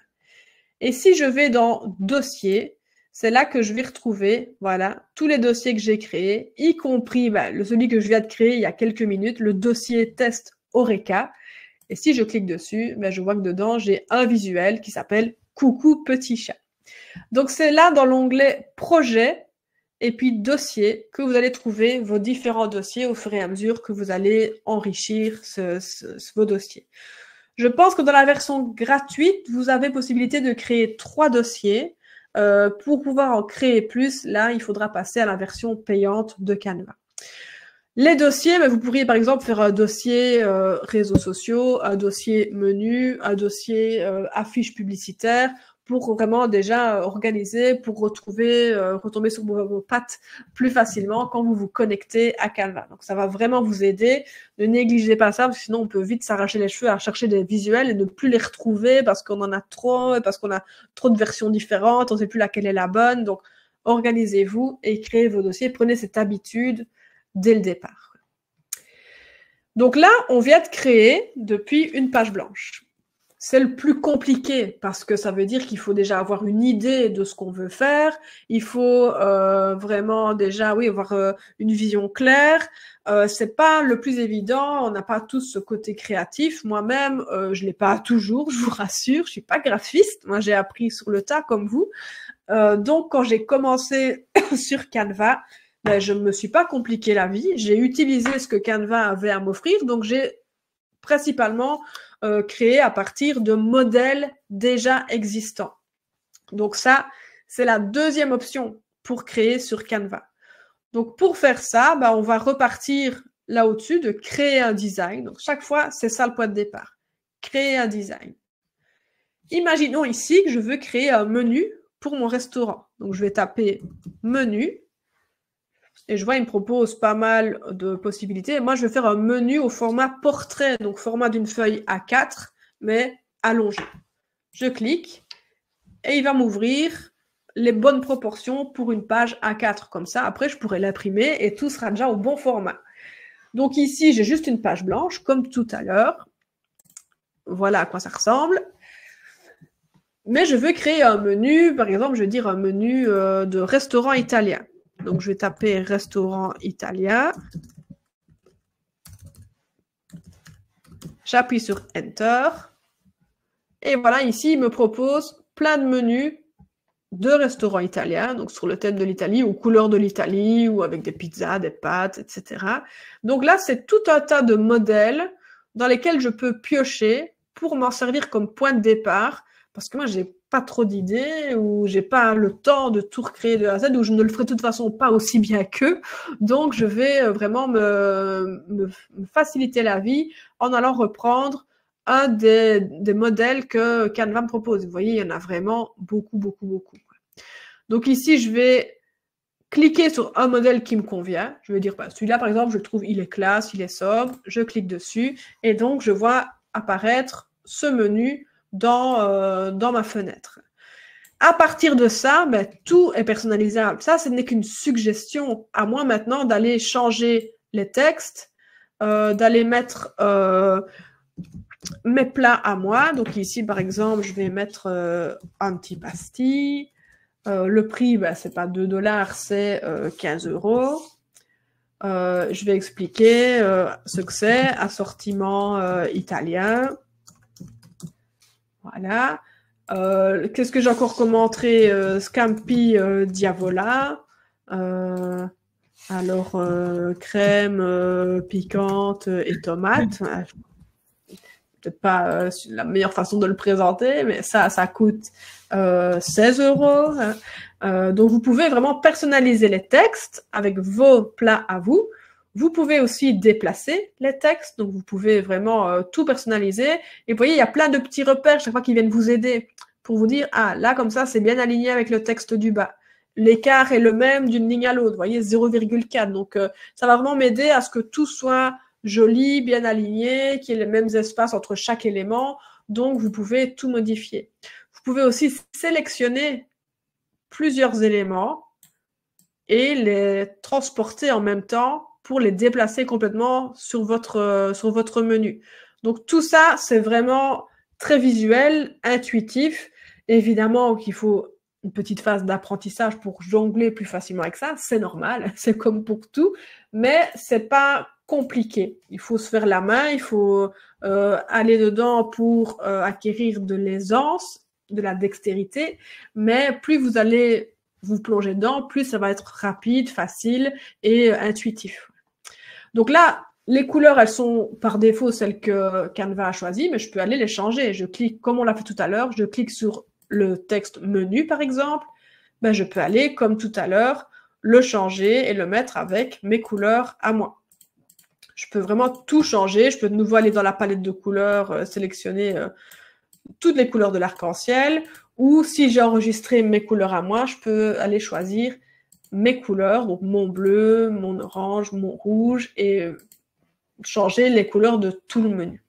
Et si je vais dans dossier, c'est là que je vais retrouver, voilà, tous les dossiers que j'ai créés, y compris celui que je viens de créer il y a quelques minutes, le dossier test Horeca. Et si je clique dessus, je vois que dedans, j'ai un visuel qui s'appelle « Coucou petit chat ». Donc, c'est là dans l'onglet « Projet » et puis « Dossier » que vous allez trouver vos différents dossiers au fur et à mesure que vous allez enrichir vos dossiers. Je pense que dans la version gratuite, vous avez possibilité de créer 3 dossiers. Pour pouvoir en créer plus, là, il faudra passer à la version payante de Canva. Les dossiers, vous pourriez par exemple faire un dossier réseaux sociaux, un dossier menu, un dossier affiches publicitaires, pour vraiment déjà organiser, pour retomber sur vos pattes plus facilement quand vous vous connectez à Canva. Donc, ça va vraiment vous aider. Ne négligez pas ça, parce que sinon, on peut vite s'arracher les cheveux à chercher des visuels et ne plus les retrouver parce qu'on en a trop, et parce qu'on a trop de versions différentes, on ne sait plus laquelle est la bonne. Donc, organisez-vous et créez vos dossiers. Prenez cette habitude dès le départ. Donc là, on vient de créer depuis une page blanche. C'est le plus compliqué parce que ça veut dire qu'il faut déjà avoir une idée de ce qu'on veut faire. Il faut vraiment déjà, avoir une vision claire. C'est pas le plus évident. On n'a pas tous ce côté créatif. Moi-même, je l'ai pas toujours. Je vous rassure, je suis pas graphiste. Moi, j'ai appris sur le tas comme vous. Donc, quand j'ai commencé sur Canva, je ne me suis pas compliqué la vie. J'ai utilisé ce que Canva avait à m'offrir. Donc, j'ai principalement créé à partir de modèles déjà existants. Donc ça, c'est la deuxième option pour créer sur Canva. Donc pour faire ça, on va repartir là au-dessus de créer un design. Donc chaque fois, c'est ça le point de départ. Créer un design. Imaginons ici que je veux créer un menu pour mon restaurant. Donc je vais taper menu. Et je vois, il me propose pas mal de possibilités. Moi, je vais faire un menu au format portrait, donc format d'une feuille A4, mais allongé. Je clique et il va m'ouvrir les bonnes proportions pour une page A4 comme ça. Après, je pourrais l'imprimer et tout sera déjà au bon format. Donc ici, j'ai juste une page blanche, comme tout à l'heure. Voilà à quoi ça ressemble. Mais je veux créer un menu, par exemple, je vais dire un menu de restaurant italien. Donc, je vais taper restaurant italien. J'appuie sur Enter. Et voilà, ici, il me propose plein de menus de restaurants italiens, donc sur le thème de l'Italie, ou couleur de l'Italie, ou avec des pizzas, des pâtes, etc. Donc là, c'est tout un tas de modèles dans lesquels je peux piocher pour m'en servir comme point de départ, parce que moi, j'ai pas trop d'idées, ou j'ai pas le temps de tout recréer de A à Z, ou je ne le ferai de toute façon pas aussi bien qu'eux. Donc, je vais vraiment me faciliter la vie en allant reprendre un des modèles que Canva me propose. Vous voyez, il y en a vraiment beaucoup, beaucoup, beaucoup. Donc ici, je vais cliquer sur un modèle qui me convient. Je vais dire, celui-là, par exemple, je le trouve, il est classe, il est sobre. Je clique dessus et donc, je vois apparaître ce menu dans ma fenêtre. À partir de ça, tout est personnalisable. Ça, ce n'est qu'une suggestion. À moi maintenant d'aller changer les textes, d'aller mettre mes plats à moi. Donc ici, par exemple, je vais mettre un petit pastis. Le prix, c'est pas 2 $, c'est 15 €. Je vais expliquer ce que c'est. Assortiment italien. Voilà. Qu'est-ce que j'ai encore commenté? Scampi Diavola. Alors, crème piquante et tomate. Peut-être pas la meilleure façon de le présenter, mais ça coûte 16 €. Donc, vous pouvez vraiment personnaliser les textes avec vos plats à vous. Vous pouvez aussi déplacer les textes, donc vous pouvez vraiment tout personnaliser. Et vous voyez, il y a plein de petits repères chaque fois qui viennent vous aider pour vous dire, ah, là, comme ça, c'est bien aligné avec le texte du bas. l'écart est le même d'une ligne à l'autre, vous voyez, 0,4. Donc, ça va vraiment m'aider à ce que tout soit joli, bien aligné, qu'il y ait les mêmes espaces entre chaque élément. Donc, vous pouvez tout modifier. Vous pouvez aussi sélectionner plusieurs éléments et les transporter en même temps pour les déplacer complètement sur votre menu. Donc, tout ça, c'est vraiment très visuel, intuitif. Évidemment qu'il faut une petite phase d'apprentissage pour jongler plus facilement avec ça. C'est normal, c'est comme pour tout, mais c'est pas compliqué. Il faut se faire la main, il faut aller dedans pour acquérir de l'aisance, de la dextérité, mais plus vous allez vous plonger dedans, plus ça va être rapide, facile et intuitif. Donc là, les couleurs, elles sont par défaut celles que Canva a choisies, mais je peux aller les changer. Je clique, comme on l'a fait tout à l'heure, je clique sur le texte menu, par exemple. Ben, je peux aller, comme tout à l'heure, le changer et le mettre avec mes couleurs à moi. Je peux vraiment tout changer. Je peux de nouveau aller dans la palette de couleurs, sélectionner toutes les couleurs de l'arc-en-ciel. Ou si j'ai enregistré mes couleurs à moi, je peux aller choisir mes couleurs, donc mon bleu, mon orange, mon rouge, et changer les couleurs de tout le menu.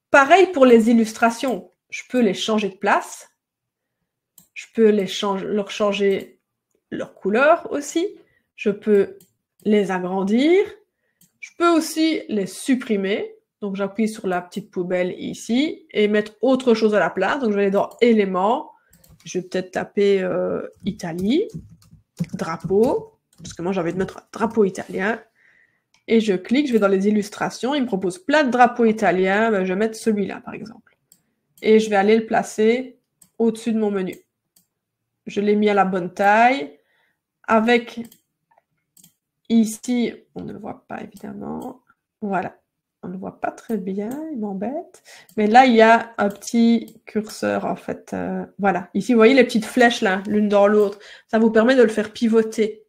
Pareil pour les illustrations, je peux les changer de place, je peux leur changer leur couleur aussi, je peux les agrandir, je peux aussi les supprimer, donc j'appuie sur la petite poubelle ici et mettre autre chose à la place, donc je vais aller dans éléments, je vais peut-être taper Italie, drapeau, parce que moi j'ai envie de mettre un drapeau italien, et je clique, je vais dans les illustrations, il me propose plein de drapeaux italiens, ben, je vais mettre celui-là par exemple. Et je vais aller le placer au-dessus de mon menu. Je l'ai mis à la bonne taille, avec ici, on ne le voit pas évidemment, voilà, on ne le voit pas très bien, il m'embête, mais là il y a un petit curseur en fait, voilà, ici vous voyez les petites flèches là, l'une dans l'autre, ça vous permet de le faire pivoter.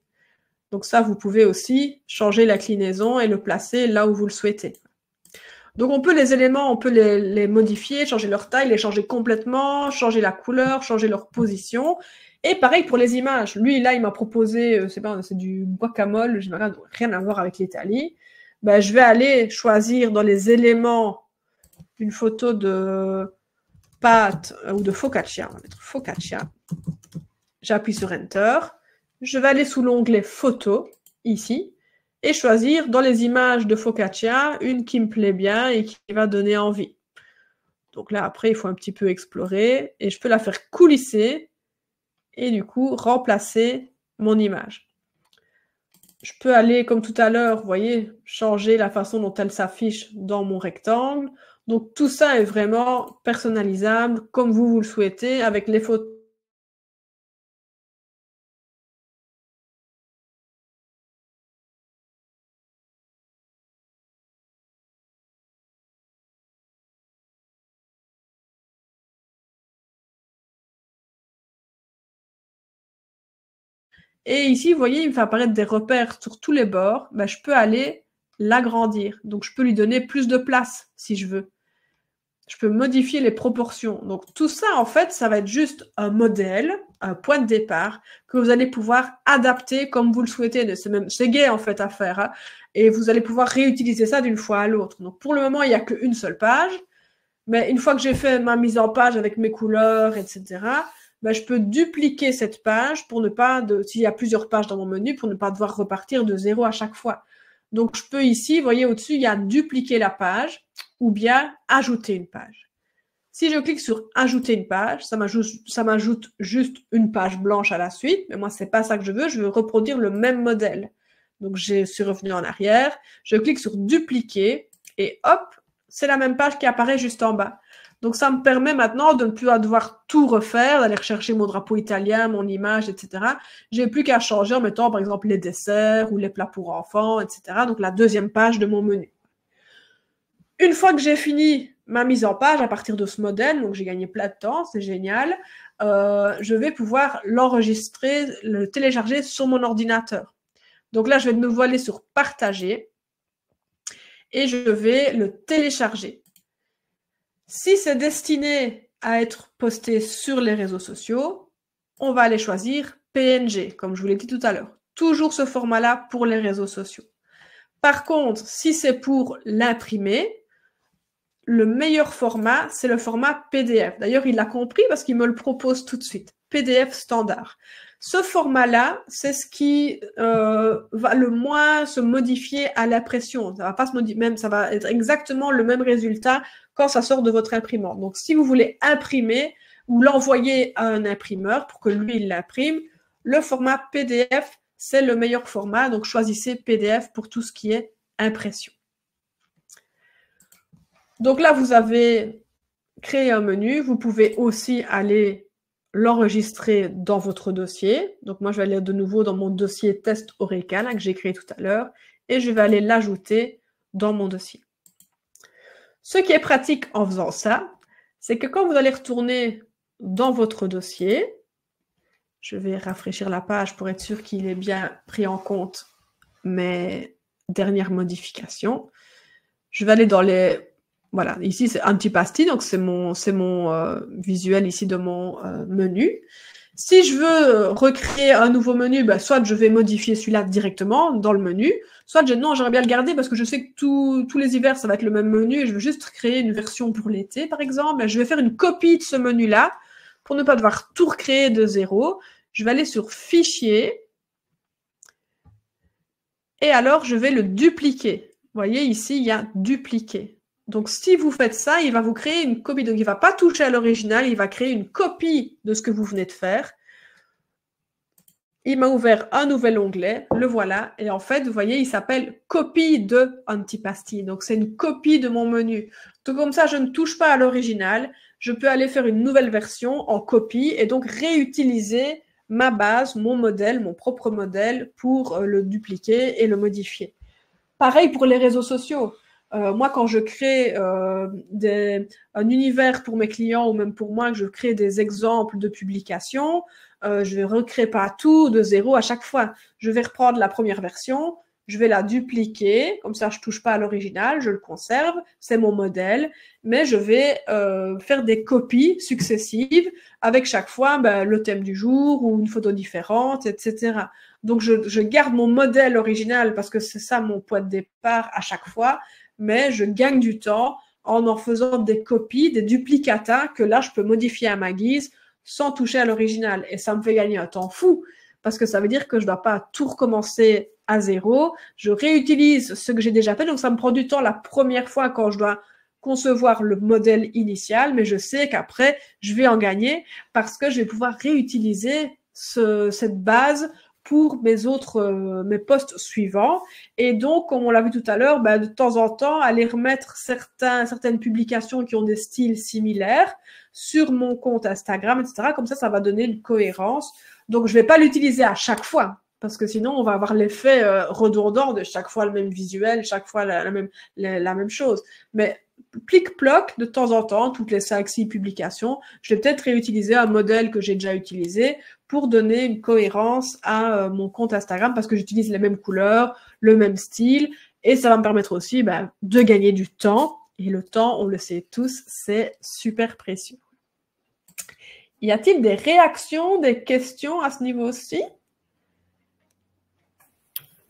Donc ça, vous pouvez aussi changer l'inclinaison et le placer là où vous le souhaitez. Donc on peut les éléments, on peut les modifier, changer leur taille, les changer complètement, changer la couleur, changer leur position. Et pareil pour les images. Lui, là, il m'a proposé, c'est du guacamole, je n'ai rien à voir avec l'Italie. Ben, je vais aller choisir dans les éléments une photo de pâte ou de focaccia. On va mettre focaccia. J'appuie sur Enter. Je vais aller sous l'onglet Photos, ici, et choisir dans les images de focaccia, une qui me plaît bien et qui va donner envie. Donc là, après, il faut un petit peu explorer, et je peux la faire coulisser, et du coup, remplacer mon image. Je peux aller, comme tout à l'heure, vous voyez, changer la façon dont elle s'affiche dans mon rectangle. Donc tout ça est vraiment personnalisable, comme vous le souhaitez, avec les photos. Et ici, vous voyez, il me fait apparaître des repères sur tous les bords. Ben, je peux aller l'agrandir. Donc, je peux lui donner plus de place si je veux. Je peux modifier les proportions. Donc, tout ça, en fait, ça va être juste un modèle, un point de départ que vous allez pouvoir adapter comme vous le souhaitez. C'est gai, en fait, à faire. Hein. Et vous allez pouvoir réutiliser ça d'une fois à l'autre. Donc, pour le moment, il n'y a qu'une seule page. Mais une fois que j'ai fait ma mise en page avec mes couleurs, etc., ben, je peux dupliquer cette page pour ne pas, s'il y a plusieurs pages dans mon menu, pour ne pas devoir repartir de zéro à chaque fois. Donc, je peux ici, vous voyez au-dessus, il y a dupliquer la page ou bien ajouter une page. Si je clique sur ajouter une page, ça m'ajoute juste une page blanche à la suite, mais moi, c'est pas ça que je veux reproduire le même modèle. Donc, je suis revenu en arrière, je clique sur dupliquer et hop, c'est la même page qui apparaît juste en bas. Donc, ça me permet maintenant de ne plus devoir tout refaire, d'aller rechercher mon drapeau italien, mon image, etc. J'ai plus qu'à changer en mettant, par exemple, les desserts ou les plats pour enfants, etc. Donc, la deuxième page de mon menu. Une fois que j'ai fini ma mise en page à partir de ce modèle, donc j'ai gagné plein de temps, c'est génial, je vais pouvoir l'enregistrer, le télécharger sur mon ordinateur. Donc là, je vais de nouveau aller sur « Partager » et je vais le télécharger. Si c'est destiné à être posté sur les réseaux sociaux, on va aller choisir PNG, comme je vous l'ai dit tout à l'heure. Toujours ce format-là pour les réseaux sociaux. Par contre, si c'est pour l'imprimer, le meilleur format, c'est le format PDF. D'ailleurs, il l'a compris parce qu'il me le propose tout de suite. PDF standard. Ce format-là, c'est ce qui va le moins se modifier à l'impression. Ça va pas se modifier, même ça va être exactement le même résultat quand ça sort de votre imprimante. Donc, si vous voulez imprimer ou l'envoyer à un imprimeur pour que lui il l'imprime, le format PDF, c'est le meilleur format. Donc, choisissez PDF pour tout ce qui est impression. Donc là, vous avez créé un menu. Vous pouvez aussi aller l'enregistrer dans votre dossier. Donc moi, je vais aller de nouveau dans mon dossier test Horeca que j'ai créé tout à l'heure et je vais aller l'ajouter dans mon dossier. Ce qui est pratique en faisant ça, c'est que quand vous allez retourner dans votre dossier, je vais rafraîchir la page pour être sûr qu'il est bien pris en compte mes dernières modifications. Je vais aller dans les... Voilà, ici c'est Antipasti, donc c'est mon visuel ici de mon menu. Si je veux recréer un nouveau menu, ben, soit je vais modifier celui-là directement dans le menu, soit non, j'aimerais bien le garder parce que je sais que tous les hivers ça va être le même menu et je veux juste créer une version pour l'été par exemple. Je vais faire une copie de ce menu-là pour ne pas devoir tout recréer de zéro. Je vais aller sur Fichier et alors je vais le dupliquer. Vous voyez ici, il y a Dupliquer. Donc, si vous faites ça, il va vous créer une copie. Donc, il ne va pas toucher à l'original, il va créer une copie de ce que vous venez de faire. Il m'a ouvert un nouvel onglet, le voilà. Et en fait, vous voyez, il s'appelle Copie de Antipasti. Donc, c'est une copie de mon menu. Donc, comme ça, je ne touche pas à l'original. Je peux aller faire une nouvelle version en copie et donc réutiliser ma base, mon modèle, mon propre modèle pour le dupliquer et le modifier. Pareil pour les réseaux sociaux. Moi, quand je crée un univers pour mes clients ou même pour moi, que je crée des exemples de publications, je ne recrée pas tout de zéro à chaque fois. Je vais reprendre la première version, je vais la dupliquer, comme ça je ne touche pas à l'original, je le conserve, c'est mon modèle, mais je vais faire des copies successives avec chaque fois le thème du jour ou une photo différente, etc. Donc, je garde mon modèle original parce que c'est ça mon point de départ à chaque fois, mais je gagne du temps en faisant des copies, des duplicata que là, je peux modifier à ma guise sans toucher à l'original. Et ça me fait gagner un temps fou parce que ça veut dire que je ne dois pas tout recommencer à zéro. Je réutilise ce que j'ai déjà fait, donc ça me prend du temps la première fois quand je dois concevoir le modèle initial, mais je sais qu'après, je vais en gagner parce que je vais pouvoir réutiliser cette base pour mes postes suivants. Et donc, comme on l'a vu tout à l'heure, de temps en temps, aller remettre certaines publications qui ont des styles similaires sur mon compte Instagram, etc. Comme ça va donner une cohérence. Donc, je ne vais pas l'utiliser à chaque fois, parce que sinon, on va avoir l'effet redondant de chaque fois le même visuel, chaque fois la même chose. Mais plic-ploc, de temps en temps, toutes les 5-6 publications, je vais peut-être réutiliser un modèle que j'ai déjà utilisé pour donner une cohérence à mon compte Instagram parce que j'utilise les mêmes couleurs, le même style et ça va me permettre aussi de gagner du temps. Et le temps, on le sait tous, c'est super précieux. Y a-t-il des réactions, des questions à ce niveau-ci?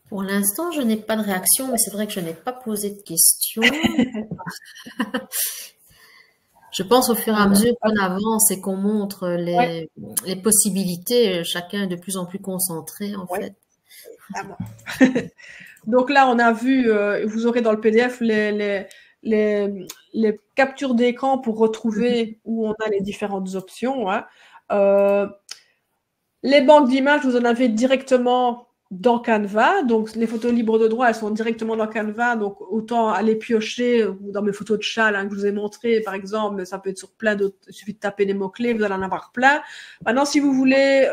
Pour l'instant, je n'ai pas de réaction, mais c'est vrai que je n'ai pas posé de questions. Je pense au fur et à mesure qu'on avance et qu'on montre les possibilités, chacun est de plus en plus concentré, en fait. Ah bon. Donc là, on a vu, vous aurez dans le PDF les captures d'écran pour retrouver où on a les différentes options. Hein. Les banques d'images, vous en avez directement dans Canva. Donc, les photos libres de droit, elles sont directement dans Canva. Donc, autant aller piocher dans mes photos de chat que je vous ai montré, par exemple, mais ça peut être sur plein d'autres. Il suffit de taper les mots-clés, vous allez en avoir plein. Maintenant, si vous voulez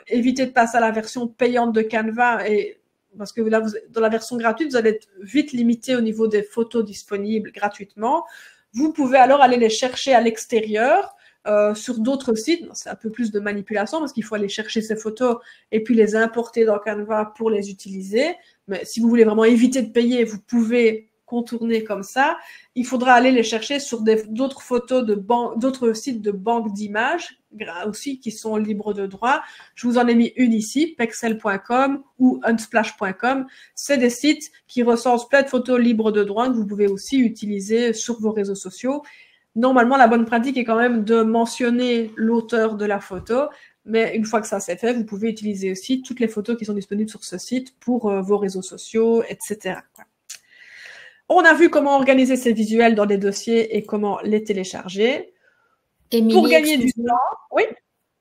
éviter de passer à la version payante de Canva, parce que là, dans la version gratuite, vous allez être vite limité au niveau des photos disponibles gratuitement. Vous pouvez alors aller les chercher à l'extérieur. Sur d'autres sites, c'est un peu plus de manipulation parce qu'il faut aller chercher ces photos et puis les importer dans Canva pour les utiliser. Mais si vous voulez vraiment éviter de payer, vous pouvez contourner comme ça, il faudra aller les chercher sur d'autres photos d'autres sites de banques d'images aussi qui sont libres de droit. Je vous en ai mis une ici, pexel.com ou unsplash.com. C'est des sites qui recensent plein de photos libres de droit que vous pouvez aussi utiliser sur vos réseaux sociaux. Normalement, la bonne pratique est quand même de mentionner l'auteur de la photo, mais une fois que ça c'est fait, vous pouvez utiliser aussi toutes les photos qui sont disponibles sur ce site pour vos réseaux sociaux, etc. On a vu comment organiser ces visuels dans les dossiers et comment les télécharger. Émilie, pour gagner du temps, oui.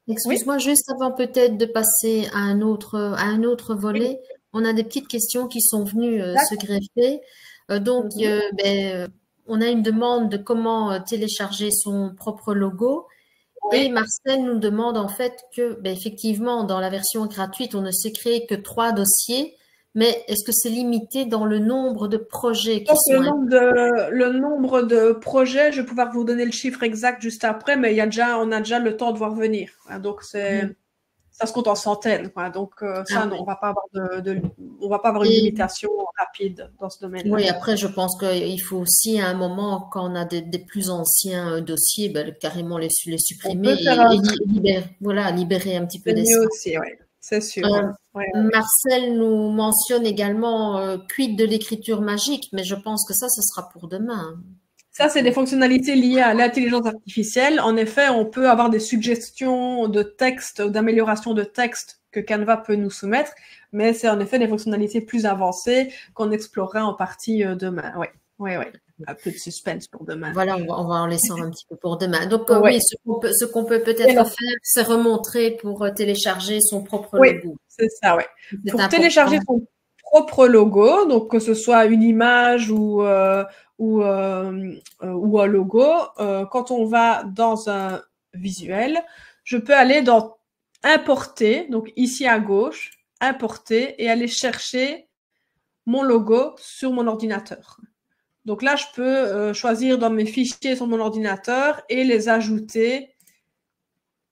Excuse-moi, juste avant peut-être de passer à un autre volet, on a des petites questions qui sont venues se greffer. On a une demande de comment télécharger son propre logo. Oui. Et Marcel nous demande en fait que, effectivement, dans la version gratuite, on ne sait créer que 3 dossiers, mais est-ce que c'est limité dans le nombre de projets qui sont le nombre de projets, je vais pouvoir vous donner le chiffre exact juste après, mais on a déjà le temps de voir venir. Donc, ça se compte en centaines. Donc, non, on va pas avoir une limitation rapide dans ce domaine-là. Oui, après, je pense qu'il faut aussi, à un moment, quand on a des plus anciens dossiers, carrément les supprimer et libérer un petit peu d'espace. C'est mieux aussi, oui. C'est sûr. Marcel nous mentionne également quid de l'écriture magique, mais je pense que ça sera pour demain. Ça, c'est des fonctionnalités liées à l'intelligence artificielle. En effet, on peut avoir des suggestions de texte ou d'amélioration de texte que Canva peut nous soumettre, mais c'est en effet des fonctionnalités plus avancées qu'on explorera en partie demain. Oui. Un peu de suspense pour demain. Voilà, on va en laisser un petit peu pour demain. Donc, oui, ce qu'on peut peut-être faire, c'est remontrer pour télécharger son propre logo. Oui, c'est ça, oui. Pour télécharger son propre logo, donc que ce soit une image ou un logo, quand on va dans un visuel, je peux aller dans Importer, donc ici à gauche, Importer et aller chercher mon logo sur mon ordinateur. Donc là, je peux choisir dans mes fichiers sur mon ordinateur et les ajouter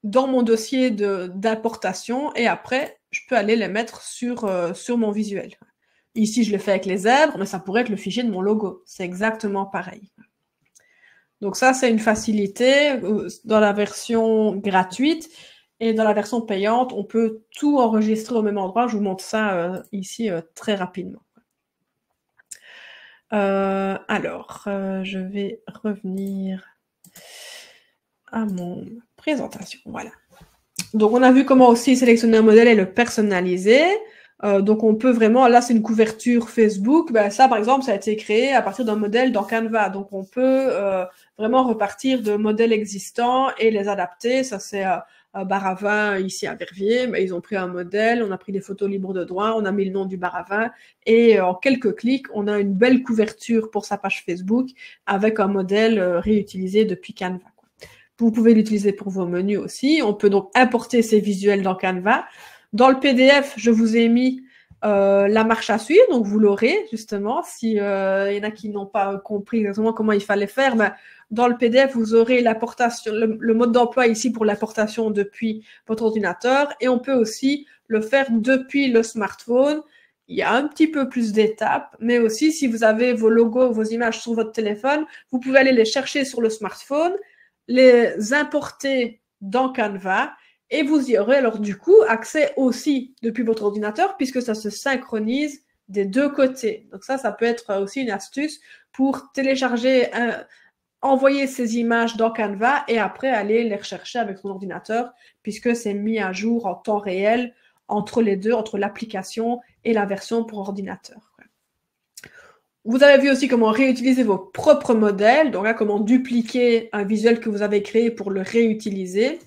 dans mon dossier d'importation et après, je peux aller les mettre sur mon visuel. Ici, je le fais avec les zèbres, mais ça pourrait être le fichier de mon logo. C'est exactement pareil. Donc ça, c'est une facilité dans la version gratuite et dans la version payante, on peut tout enregistrer au même endroit. Je vous montre ça ici très rapidement. Je vais revenir à mon présentation. Voilà. Donc, on a vu comment aussi sélectionner un modèle et le personnaliser. Donc, on peut vraiment, là, c'est une couverture Facebook. Ça, par exemple, ça a été créé à partir d'un modèle dans Canva. Donc, on peut vraiment repartir de modèles existants et les adapter. Ça, c'est bar à vin ici à Verviers. Ils ont pris un modèle, on a pris des photos libres de droit, on a mis le nom du bar à vin et en quelques clics, on a une belle couverture pour sa page Facebook avec un modèle réutilisé depuis Canva. Vous pouvez l'utiliser pour vos menus aussi. On peut donc importer ces visuels dans Canva. Dans le PDF, je vous ai mis la marche à suivre, donc vous l'aurez justement. Si y en a qui n'ont pas compris exactement comment il fallait faire, dans le PDF, vous aurez l'importation, le mode d'emploi ici pour l'importation depuis votre ordinateur et on peut aussi le faire depuis le smartphone. Il y a un petit peu plus d'étapes, mais aussi si vous avez vos logos, vos images sur votre téléphone, vous pouvez aller les chercher sur le smartphone, les importer dans Canva et vous y aurez alors du coup accès aussi depuis votre ordinateur puisque ça se synchronise des deux côtés. Donc ça peut être aussi une astuce pour télécharger envoyer ces images dans Canva et après aller les rechercher avec son ordinateur puisque c'est mis à jour en temps réel entre les deux, entre l'application et la version pour ordinateur. Vous avez vu aussi comment réutiliser vos propres modèles, donc là, comment dupliquer un visuel que vous avez créé pour le réutiliser.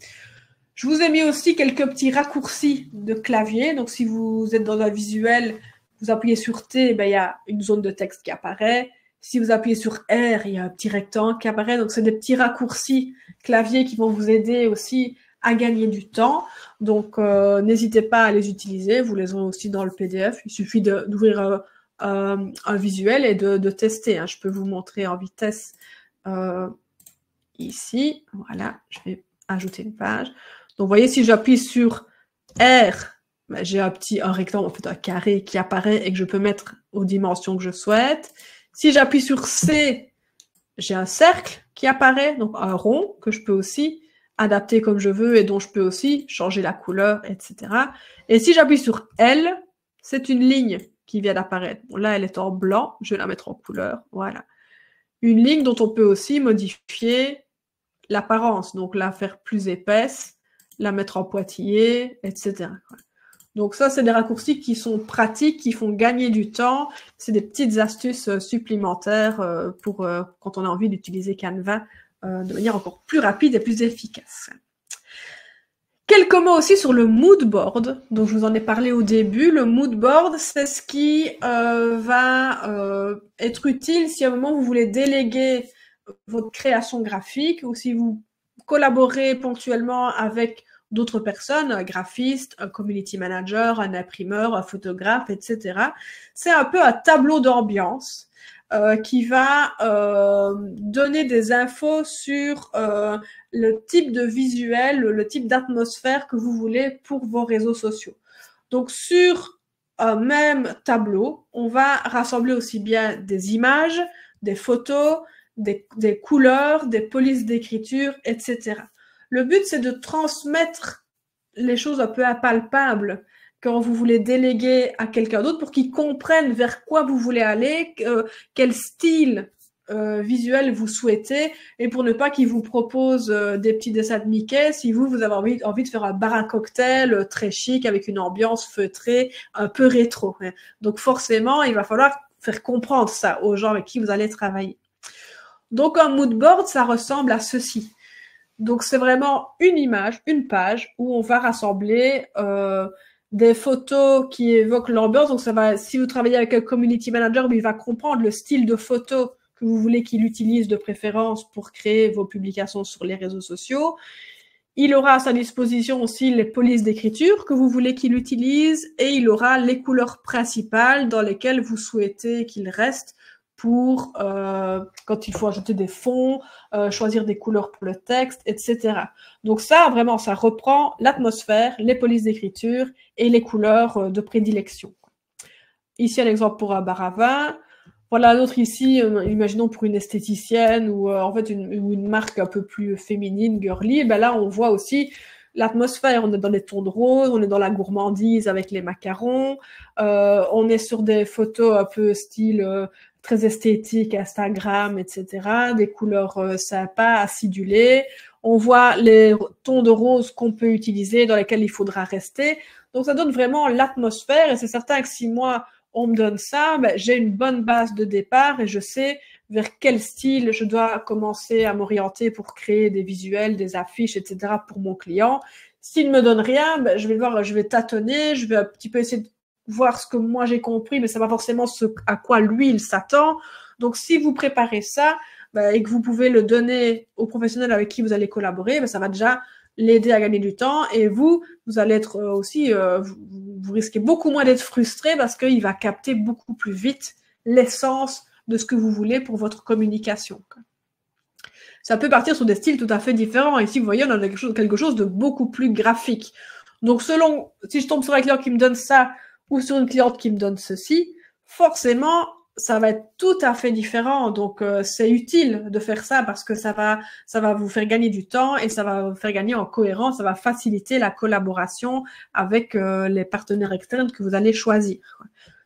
Je vous ai mis aussi quelques petits raccourcis de clavier. Donc, si vous êtes dans un visuel, vous appuyez sur T, il y a une zone de texte qui apparaît. Si vous appuyez sur R, il y a un petit rectangle qui apparaît. Donc, c'est des petits raccourcis clavier qui vont vous aider aussi à gagner du temps. Donc, n'hésitez pas à les utiliser. Vous les aurez aussi dans le PDF. Il suffit d'ouvrir un visuel et de tester. Je peux vous montrer en vitesse ici. Voilà, je vais ajouter une page. Donc, vous voyez, si j'appuie sur R, j'ai un rectangle, en fait un carré qui apparaît et que je peux mettre aux dimensions que je souhaite. Si j'appuie sur C, j'ai un cercle qui apparaît, donc un rond que je peux aussi adapter comme je veux et dont je peux aussi changer la couleur, etc. Et si j'appuie sur L, c'est une ligne qui vient d'apparaître. Bon, là, elle est en blanc, je vais la mettre en couleur, voilà. Une ligne dont on peut aussi modifier l'apparence, donc la faire plus épaisse, la mettre en pointillé, etc. Donc ça, c'est des raccourcis qui sont pratiques, qui font gagner du temps. C'est des petites astuces supplémentaires pour quand on a envie d'utiliser Canva de manière encore plus rapide et plus efficace. Quelques mots aussi sur le mood board, dont je vous en ai parlé au début. Le mood board, c'est ce qui va être utile si à un moment vous voulez déléguer votre création graphique ou si vous collaborez ponctuellement avec d'autres personnes, un graphiste, un community manager, un imprimeur, un photographe, etc. C'est un peu un tableau d'ambiance qui va donner des infos sur le type de visuel, le type d'atmosphère que vous voulez pour vos réseaux sociaux. Donc, sur un même tableau, on va rassembler aussi bien des images, des photos, des couleurs, des polices d'écriture, etc. Le but, c'est de transmettre les choses un peu impalpables quand vous voulez déléguer à quelqu'un d'autre pour qu'il comprenne vers quoi vous voulez aller, quel style visuel vous souhaitez, et pour ne pas qu'il vous propose des petits dessins de Mickey si vous avez envie de faire un bar à cocktail très chic avec une ambiance feutrée, un peu rétro. Donc forcément, il va falloir faire comprendre ça aux gens avec qui vous allez travailler. Donc un mood board, ça ressemble à ceci. Donc c'est vraiment une image, une page où on va rassembler des photos qui évoquent l'ambiance. Donc ça va, si vous travaillez avec un community manager, il va comprendre le style de photo que vous voulez qu'il utilise de préférence pour créer vos publications sur les réseaux sociaux. Il aura à sa disposition aussi les polices d'écriture que vous voulez qu'il utilise et il aura les couleurs principales dans lesquelles vous souhaitez qu'il reste pour quand il faut ajouter des fonds, choisir des couleurs pour le texte, etc. Donc ça, vraiment, ça reprend l'atmosphère, les polices d'écriture et les couleurs de prédilection. Ici, un exemple pour un bar à vin. Voilà un autre ici, imaginons pour une esthéticienne ou en fait une marque un peu plus féminine, girly. Ben là, on voit aussi l'atmosphère. On est dans les tons de rose, on est dans la gourmandise avec les macarons. On est sur des photos un peu style très esthétique, Instagram, etc. Des couleurs sympas, acidulées. On voit les tons de rose qu'on peut utiliser, dans lesquels il faudra rester. Donc, ça donne vraiment l'atmosphère et c'est certain que si moi, on me donne ça, ben, j'ai une bonne base de départ et je sais vers quel style je dois commencer à m'orienter pour créer des visuels, des affiches, etc. pour mon client. S'il ne me donne rien, ben, je vais voir, je vais tâtonner, je vais un petit peu essayer de voir ce que moi j'ai compris, mais c'est pas forcément ce à quoi lui il s'attend. Donc, si vous préparez ça ben, et que vous pouvez le donner aux professionnels avec qui vous allez collaborer, ben, ça va déjà l'aider à gagner du temps et vous allez être aussi, vous risquez beaucoup moins d'être frustré parce qu'il va capter beaucoup plus vite l'essence de ce que vous voulez pour votre communication. Ça peut partir sur des styles tout à fait différents. Ici, vous voyez, on a quelque chose de beaucoup plus graphique. Donc, selon, si je tombe sur un client qui me donne ça ou sur une cliente qui me donne ceci, forcément, ça va être tout à fait différent. Donc, c'est utile de faire ça parce que ça va vous faire gagner du temps et ça va vous faire gagner en cohérence. Ça va faciliter la collaboration avec les partenaires externes que vous allez choisir.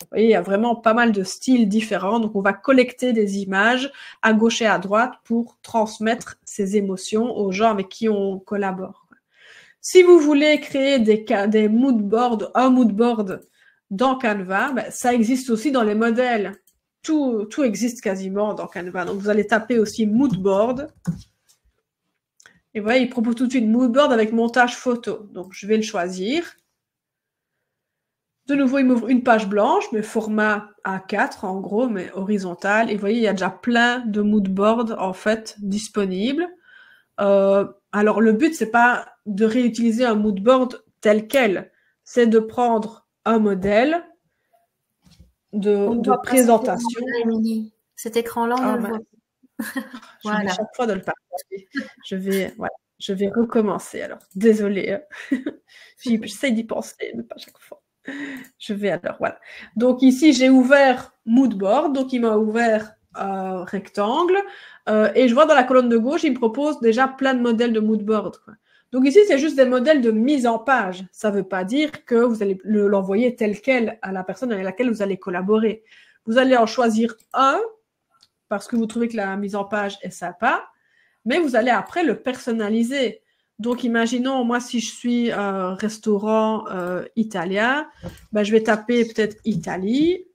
Vous voyez, il y a vraiment pas mal de styles différents. Donc, on va collecter des images à gauche et à droite pour transmettre ces émotions aux gens avec qui on collabore. Si vous voulez créer des mood boards, un mood board dans Canva, ben, ça existe aussi dans les modèles. Tout existe quasiment dans Canva. Donc, vous allez taper aussi mood board. Et vous voyez, il propose tout de suite mood board avec montage photo. Donc, je vais le choisir. De nouveau, il m'ouvre une page blanche, mais format A4 en gros, mais horizontal. Et vous voyez, il y a déjà plein de mood boards en fait disponibles. Alors, le but, c'est pas de réutiliser un mood board tel quel. C'est de prendre un modèle de présentation. Cet écran-là, on le voit. Voilà. Chaque fois de le partager. Je vais recommencer. Alors, désolée. J'essaie d'y penser, mais pas chaque fois. Je vais alors, voilà. Donc ici, j'ai ouvert Moodboard. Donc, il m'a ouvert rectangle. Et je vois dans la colonne de gauche, il me propose déjà plein de modèles de mood board, quoi. Donc ici, c'est juste des modèles de mise en page. Ça ne veut pas dire que vous allez l'envoyer tel quel à la personne avec laquelle vous allez collaborer. Vous allez en choisir un parce que vous trouvez que la mise en page est sympa, mais vous allez après le personnaliser. Donc, imaginons, moi, si je suis restaurant italien, ben, je vais taper peut-être Italie,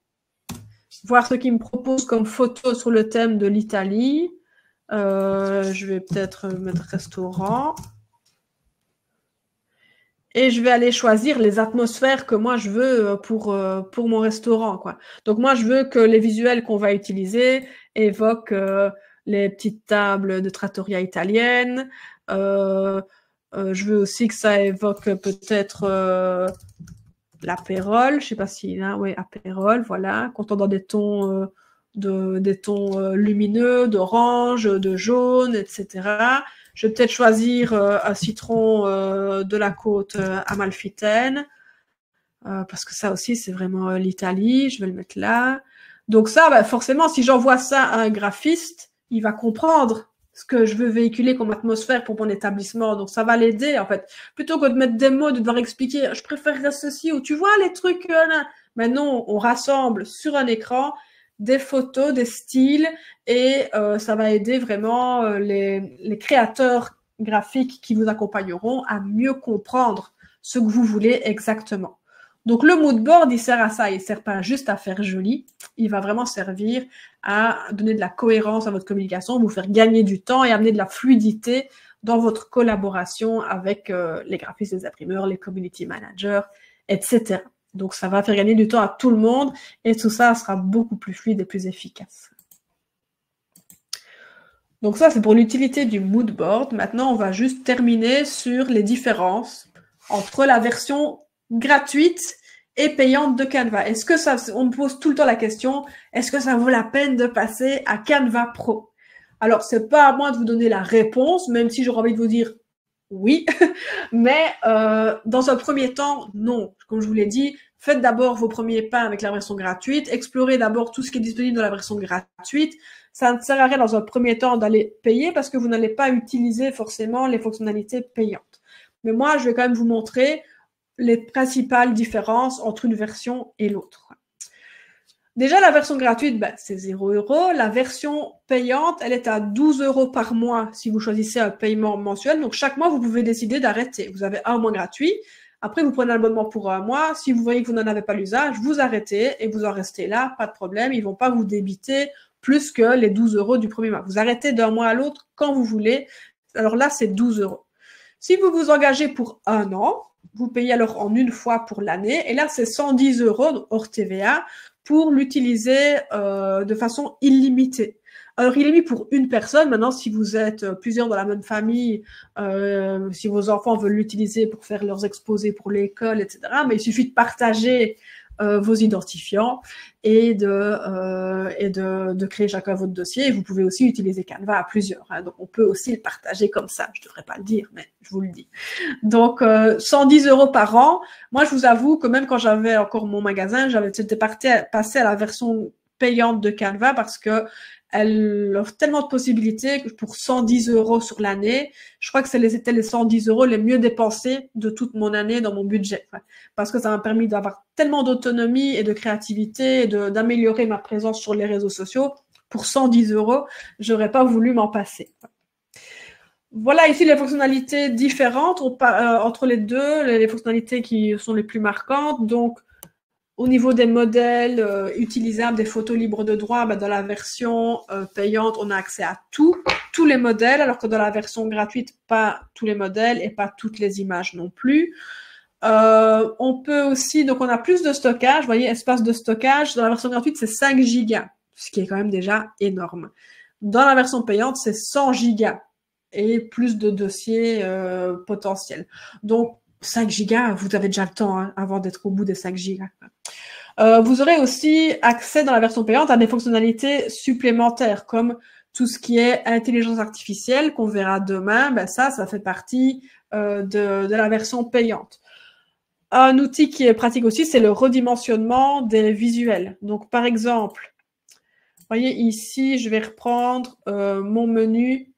voir ce qu'il me propose comme photo sur le thème de l'Italie. Je vais peut-être mettre restaurant. Et je vais aller choisir les atmosphères que moi je veux pour mon restaurant, quoi. Donc moi je veux que les visuels qu'on va utiliser évoquent les petites tables de trattoria italienne. Je veux aussi que ça évoque peut-être l'apérole. Je sais pas si là, oui, apérole, voilà. Quand on dans des tons lumineux, d'orange, de jaune, etc. Je vais peut-être choisir un citron de la côte amalfitaine, parce que ça aussi, c'est vraiment l'Italie. Je vais le mettre là. Donc ça, bah, forcément, si j'envoie ça à un graphiste, il va comprendre ce que je veux véhiculer comme atmosphère pour mon établissement. Donc ça va l'aider, en fait. Plutôt que de mettre des mots, de devoir expliquer, je préférerais ceci, ou tu vois les trucs là. Mais non, on rassemble sur un écran des photos, des styles, et ça va aider vraiment les créateurs graphiques qui vous accompagneront à mieux comprendre ce que vous voulez exactement. Donc le mood board, il sert à ça, il ne sert pas juste à faire joli, il va vraiment servir à donner de la cohérence à votre communication, vous faire gagner du temps et amener de la fluidité dans votre collaboration avec les graphistes, les imprimeurs, les community managers, etc. Donc, ça va faire gagner du temps à tout le monde et tout ça sera beaucoup plus fluide et plus efficace. Donc ça, c'est pour l'utilité du mood board. Maintenant, on va juste terminer sur les différences entre la version gratuite et payante de Canva. Est-ce que ça, on me pose tout le temps la question, est-ce que ça vaut la peine de passer à Canva Pro? Alors, c'est pas à moi de vous donner la réponse, même si j'aurais envie de vous dire oui, mais dans un premier temps, non. Comme je vous l'ai dit, faites d'abord vos premiers pas avec la version gratuite, explorez d'abord tout ce qui est disponible dans la version gratuite. Ça ne sert à rien dans un premier temps d'aller payer parce que vous n'allez pas utiliser forcément les fonctionnalités payantes. Mais moi, je vais quand même vous montrer les principales différences entre une version et l'autre. Déjà, la version gratuite, ben, c'est 0 €. La version payante, elle est à 12 € par mois si vous choisissez un paiement mensuel. Donc, chaque mois, vous pouvez décider d'arrêter. Vous avez un mois gratuit. Après, vous prenez un abonnement pour un mois. Si vous voyez que vous n'en avez pas l'usage, vous arrêtez et vous en restez là. Pas de problème. Ils vont pas vous débiter plus que les 12 € du premier mois. Vous arrêtez d'un mois à l'autre quand vous voulez. Alors là, c'est 12 €. Si vous vous engagez pour un an, vous payez alors en une fois pour l'année. Et là, c'est 110 € hors TVA pour l'utiliser de façon illimitée. Alors, il est mis pour une personne. Maintenant, si vous êtes plusieurs dans la même famille, si vos enfants veulent l'utiliser pour faire leurs exposés pour l'école, etc., mais il suffit de partager vos identifiants et de créer chacun votre dossier. Et vous pouvez aussi utiliser Canva à plusieurs. Hein. Donc, on peut aussi le partager comme ça. Je ne devrais pas le dire, mais je vous le dis. Donc, 110 € par an. Moi, je vous avoue que même quand j'avais encore mon magasin, j'étais passé à la version payante de Canva parce que elle offre tellement de possibilités que pour 110 € sur l'année, je crois que c'était les 110 € les mieux dépensés de toute mon année dans mon budget. Parce que ça m'a permis d'avoir tellement d'autonomie et de créativité et d'améliorer ma présence sur les réseaux sociaux. Pour 110 €, j'aurais pas voulu m'en passer. Voilà ici les fonctionnalités différentes entre les deux, les fonctionnalités qui sont les plus marquantes. Donc, au niveau des modèles utilisables, des photos libres de droit, ben, dans la version payante, on a accès à tous les modèles, alors que dans la version gratuite, pas tous les modèles et pas toutes les images non plus. On peut aussi, donc on a plus de stockage, vous voyez, espace de stockage, dans la version gratuite, c'est 5 gigas, ce qui est quand même déjà énorme. Dans la version payante, c'est 100 gigas et plus de dossiers potentiels. Donc, 5 gigas, vous avez déjà le temps hein, avant d'être au bout des 5 gigas. Vous aurez aussi accès dans la version payante à des fonctionnalités supplémentaires comme tout ce qui est intelligence artificielle qu'on verra demain. Ben ça fait partie de la version payante. Un outil qui est pratique aussi, c'est le redimensionnement des visuels. Donc, par exemple, voyez, ici, je vais reprendre mon menu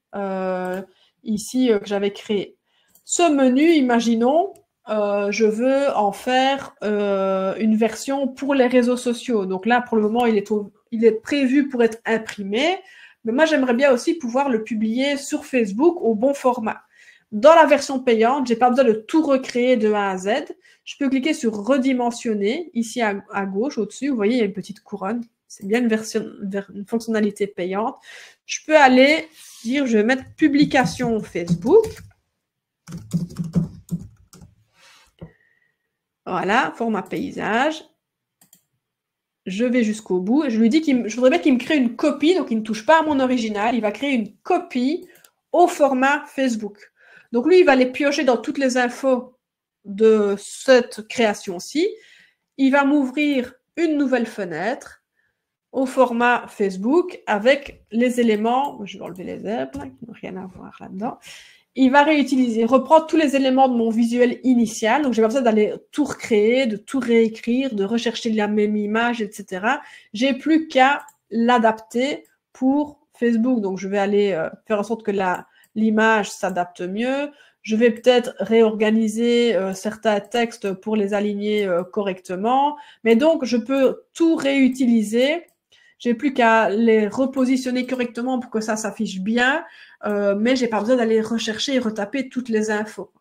ici que j'avais créé. Ce menu, imaginons, je veux en faire une version pour les réseaux sociaux. Donc là, pour le moment, il est prévu pour être imprimé. Mais moi, j'aimerais bien aussi pouvoir le publier sur Facebook au bon format. Dans la version payante, j'ai pas besoin de tout recréer de A à Z. Je peux cliquer sur redimensionner, ici à gauche, au-dessus. Vous voyez, il y a une petite couronne. C'est bien une fonctionnalité payante. Je peux aller dire, je vais mettre publication Facebook. Voilà, format paysage. Je vais jusqu'au bout. Je lui dis je voudrais bien qu'il me crée une copie, donc il ne touche pas à mon original. Il va créer une copie au format Facebook. Donc lui, il va aller piocher dans toutes les infos de cette création-ci. Il va m'ouvrir une nouvelle fenêtre au format Facebook avec les éléments. Je vais enlever les zèbres qui n'ont rien à voir là-dedans. Il va réutiliser, reprendre tous les éléments de mon visuel initial. Donc, j'ai pas besoin d'aller tout recréer, de tout réécrire, de rechercher la même image, etc. J'ai plus qu'à l'adapter pour Facebook. Donc, je vais aller faire en sorte que l'image s'adapte mieux. Je vais peut-être réorganiser certains textes pour les aligner correctement. Mais donc, je peux tout réutiliser. J'ai plus qu'à les repositionner correctement pour que ça s'affiche bien. Mais j'ai pas besoin d'aller rechercher et retaper toutes les infos.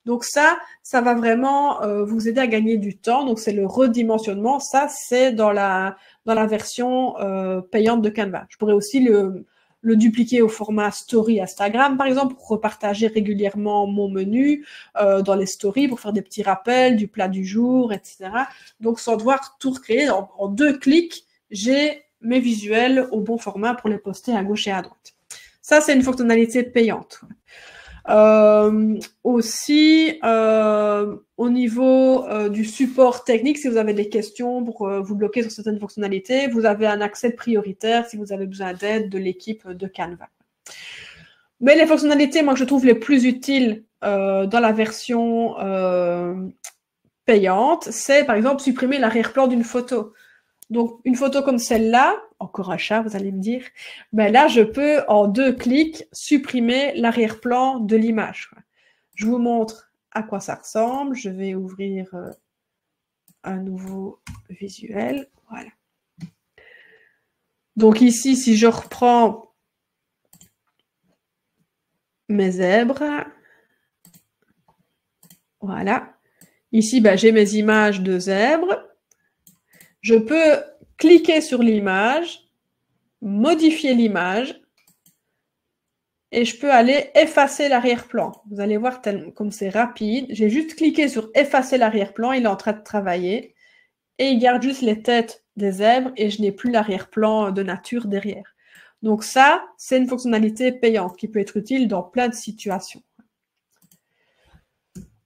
Donc ça va vraiment vous aider à gagner du temps. Donc c'est le redimensionnement. Ça, c'est dans la version payante de Canva. Je pourrais aussi le dupliquer au format story Instagram, par exemple, pour repartager régulièrement mon menu dans les stories, pour faire des petits rappels du plat du jour, etc. Donc sans devoir tout recréer. En 2 clics, j'ai mes visuels au bon format pour les poster à gauche et à droite. Ça, c'est une fonctionnalité payante. Aussi, au niveau du support technique, si vous avez des questions pour vous bloquer sur certaines fonctionnalités, vous avez un accès prioritaire si vous avez besoin d'aide de l'équipe de Canva. Mais les fonctionnalités, moi, que je trouve les plus utiles dans la version payante, c'est par exemple supprimer l'arrière-plan d'une photo. Donc, une photo comme celle-là, encore un chat, vous allez me dire, ben là, je peux, en 2 clics, supprimer l'arrière-plan de l'image. Je vous montre à quoi ça ressemble. Je vais ouvrir un nouveau visuel. Voilà. Donc ici, si je reprends mes zèbres, voilà. Ici, ben, j'ai mes images de zèbres. Je peux cliquer sur l'image, modifier l'image et je peux aller effacer l'arrière-plan. Vous allez voir comme c'est rapide. J'ai juste cliqué sur effacer l'arrière-plan, il est en train de travailler et il garde juste les têtes des zèbres et je n'ai plus l'arrière-plan de nature derrière. Donc ça, c'est une fonctionnalité payante qui peut être utile dans plein de situations.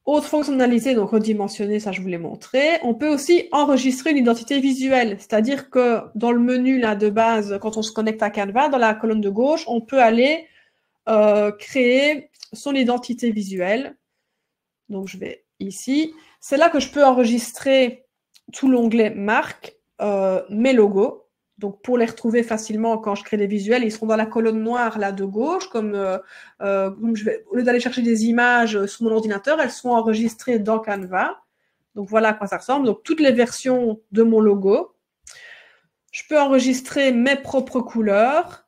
Autre fonctionnalité, donc redimensionner, ça je vous l'ai montré. On peut aussi enregistrer une identité visuelle, c'est-à-dire que dans le menu là de base, quand on se connecte à Canva, dans la colonne de gauche, on peut aller créer son identité visuelle. Donc je vais ici. C'est là que je peux enregistrer tout l'onglet marque, mes logos. Donc, pour les retrouver facilement quand je crée des visuels, ils seront dans la colonne noire là de gauche, comme au lieu d'aller chercher des images sur mon ordinateur, elles seront enregistrées dans Canva. Donc, voilà à quoi ça ressemble. Donc, toutes les versions de mon logo. Je peux enregistrer mes propres couleurs.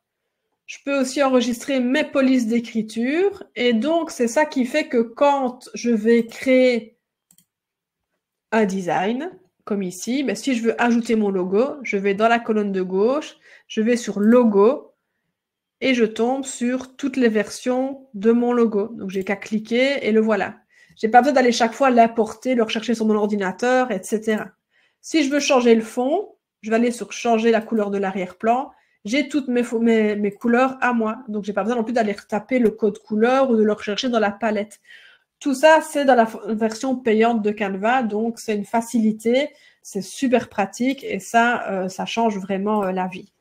Je peux aussi enregistrer mes polices d'écriture. Et donc, c'est ça qui fait que quand je vais créer un design, comme ici, mais si je veux ajouter mon logo, je vais dans la colonne de gauche, je vais sur logo et je tombe sur toutes les versions de mon logo. Donc, j'ai qu'à cliquer et le voilà. J'ai pas besoin d'aller chaque fois l'importer, le rechercher sur mon ordinateur, etc. Si je veux changer le fond, je vais aller sur changer la couleur de l'arrière-plan. J'ai toutes mes couleurs à moi. Donc, j'ai pas besoin non plus d'aller taper le code couleur ou de le rechercher dans la palette. Tout ça, c'est dans la version payante de Canva, donc c'est une facilité, c'est super pratique et ça change vraiment la vie.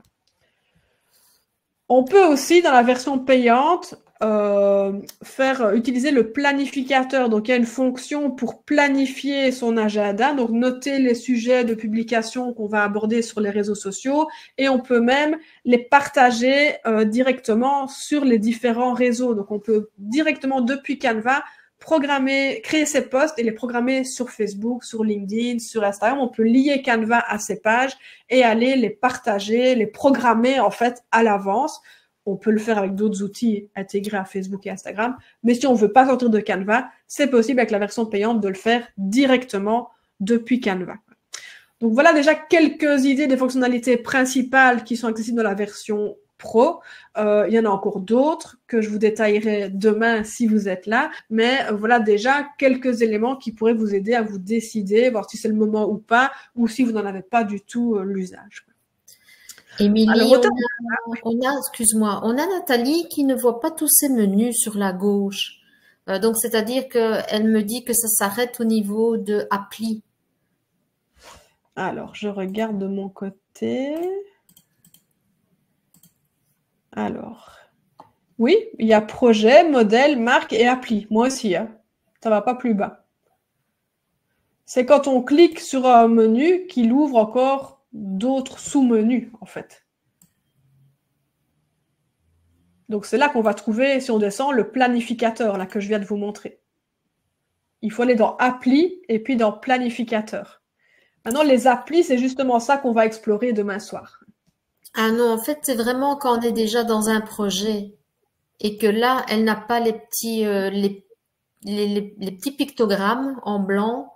On peut aussi, dans la version payante, utiliser le planificateur. Donc, il y a une fonction pour planifier son agenda, donc noter les sujets de publication qu'on va aborder sur les réseaux sociaux et on peut même les partager directement sur les différents réseaux. Donc, on peut directement depuis Canva créer ses posts et les programmer sur Facebook, sur LinkedIn, sur Instagram. On peut lier Canva à ces pages et aller les partager, les programmer en fait à l'avance. On peut le faire avec d'autres outils intégrés à Facebook et Instagram. Mais si on ne veut pas sortir de Canva, c'est possible avec la version payante de le faire directement depuis Canva. Donc voilà déjà quelques idées des fonctionnalités principales qui sont accessibles dans la version Pro. Il y en a encore d'autres que je vous détaillerai demain si vous êtes là. Mais voilà déjà quelques éléments qui pourraient vous aider à vous décider, voir si c'est le moment ou pas, ou si vous n'en avez pas du tout l'usage. Émilie, excuse-moi, on a Nathalie qui ne voit pas tous ces menus sur la gauche. Donc, c'est-à-dire qu'elle me dit que ça s'arrête au niveau de appli. Alors, je regarde de mon côté. Alors, oui, il y a projet, modèle, marque et appli. Moi aussi, hein. Ça va pas plus bas. C'est quand on clique sur un menu qu'il ouvre encore d'autres sous-menus, en fait. Donc, c'est là qu'on va trouver, si on descend, le planificateur, là, que je viens de vous montrer. Il faut aller dans Appli et puis dans Planificateur. Maintenant, les applis, c'est justement ça qu'on va explorer demain soir. Ah non, en fait, c'est vraiment quand on est déjà dans un projet et que là, elle n'a pas les petits, les petits pictogrammes en blanc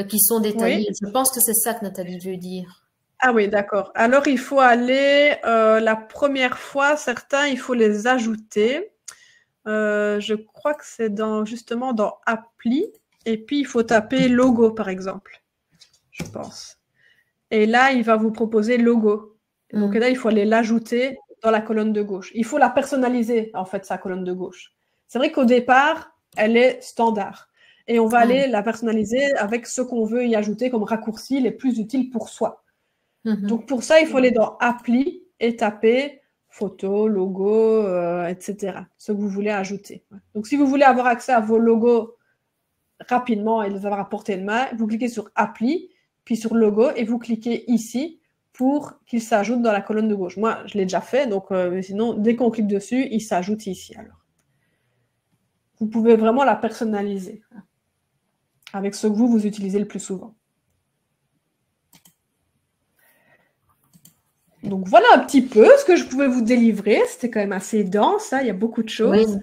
qui sont détaillés. Oui. Je pense que c'est ça que Nathalie veut dire. Ah oui, d'accord. Alors, il faut aller, la première fois, certains, il faut les ajouter. Je crois que c'est justement dans Appli. Et puis, il faut taper logo, par exemple. Je pense. Et là, il va vous proposer logo. Donc là, il faut aller l'ajouter dans la colonne de gauche. Il faut la personnaliser, en fait, sa colonne de gauche. C'est vrai qu'au départ, elle est standard. Et on va aller la personnaliser avec ce qu'on veut y ajouter comme raccourci les plus utiles pour soi. Donc pour ça, il faut aller dans Appli et taper photo, logo, etc. Ce que vous voulez ajouter. Donc si vous voulez avoir accès à vos logos rapidement et les avoir à portée de main, vous cliquez sur Appli, puis sur logo et vous cliquez ici pour qu'il s'ajoute dans la colonne de gauche. Moi, je l'ai déjà fait, donc sinon, dès qu'on clique dessus, il s'ajoute ici. Alors, vous pouvez vraiment la personnaliser avec ce que vous utilisez le plus souvent. Donc voilà un petit peu ce que je pouvais vous délivrer. C'était quand même assez dense, hein, il y a beaucoup de choses. Oui.